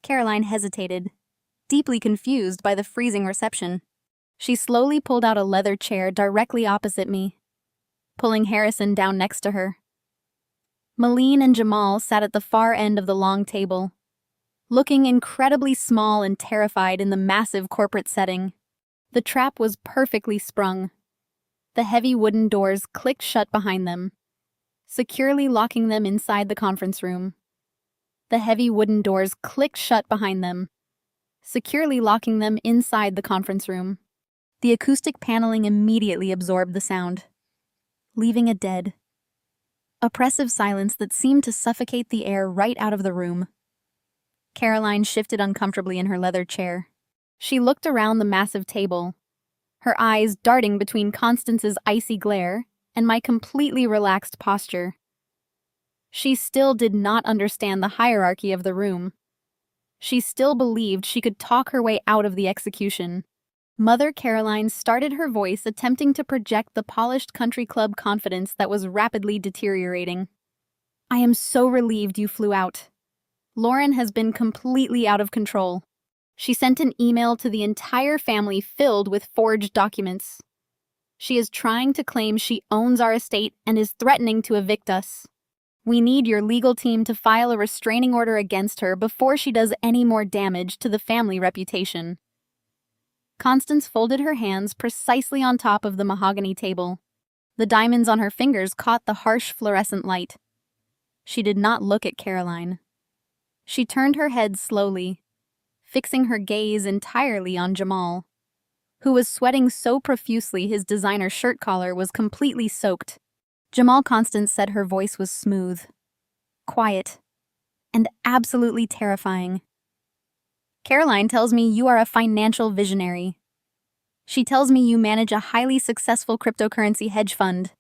Caroline hesitated, deeply confused by the freezing reception. She slowly pulled out a leather chair directly opposite me, pulling Harrison down next to her. Malene and Jamal sat at the far end of the long table, looking incredibly small and terrified in the massive corporate setting. The trap was perfectly sprung. The heavy wooden doors clicked shut behind them, securely locking them inside the conference room. The heavy wooden doors clicked shut behind them, securely locking them inside the conference room. The acoustic paneling immediately absorbed the sound, leaving a dead, oppressive silence that seemed to suffocate the air right out of the room. Caroline shifted uncomfortably in her leather chair. She looked around the massive table, her eyes darting between Constance's icy glare and my completely relaxed posture. She still did not understand the hierarchy of the room. She still believed she could talk her way out of the execution. Mother Caroline started her voice, attempting to project the polished country club confidence that was rapidly deteriorating. "I am so relieved you flew out. Lauren has been completely out of control. She sent an email to the entire family filled with forged documents. She is trying to claim she owns our estate and is threatening to evict us. We need your legal team to file a restraining order against her before she does any more damage to the family reputation." Constance folded her hands precisely on top of the mahogany table. The diamonds on her fingers caught the harsh fluorescent light. She did not look at Caroline. She turned her head slowly, fixing her gaze entirely on Jamal, who was sweating so profusely his designer shirt collar was completely soaked. "Jamal," Constance said, her voice was smooth, quiet, and absolutely terrifying. "Caroline tells me you are a financial visionary. She tells me you manage a highly successful cryptocurrency hedge fund.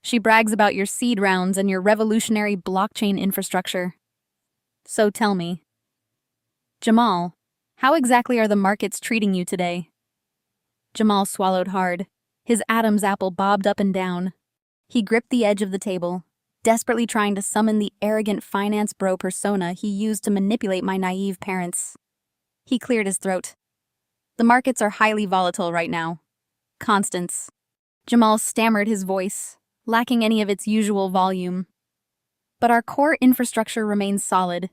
She brags about your seed rounds and your revolutionary blockchain infrastructure. So tell me, Jamal, how exactly are the markets treating you today?" Jamal swallowed hard. His Adam's apple bobbed up and down. He gripped the edge of the table, desperately trying to summon the arrogant finance bro persona he used to manipulate my naive parents. He cleared his throat. "The markets are highly volatile right now. Constance." Jamal stammered, his voice lacking any of its usual volume. "But our core infrastructure remains solid.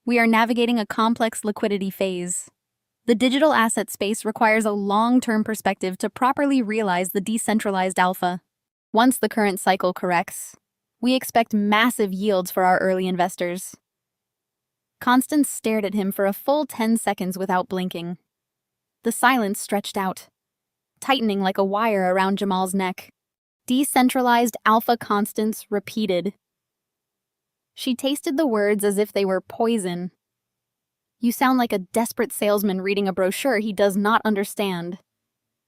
We are navigating a complex liquidity phase. The digital asset space requires a long-term perspective to properly realize the decentralized alpha. Once the current cycle corrects, we expect massive yields for our early investors." Constance stared at him for a full 10 seconds without blinking. The silence stretched out, tightening like a wire around Jamal's neck. "Decentralized alpha," Constance repeated. She tasted the words as if they were poison. "You sound like a desperate salesman reading a brochure he does not understand.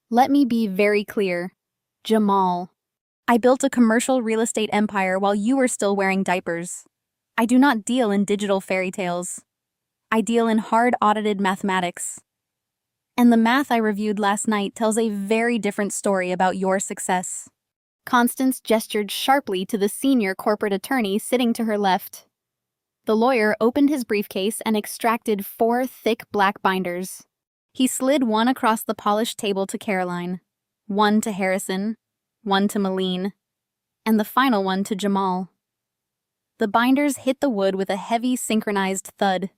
Let me be very clear, Jamal. I built a commercial real estate empire while you were still wearing diapers. I do not deal in digital fairy tales. I deal in hard audited mathematics. And the math I reviewed last night tells a very different story about your success." Constance gestured sharply to the senior corporate attorney sitting to her left. The lawyer opened his briefcase and extracted 4 thick black binders. He slid one across the polished table to Caroline, one to Harrison, one to Malene, and the final one to Jamal. The binders hit the wood with a heavy, synchronized thud.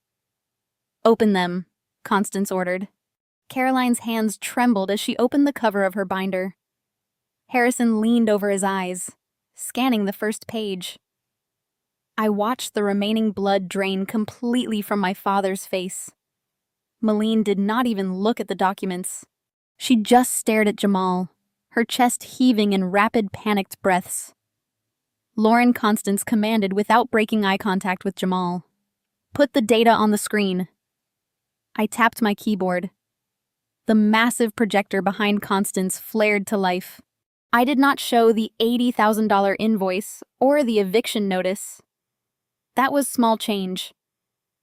"Open them," Constance ordered. Caroline's hands trembled as she opened the cover of her binder. Harrison leaned over his eyes, scanning the first page. I watched the remaining blood drain completely from my father's face. Malene did not even look at the documents. She just stared at Jamal, her chest heaving in rapid, panicked breaths. Lauren Constance commanded without breaking eye contact with Jamal. "Put the data on the screen." I tapped my keyboard. The massive projector behind Constance flared to life. I did not show the $80,000 invoice or the eviction notice. That was small change.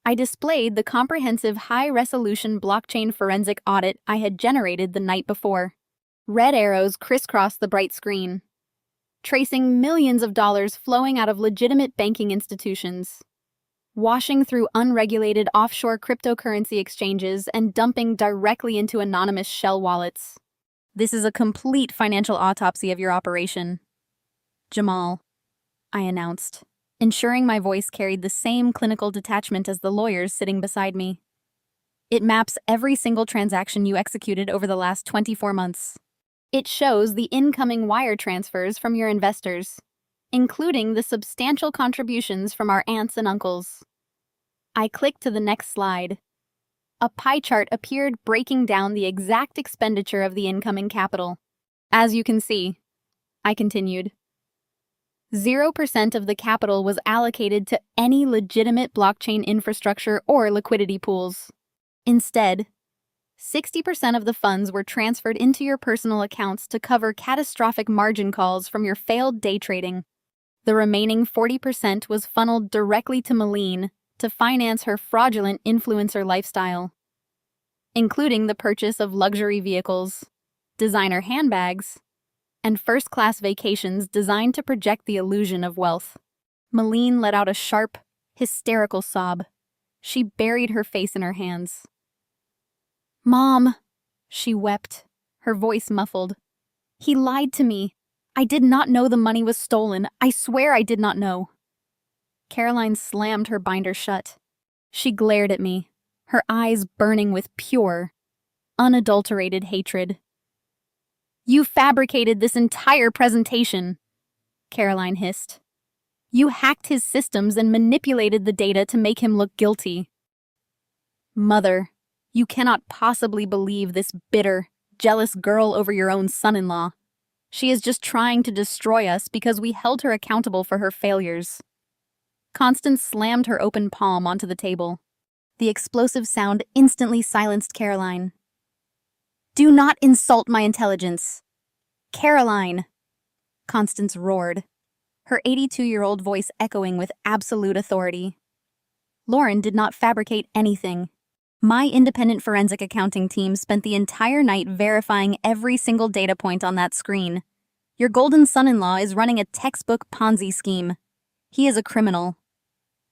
I displayed the comprehensive high-resolution blockchain forensic audit I had generated the night before. Red arrows crisscrossed the bright screen, tracing millions of dollars flowing out of legitimate banking institutions, washing through unregulated offshore cryptocurrency exchanges and dumping directly into anonymous shell wallets. "This is a complete financial autopsy of your operation, Jamal," I announced, ensuring my voice carried the same clinical detachment as the lawyers sitting beside me. "It maps every single transaction you executed over the last 24 months. It shows the incoming wire transfers from your investors, including the substantial contributions from our aunts and uncles." I clicked to the next slide. A pie chart appeared breaking down the exact expenditure of the incoming capital. "As you can see," I continued, 0% of the capital was allocated to any legitimate blockchain infrastructure or liquidity pools. Instead, 60% of the funds were transferred into your personal accounts to cover catastrophic margin calls from your failed day trading. The remaining 40% was funneled directly to Malene to finance her fraudulent influencer lifestyle, including the purchase of luxury vehicles, designer handbags, and first-class vacations designed to project the illusion of wealth. Malene let out a sharp, hysterical sob. She buried her face in her hands. "Mom," she wept, her voice muffled. "He lied to me. I did not know the money was stolen. I swear I did not know." Caroline slammed her binder shut. She glared at me, her eyes burning with pure, unadulterated hatred. "You fabricated this entire presentation," Caroline hissed. "You hacked his systems and manipulated the data to make him look guilty." "Mother, you cannot possibly believe this bitter, jealous girl over your own son-in-law. She is just trying to destroy us because we held her accountable for her failures." Constance slammed her open palm onto the table. The explosive sound instantly silenced Caroline. "Do not insult my intelligence, Caroline!" Constance roared, her 82-year-old voice echoing with absolute authority. Lauren did not fabricate anything. My independent forensic accounting team spent the entire night verifying every single data point on that screen. Your golden son-in-law is running a textbook Ponzi scheme. He is a criminal.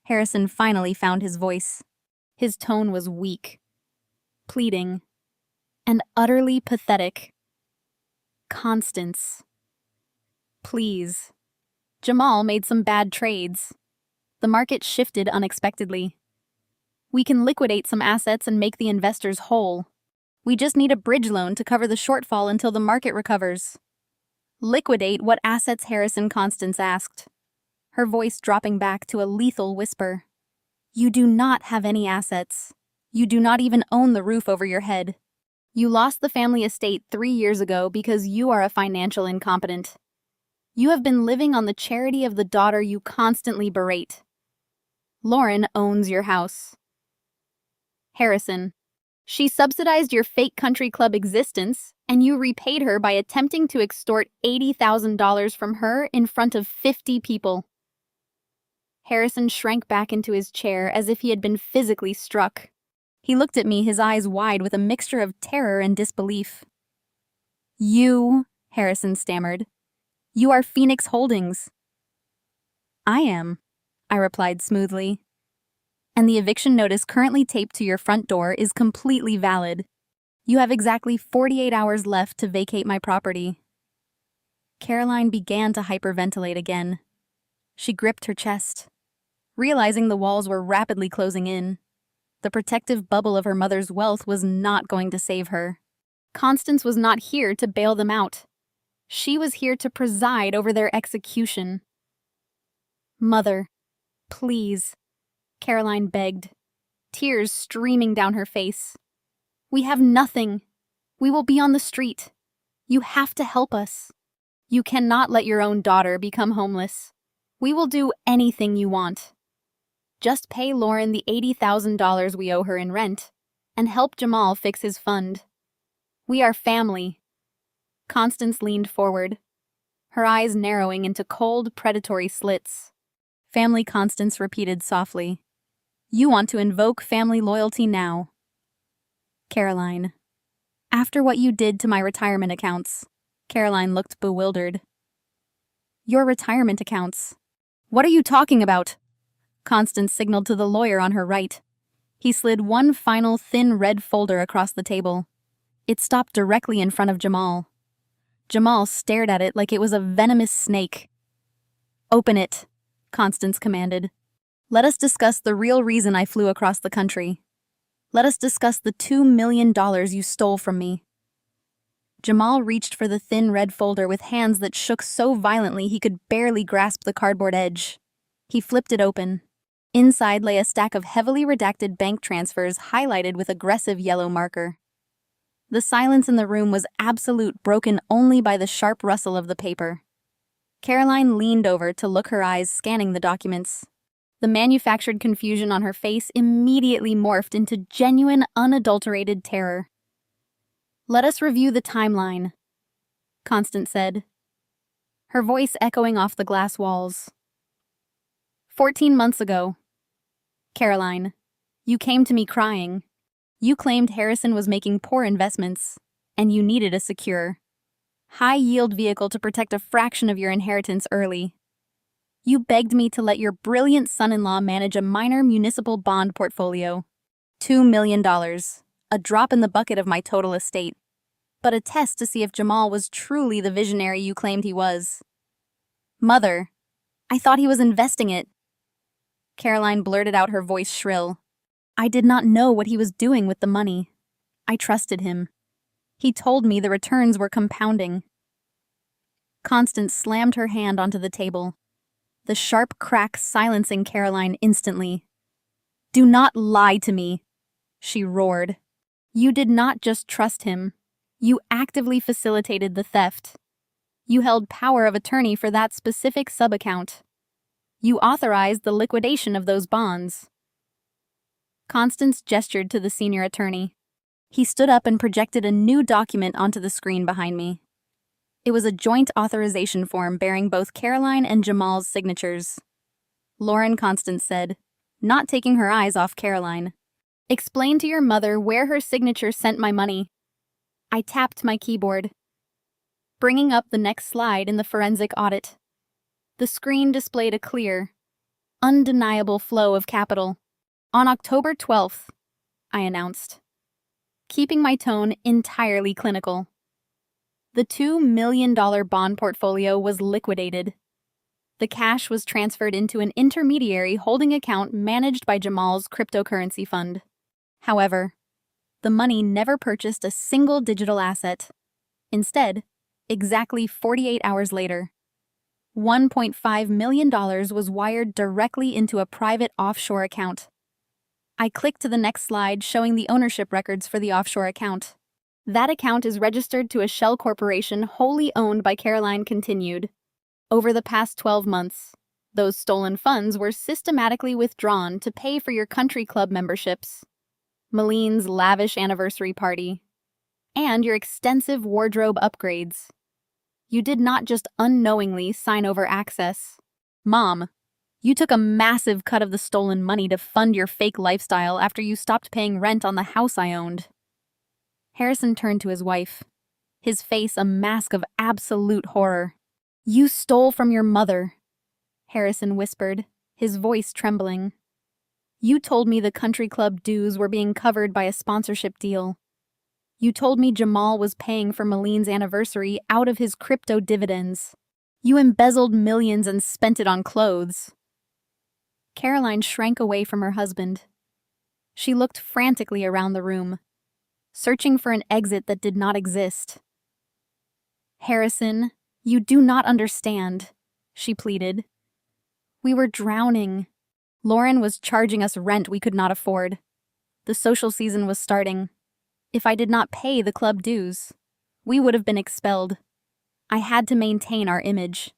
Harrison finally found his voice. His tone was weak, pleading, and utterly pathetic. "Constance, please." Jamal made some bad trades. The market shifted unexpectedly. We can liquidate some assets and make the investors whole. We just need a bridge loan to cover the shortfall until the market recovers. "Liquidate what assets?" Harrison Constance asked, her voice dropping back to a lethal whisper. "You do not have any assets. You do not even own the roof over your head. You lost the family estate 3 years ago because you are a financial incompetent. You have been living on the charity of the daughter you constantly berate. Lauren owns your house. Harrison, she subsidized your fake country club existence, and you repaid her by attempting to extort $80,000 from her in front of 50 people. Harrison shrank back into his chair as if he had been physically struck. He looked at me, his eyes wide with a mixture of terror and disbelief. "You," Harrison stammered. "You are Phoenix Holdings." "I am," I replied smoothly. "And the eviction notice currently taped to your front door is completely valid. You have exactly 48 hours left to vacate my property." Caroline began to hyperventilate again. She gripped her chest, realizing the walls were rapidly closing in. The protective bubble of her mother's wealth was not going to save her. Constance was not here to bail them out. She was here to preside over their execution. "Mother, please," Caroline begged, tears streaming down her face. We have nothing. We will be on the street. You have to help us. You cannot let your own daughter become homeless. We will do anything you want. Just pay Lauren the $80,000 we owe her in rent and help Jamal fix his fund. We are family. Constance leaned forward, her eyes narrowing into cold, predatory slits. Family, Constance repeated softly. You want to invoke family loyalty now. Caroline. After what you did to my retirement accounts. Caroline looked bewildered. Your retirement accounts? What are you talking about? Constance signaled to the lawyer on her right. He slid one final thin red folder across the table. It stopped directly in front of Jamal. Jamal stared at it like it was a venomous snake. Open it, Constance commanded. Let us discuss the real reason I flew across the country. Let us discuss the $2 million you stole from me. Jamal reached for the thin red folder with hands that shook so violently he could barely grasp the cardboard edge. He flipped it open. Inside lay a stack of heavily redacted bank transfers highlighted with aggressive yellow marker. The silence in the room was absolute, broken only by the sharp rustle of the paper. Caroline leaned over to look, her eyes scanning the documents. The manufactured confusion on her face immediately morphed into genuine, unadulterated terror. Let us review the timeline, Constance said, her voice echoing off the glass walls. 14 months ago. Caroline, you came to me crying. You claimed Harrison was making poor investments, and you needed a secure, high-yield vehicle to protect a fraction of your inheritance early. You begged me to let your brilliant son-in-law manage a minor municipal bond portfolio. $2 million, a drop in the bucket of my total estate, but a test to see if Jamal was truly the visionary you claimed he was. Mother, I thought he was investing it. Caroline blurted out, her voice shrill. I did not know what he was doing with the money. I trusted him. He told me the returns were compounding. Constance slammed her hand onto the table, the sharp crack silencing Caroline instantly. Do not lie to me, she roared. You did not just trust him. You actively facilitated the theft. You held power of attorney for that specific sub-account. You authorized the liquidation of those bonds. Constance gestured to the senior attorney. He stood up and projected a new document onto the screen behind me. It was a joint authorization form bearing both Caroline and Jamal's signatures. Lauren, Constance said, not taking her eyes off Caroline. Explain to your mother where her signature sent my money. I tapped my keyboard, bringing up the next slide in the forensic audit. The screen displayed a clear, undeniable flow of capital. On October 12th, I announced, keeping my tone entirely clinical. The $2 million bond portfolio was liquidated. The cash was transferred into an intermediary holding account managed by Jamal's cryptocurrency fund. However, the money never purchased a single digital asset. Instead, exactly 48 hours later, $1.5 million was wired directly into a private offshore account. I clicked to the next slide showing the ownership records for the offshore account. That account is registered to a shell corporation wholly owned by Caroline continued. Over the past 12 months, those stolen funds were systematically withdrawn to pay for your country club memberships, Maline's lavish anniversary party, and your extensive wardrobe upgrades. You did not just unknowingly sign over access. Mom, you took a massive cut of the stolen money to fund your fake lifestyle after you stopped paying rent on the house I owned. Harrison turned to his wife, his face a mask of absolute horror. You stole from your mother, Harrison whispered, his voice trembling. You told me the country club dues were being covered by a sponsorship deal. You told me Jamal was paying for Maline's anniversary out of his crypto dividends. You embezzled millions and spent it on clothes. Caroline shrank away from her husband. She looked frantically around the room, searching for an exit that did not exist. Harrison, you do not understand, she pleaded. We were drowning. Lauren was charging us rent we could not afford. The social season was starting. If I did not pay the club dues, we would have been expelled. I had to maintain our image.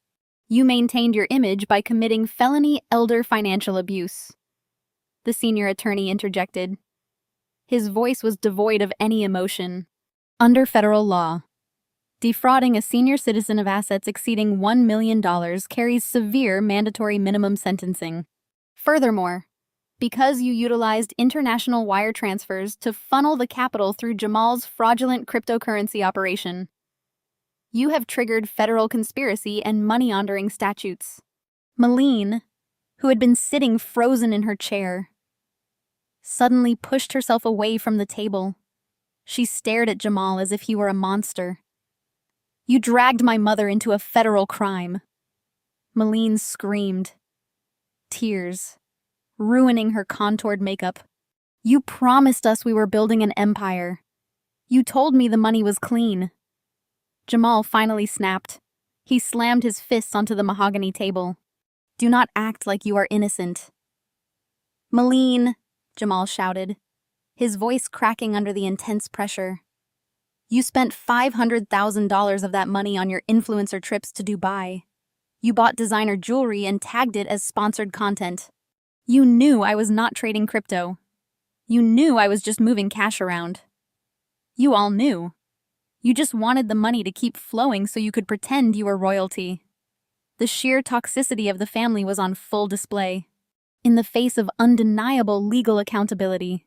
You maintained your image by committing felony elder financial abuse. The senior attorney interjected. His voice was devoid of any emotion. Under federal law, defrauding a senior citizen of assets exceeding $1 million carries severe mandatory minimum sentencing. Furthermore, because you utilized international wire transfers to funnel the capital through Jamal's fraudulent cryptocurrency operation, you have triggered federal conspiracy and money laundering statutes. Malene, who had been sitting frozen in her chair, suddenly pushed herself away from the table. She stared at Jamal as if he were a monster. You dragged my mother into a federal crime. Malene screamed. Tears, ruining her contoured makeup. You promised us we were building an empire. You told me the money was clean. Jamal finally snapped. He slammed his fists onto the mahogany table. Do not act like you are innocent. Malene, Jamal shouted, his voice cracking under the intense pressure. You spent $500,000 of that money on your influencer trips to Dubai. You bought designer jewelry and tagged it as sponsored content. You knew I was not trading crypto. You knew I was just moving cash around. You all knew. You just wanted the money to keep flowing so you could pretend you were royalty. The sheer toxicity of the family was on full display. In the face of undeniable legal accountability,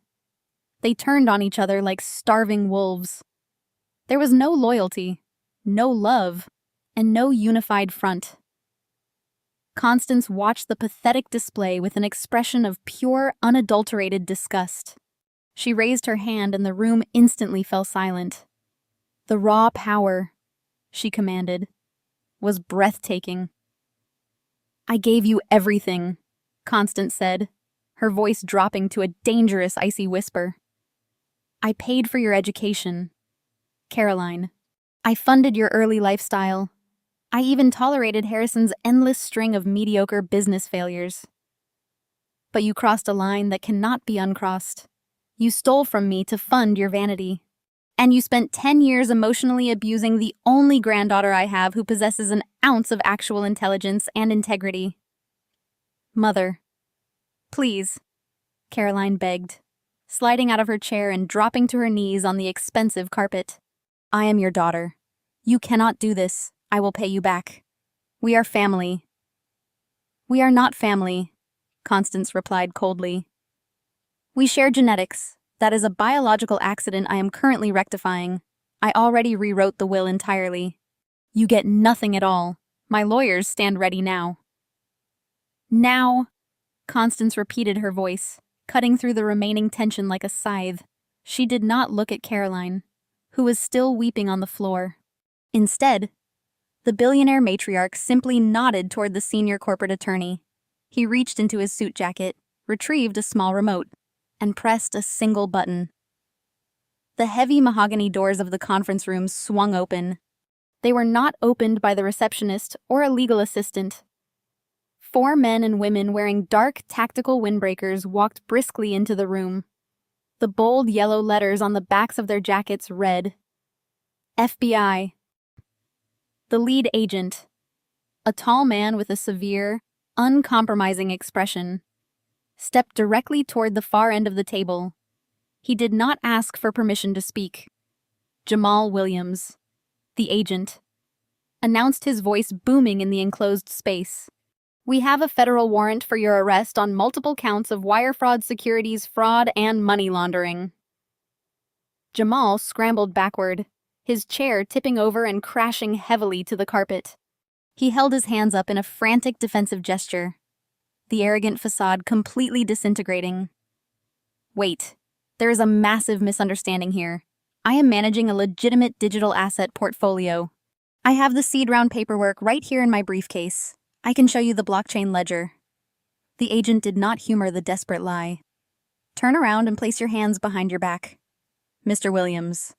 they turned on each other like starving wolves. There was no loyalty, no love, and no unified front. Constance watched the pathetic display with an expression of pure, unadulterated disgust. She raised her hand and the room instantly fell silent. The raw power, she commanded, was breathtaking. I gave you everything, Constance said, her voice dropping to a dangerous, icy whisper. I paid for your education, Caroline. I funded your early lifestyle. I even tolerated Harrison's endless string of mediocre business failures. But you crossed a line that cannot be uncrossed. You stole from me to fund your vanity. And you spent 10 years emotionally abusing the only granddaughter I have who possesses an ounce of actual intelligence and integrity. Mother, please, Caroline begged, sliding out of her chair and dropping to her knees on the expensive carpet. I am your daughter. You cannot do this. I will pay you back. We are family. We are not family, Constance replied coldly. We share genetics. That is a biological accident I am currently rectifying. I already rewrote the will entirely. You get nothing at all. My lawyers stand ready now. Now, Constance repeated her voice, cutting through the remaining tension like a scythe. She did not look at Caroline, who was still weeping on the floor. Instead, the billionaire matriarch simply nodded toward the senior corporate attorney. He reached into his suit jacket, retrieved a small remote, and pressed a single button. The heavy mahogany doors of the conference room swung open. They were not opened by the receptionist or a legal assistant. 4 men and women wearing dark tactical windbreakers walked briskly into the room. The bold yellow letters on the backs of their jackets read, FBI. The lead agent, a tall man with a severe, uncompromising expression, stepped directly toward the far end of the table. He did not ask for permission to speak. Jamal Williams, the agent, announced, his voice booming in the enclosed space. We have a federal warrant for your arrest on multiple counts of wire fraud, securities fraud, and money laundering. Jamal scrambled backward, his chair tipping over and crashing heavily to the carpet. He held his hands up in a frantic defensive gesture, the arrogant facade completely disintegrating. Wait, there is a massive misunderstanding here. I am managing a legitimate digital asset portfolio. I have the seed round paperwork right here in my briefcase. I can show you the blockchain ledger. The agent did not humor the desperate lie. Turn around and place your hands behind your back. Mr. Williams.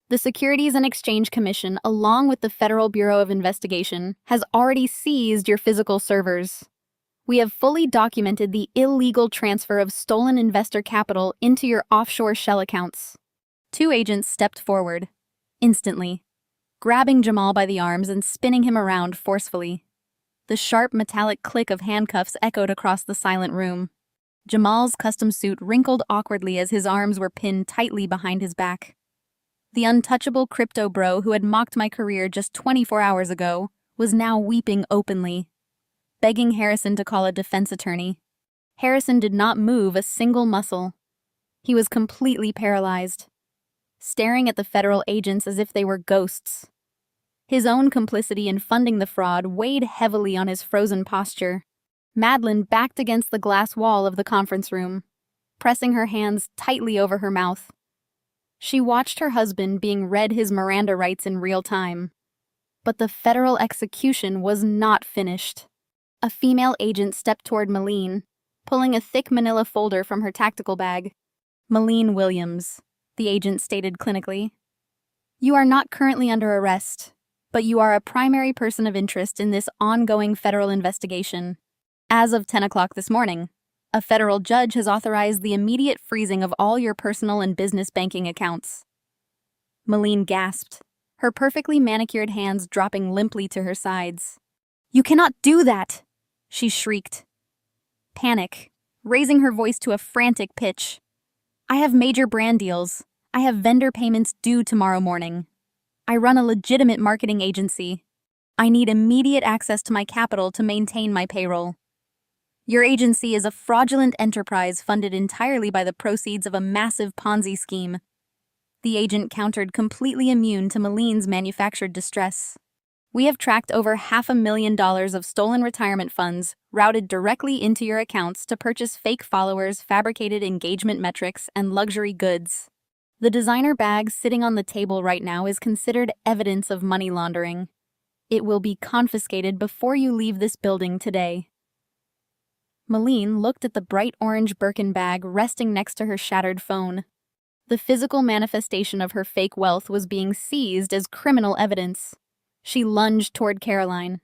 The Securities and Exchange Commission, along with the Federal Bureau of Investigation, has already seized your physical servers. We have fully documented the illegal transfer of stolen investor capital into your offshore shell accounts. Two agents stepped forward, instantly, grabbing Jamal by the arms and spinning him around forcefully. The sharp metallic click of handcuffs echoed across the silent room. Jamal's custom suit wrinkled awkwardly as his arms were pinned tightly behind his back. The untouchable crypto bro who had mocked my career just 24 hours ago was now weeping openly, begging Harrison to call a defense attorney. Harrison did not move a single muscle. He was completely paralyzed, staring at the federal agents as if they were ghosts. His own complicity in funding the fraud weighed heavily on his frozen posture. Madeline backed against the glass wall of the conference room, pressing her hands tightly over her mouth. She watched her husband being read his Miranda rights in real time. But the federal execution was not finished. A female agent stepped toward Malene, pulling a thick manila folder from her tactical bag. "Malene Williams," the agent stated clinically. "You are not currently under arrest, but you are a primary person of interest in this ongoing federal investigation. As of 10 o'clock this morning, a federal judge has authorized the immediate freezing of all your personal and business banking accounts." Malene gasped, her perfectly manicured hands dropping limply to her sides. "You cannot do that!" she shrieked. Panic, raising her voice to a frantic pitch. "I have major brand deals. I have vendor payments due tomorrow morning. I run a legitimate marketing agency. I need immediate access to my capital to maintain my payroll. Your agency is a fraudulent enterprise funded entirely by the proceeds of a massive Ponzi scheme." The agent countered, completely immune to Malene's manufactured distress. "We have tracked over $500,000 of stolen retirement funds routed directly into your accounts to purchase fake followers, fabricated engagement metrics, and luxury goods. The designer bag sitting on the table right now is considered evidence of money laundering. It will be confiscated before you leave this building today." Malene looked at the bright orange Birkin bag resting next to her shattered phone. The physical manifestation of her fake wealth was being seized as criminal evidence. She lunged toward Caroline,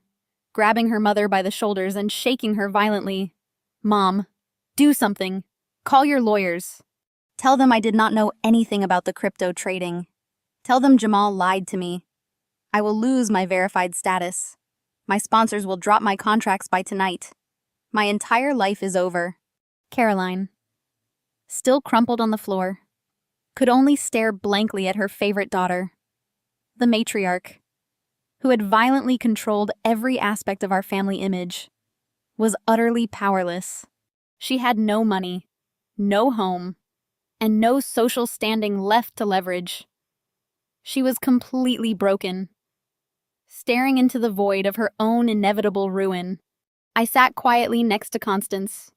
grabbing her mother by the shoulders and shaking her violently. "Mom, do something. Call your lawyers. Tell them I did not know anything about the crypto trading. Tell them Jamal lied to me. I will lose my verified status. My sponsors will drop my contracts by tonight. My entire life is over." Caroline, still crumpled on the floor, could only stare blankly at her favorite daughter. The matriarch, who had violently controlled every aspect of our family image, was utterly powerless. She had no money, no home, and no social standing left to leverage. She was completely broken, staring into the void of her own inevitable ruin. I sat quietly next to Constance,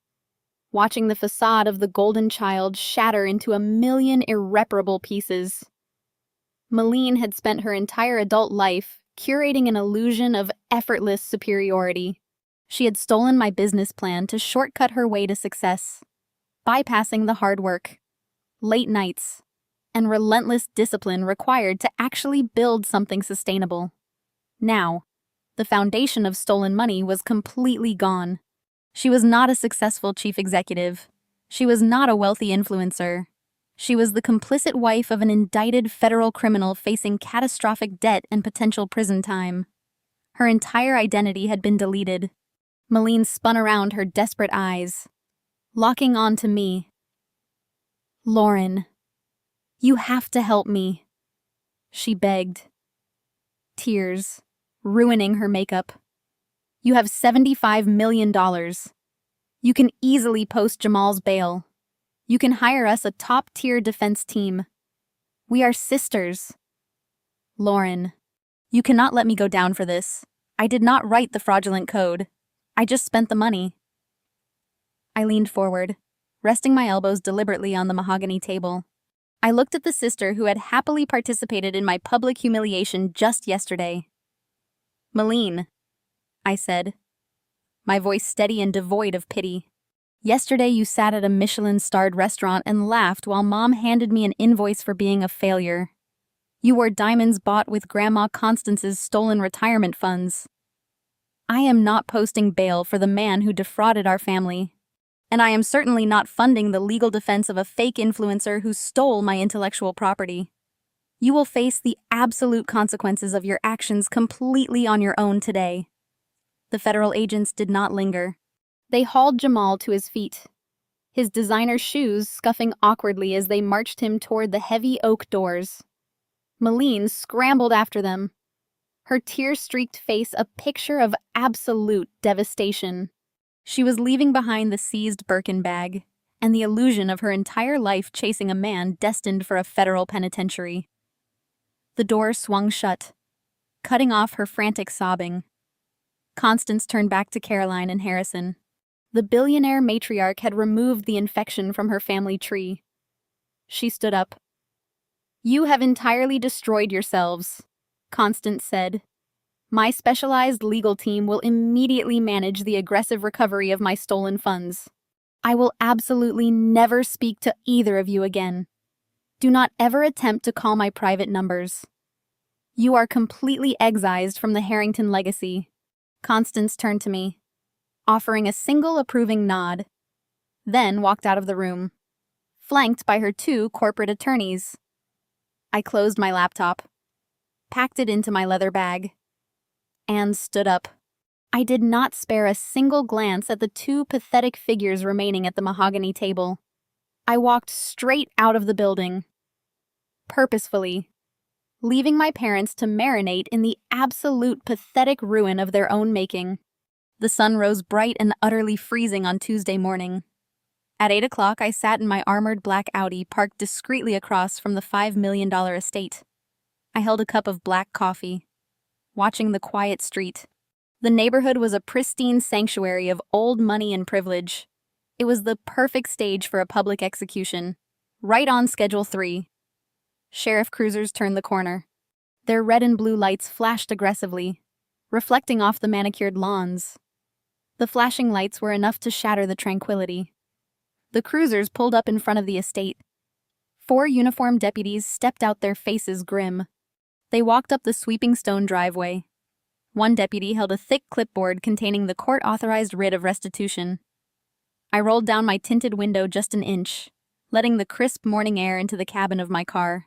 watching the facade of the golden child shatter into a million irreparable pieces. Malene had spent her entire adult life curating an illusion of effortless superiority. She had stolen my business plan to shortcut her way to success, bypassing the hard work, late nights, and relentless discipline required to actually build something sustainable. Now, the foundation of stolen money was completely gone. She was not a successful chief executive. She was not a wealthy influencer. She was the complicit wife of an indicted federal criminal facing catastrophic debt and potential prison time. Her entire identity had been deleted. Malene spun around, her desperate eyes, locking on to me. "Lauren, you have to help me," she begged, tears ruining her makeup. "You have $75 million. You can easily post Jamal's bail. You can hire us a top-tier defense team. We are sisters. Lauren, you cannot let me go down for this. I did not write the fraudulent code. I just spent the money." I leaned forward, resting my elbows deliberately on the mahogany table. I looked at the sister who had happily participated in my public humiliation just yesterday. "Malene," I said, my voice steady and devoid of pity. "Yesterday you sat at a Michelin-starred restaurant and laughed while Mom handed me an invoice for being a failure. You wore diamonds bought with Grandma Constance's stolen retirement funds. I am not posting bail for the man who defrauded our family. And I am certainly not funding the legal defense of a fake influencer who stole my intellectual property. You will face the absolute consequences of your actions completely on your own today. The federal agents did not linger. They hauled Jamal to his feet, his designer shoes scuffing awkwardly as they marched him toward the heavy oak doors. Malene scrambled after them, her tear-streaked face a picture of absolute devastation. She was leaving behind the seized Birkin bag and the illusion of her entire life chasing a man destined for a federal penitentiary. The door swung shut, cutting off her frantic sobbing. Constance turned back to Caroline and Harrison. The billionaire matriarch had removed the infection from her family tree. She stood up. "You have entirely destroyed yourselves," Constance said. "My specialized legal team will immediately manage the aggressive recovery of my stolen funds. I will absolutely never speak to either of you again. Do not ever attempt to call my private numbers. You are completely excised from the Harrington legacy." Constance turned to me, offering a single approving nod, then walked out of the room, flanked by her two corporate attorneys. I closed my laptop, packed it into my leather bag, and stood up. I did not spare a single glance at the two pathetic figures remaining at the mahogany table. I walked straight out of the building, purposefully, leaving my parents to marinate in the absolute pathetic ruin of their own making. The sun rose bright and utterly freezing on Tuesday morning. At 8 o'clock, I sat in my armored black Audi parked discreetly across from the $5 million estate. I held a cup of black coffee, watching the quiet street. The neighborhood was a pristine sanctuary of old money and privilege. It was the perfect stage for a public execution, right on Schedule 3. Sheriff cruisers turned the corner. Their red and blue lights flashed aggressively, reflecting off the manicured lawns. The flashing lights were enough to shatter the tranquility. The cruisers pulled up in front of the estate. 4 uniformed deputies stepped out, their faces grim. They walked up the sweeping stone driveway. One deputy held a thick clipboard containing the court-authorized writ of restitution. I rolled down my tinted window just an inch, letting the crisp morning air into the cabin of my car.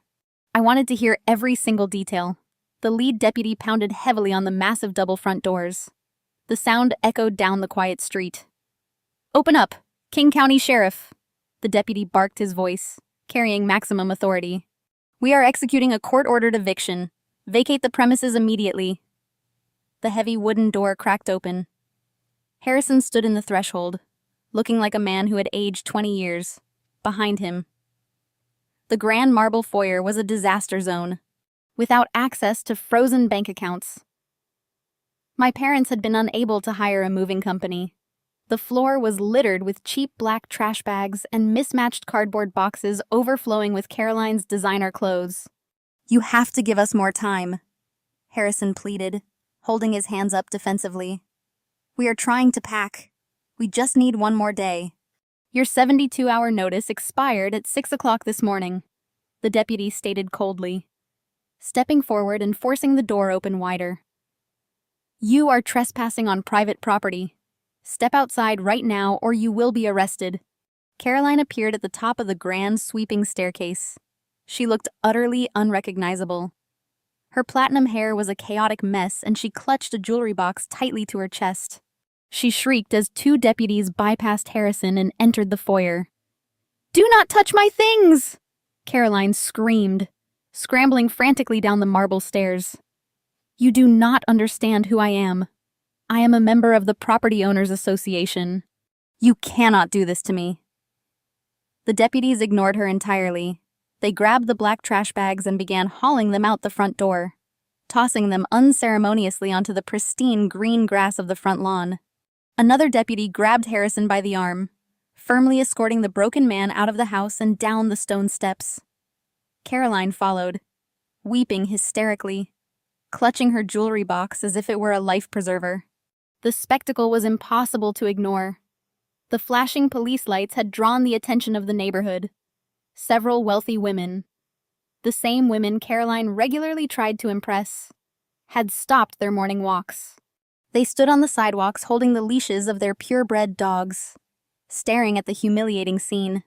I wanted to hear every single detail. The lead deputy pounded heavily on the massive double front doors. The sound echoed down the quiet street. "Open up, King County Sheriff!" The deputy barked, his voice carrying maximum authority. "We are executing a court-ordered eviction. Vacate the premises immediately." The heavy wooden door cracked open. Harrison stood in the threshold, looking like a man who had aged 20 years. Behind him, the grand marble foyer was a disaster zone, without access to frozen bank accounts. My parents had been unable to hire a moving company. The floor was littered with cheap black trash bags and mismatched cardboard boxes overflowing with Caroline's designer clothes. "You have to give us more time," Harrison pleaded, holding his hands up defensively. "We are trying to pack. We just need one more day." "Your 72-hour notice expired at 6 o'clock this morning," the deputy stated coldly, stepping forward and forcing the door open wider. "You are trespassing on private property. Step outside right now or you will be arrested." Caroline appeared at the top of the grand sweeping staircase. She looked utterly unrecognizable. Her platinum hair was a chaotic mess and she clutched a jewelry box tightly to her chest. She shrieked as 2 deputies bypassed Harrison and entered the foyer. "Do not touch my things!" Caroline screamed, scrambling frantically down the marble stairs. "You do not understand who I am. I am a member of the Property Owners Association. You cannot do this to me." The deputies ignored her entirely. They grabbed the black trash bags and began hauling them out the front door, tossing them unceremoniously onto the pristine green grass of the front lawn. Another deputy grabbed Harrison by the arm, firmly escorting the broken man out of the house and down the stone steps. Caroline followed, weeping hysterically, clutching her jewelry box as if it were a life preserver. The spectacle was impossible to ignore. The flashing police lights had drawn the attention of the neighborhood. Several wealthy women, the same women Caroline regularly tried to impress, had stopped their morning walks. They stood on the sidewalks holding the leashes of their purebred dogs. staring at the humiliating scene.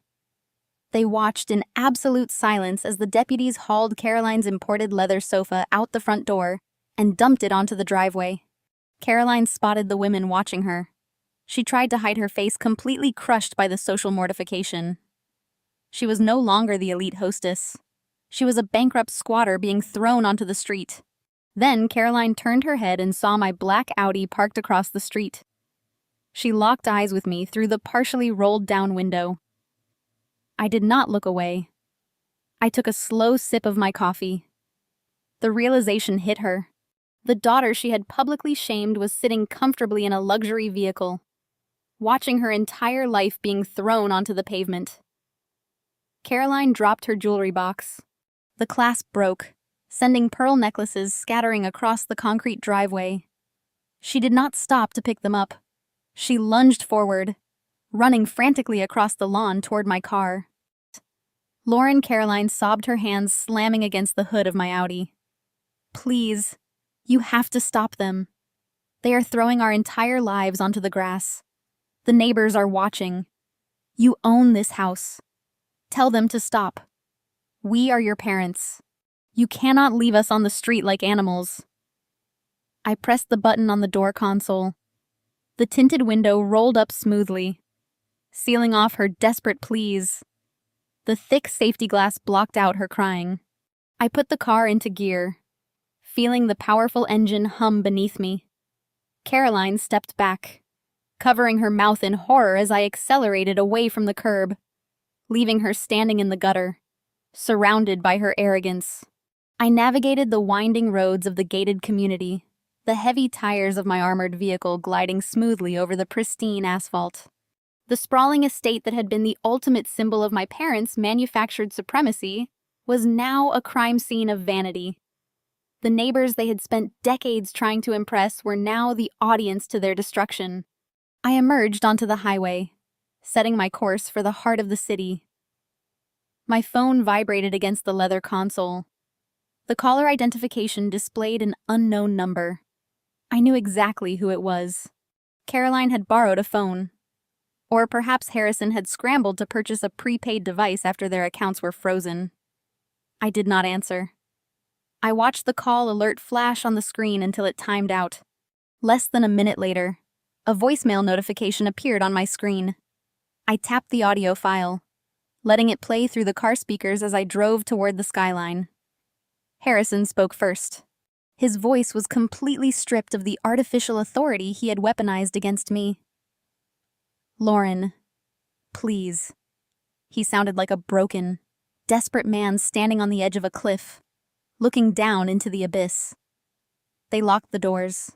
They watched in absolute silence as the deputies hauled Caroline's imported leather sofa out the front door and dumped it onto the driveway. Caroline spotted the women watching her. She tried to hide her face, completely crushed by the social mortification. She was no longer the elite hostess. She was a bankrupt squatter being thrown onto the street. Then Caroline turned her head and saw my black Audi parked across the street. She locked eyes with me through the partially rolled-down window. I did not look away. I took a slow sip of my coffee. The realization hit her. The daughter she had publicly shamed was sitting comfortably in a luxury vehicle, watching her entire life being thrown onto the pavement. Caroline dropped her jewelry box. The clasp broke, sending pearl necklaces scattering across the concrete driveway. She did not stop to pick them up. She lunged forward, running frantically across the lawn toward my car. Lauren Caroline sobbed, her hands slamming against the hood of my Audi. "Please, you have to stop them. They are throwing our entire lives onto the grass. The neighbors are watching. You own this house. Tell them to stop. We are your parents. You cannot leave us on the street like animals." I pressed the button on the door console. The tinted window rolled up smoothly, sealing off her desperate pleas. The thick safety glass blocked out her crying. I put the car into gear, feeling the powerful engine hum beneath me. Caroline stepped back, covering her mouth in horror as I accelerated away from the curb, leaving her standing in the gutter, surrounded by her arrogance. I navigated the winding roads of the gated community, the heavy tires of my armored vehicle gliding smoothly over the pristine asphalt. The sprawling estate that had been the ultimate symbol of my parents' manufactured supremacy was now a crime scene of vanity. The neighbors they had spent decades trying to impress were now the audience to their destruction. I emerged onto the highway, setting my course for the heart of the city. My phone vibrated against the leather console. The caller identification displayed an unknown number. I knew exactly who it was. Caroline had borrowed a phone. Or perhaps Harrison had scrambled to purchase a prepaid device after their accounts were frozen. I did not answer. I watched the call alert flash on the screen until it timed out. Less than a minute later, a voicemail notification appeared on my screen. I tapped the audio file, letting it play through the car speakers as I drove toward the skyline. Harrison spoke first. His voice was completely stripped of the artificial authority he had weaponized against me. "Lauren, please." He sounded like a broken, desperate man standing on the edge of a cliff, looking down into the abyss. They locked the doors.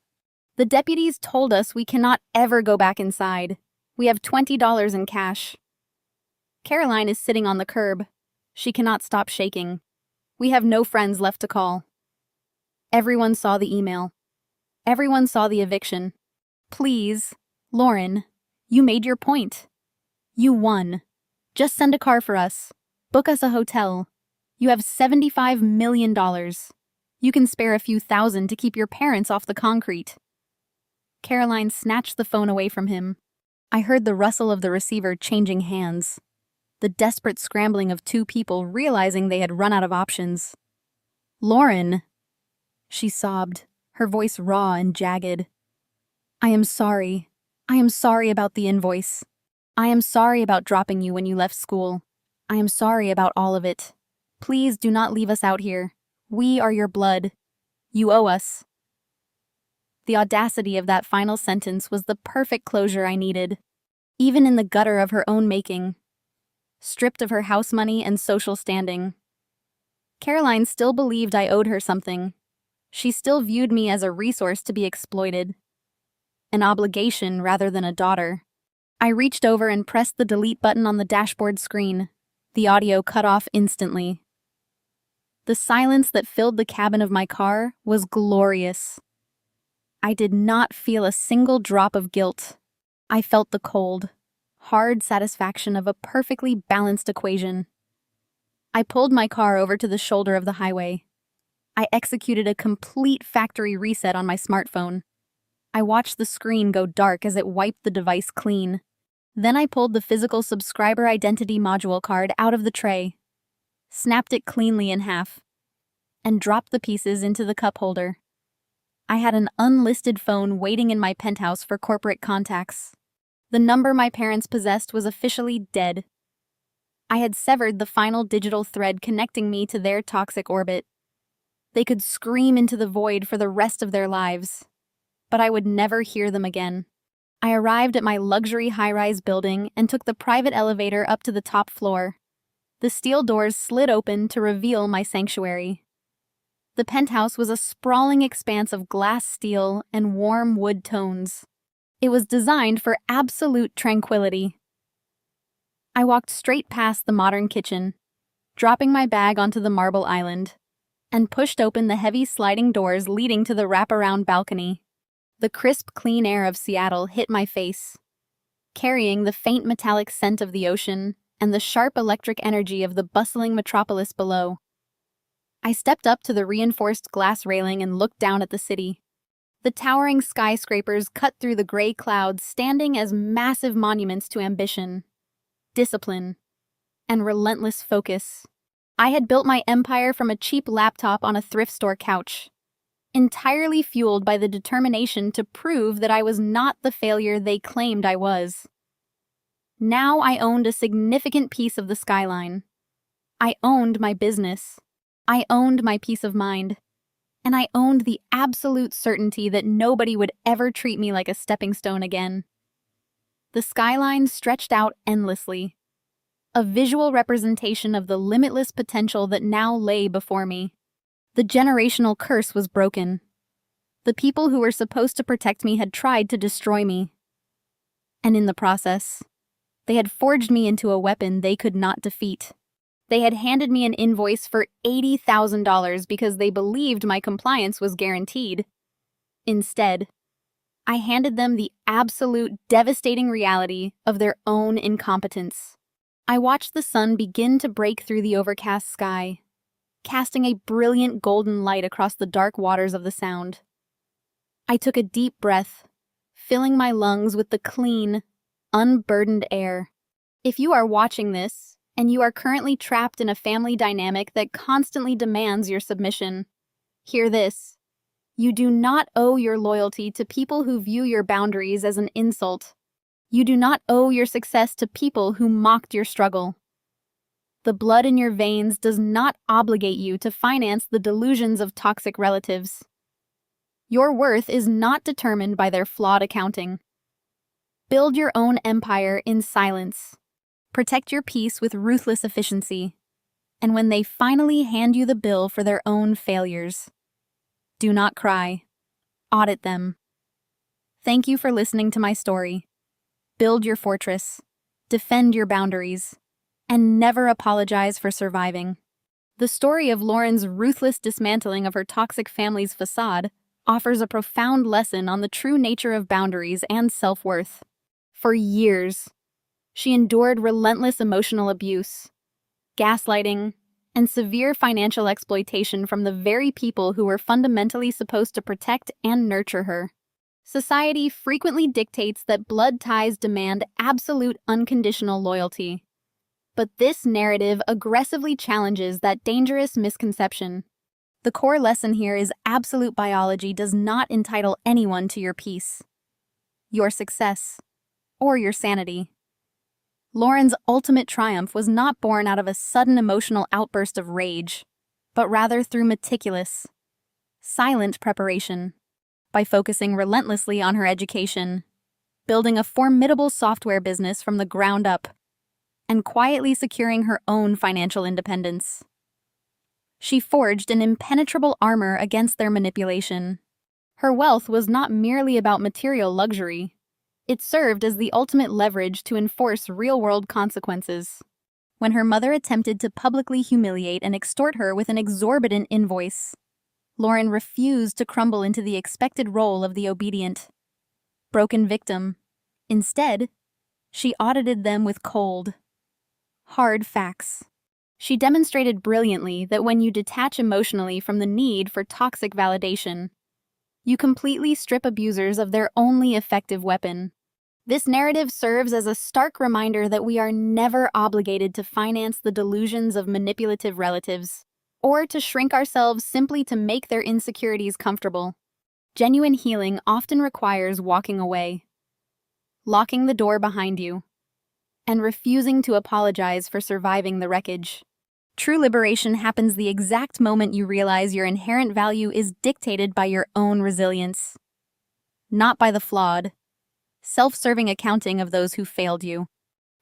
"The deputies told us we cannot ever go back inside. We have $20 in cash." Caroline is sitting on the curb. She cannot stop shaking. We have no friends left to call. Everyone saw the email. Everyone saw the eviction. Please, Lauren, you made your point. You won. Just send a car for us. Book us a hotel. You have $75 million. You can spare a few thousand to keep your parents off the concrete. Caroline snatched the phone away from him. I heard the rustle of the receiver changing hands, the desperate scrambling of two people realizing they had run out of options. "Lauren," she sobbed, her voice raw and jagged. "I am sorry. I am sorry about the invoice. I am sorry about dropping you when you left school. I am sorry about all of it. Please do not leave us out here. We are your blood. You owe us." The audacity of that final sentence was the perfect closure I needed, even in the gutter of her own making, stripped of her house money and social standing. Caroline still believed I owed her something. She still viewed me as a resource to be exploited, an obligation rather than a daughter. I reached over and pressed the delete button on the dashboard screen. The audio cut off instantly. The silence that filled the cabin of my car was glorious. I did not feel a single drop of guilt. I felt the cold, hard satisfaction of a perfectly balanced equation. I pulled my car over to the shoulder of the highway. I executed a complete factory reset on my smartphone. I watched the screen go dark as it wiped the device clean. Then I pulled the physical subscriber identity module card out of the tray, snapped it cleanly in half, and dropped the pieces into the cup holder. I had an unlisted phone waiting in my penthouse for corporate contacts. The number my parents possessed was officially dead. I had severed the final digital thread connecting me to their toxic orbit. They could scream into the void for the rest of their lives, but I would never hear them again. I arrived at my luxury high-rise building and took the private elevator up to the top floor. The steel doors slid open to reveal my sanctuary. The penthouse was a sprawling expanse of glass steel and warm wood tones. It was designed for absolute tranquility. I walked straight past the modern kitchen, dropping my bag onto the marble island, and pushed open the heavy sliding doors leading to the wraparound balcony. The crisp, clean air of Seattle hit my face, carrying the faint metallic scent of the ocean and the sharp electric energy of the bustling metropolis below. I stepped up to the reinforced glass railing and looked down at the city. The towering skyscrapers cut through the gray clouds, standing as massive monuments to ambition, discipline, and relentless focus. I had built my empire from a cheap laptop on a thrift store couch, entirely fueled by the determination to prove that I was not the failure they claimed I was. Now I owned a significant piece of the skyline. I owned my business. I owned my peace of mind. And I owned the absolute certainty that nobody would ever treat me like a stepping stone again. The skyline stretched out endlessly, a visual representation of the limitless potential that now lay before me. The generational curse was broken. The people who were supposed to protect me had tried to destroy me. And in the process, they had forged me into a weapon they could not defeat. They had handed me an invoice for $80,000 because they believed my compliance was guaranteed. Instead, I handed them the absolute devastating reality of their own incompetence. I watched the sun begin to break through the overcast sky, casting a brilliant golden light across the dark waters of the Sound. I took a deep breath, filling my lungs with the clean, unburdened air. If you are watching this, and you are currently trapped in a family dynamic that constantly demands your submission, hear this. You do not owe your loyalty to people who view your boundaries as an insult. You do not owe your success to people who mocked your struggle. The blood in your veins does not obligate you to finance the delusions of toxic relatives. Your worth is not determined by their flawed accounting. Build your own empire in silence. Protect your peace with ruthless efficiency. And when they finally hand you the bill for their own failures, do not cry. Audit them. Thank you for listening to my story. Build your fortress. Defend your boundaries. And never apologize for surviving. The story of Lauren's ruthless dismantling of her toxic family's facade offers a profound lesson on the true nature of boundaries and self-worth. For years, she endured relentless emotional abuse, gaslighting, and severe financial exploitation from the very people who were fundamentally supposed to protect and nurture her. Society frequently dictates that blood ties demand absolute unconditional loyalty. But this narrative aggressively challenges that dangerous misconception. The core lesson here is absolute biology does not entitle anyone to your peace, your success, or your sanity. Lauren's ultimate triumph was not born out of a sudden emotional outburst of rage, but rather through meticulous, silent preparation. By focusing relentlessly on her education, building a formidable software business from the ground up, and quietly securing her own financial independence. She forged an impenetrable armor against their manipulation. Her wealth was not merely about material luxury. It served as the ultimate leverage to enforce real-world consequences. When her mother attempted to publicly humiliate and extort her with an exorbitant invoice, Lauren refused to crumble into the expected role of the obedient, broken victim. Instead, she audited them with cold, hard facts. She demonstrated brilliantly that when you detach emotionally from the need for toxic validation, you completely strip abusers of their only effective weapon, This narrative serves as a stark reminder that we are never obligated to finance the delusions of manipulative relatives, or to shrink ourselves simply to make their insecurities comfortable. Genuine healing often requires walking away, locking the door behind you, and refusing to apologize for surviving the wreckage. True liberation happens the exact moment you realize your inherent value is dictated by your own resilience, not by the flawed, self-serving accounting of those who failed you.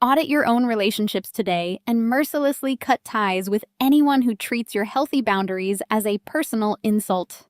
Audit your own relationships today and mercilessly cut ties with anyone who treats your healthy boundaries as a personal insult.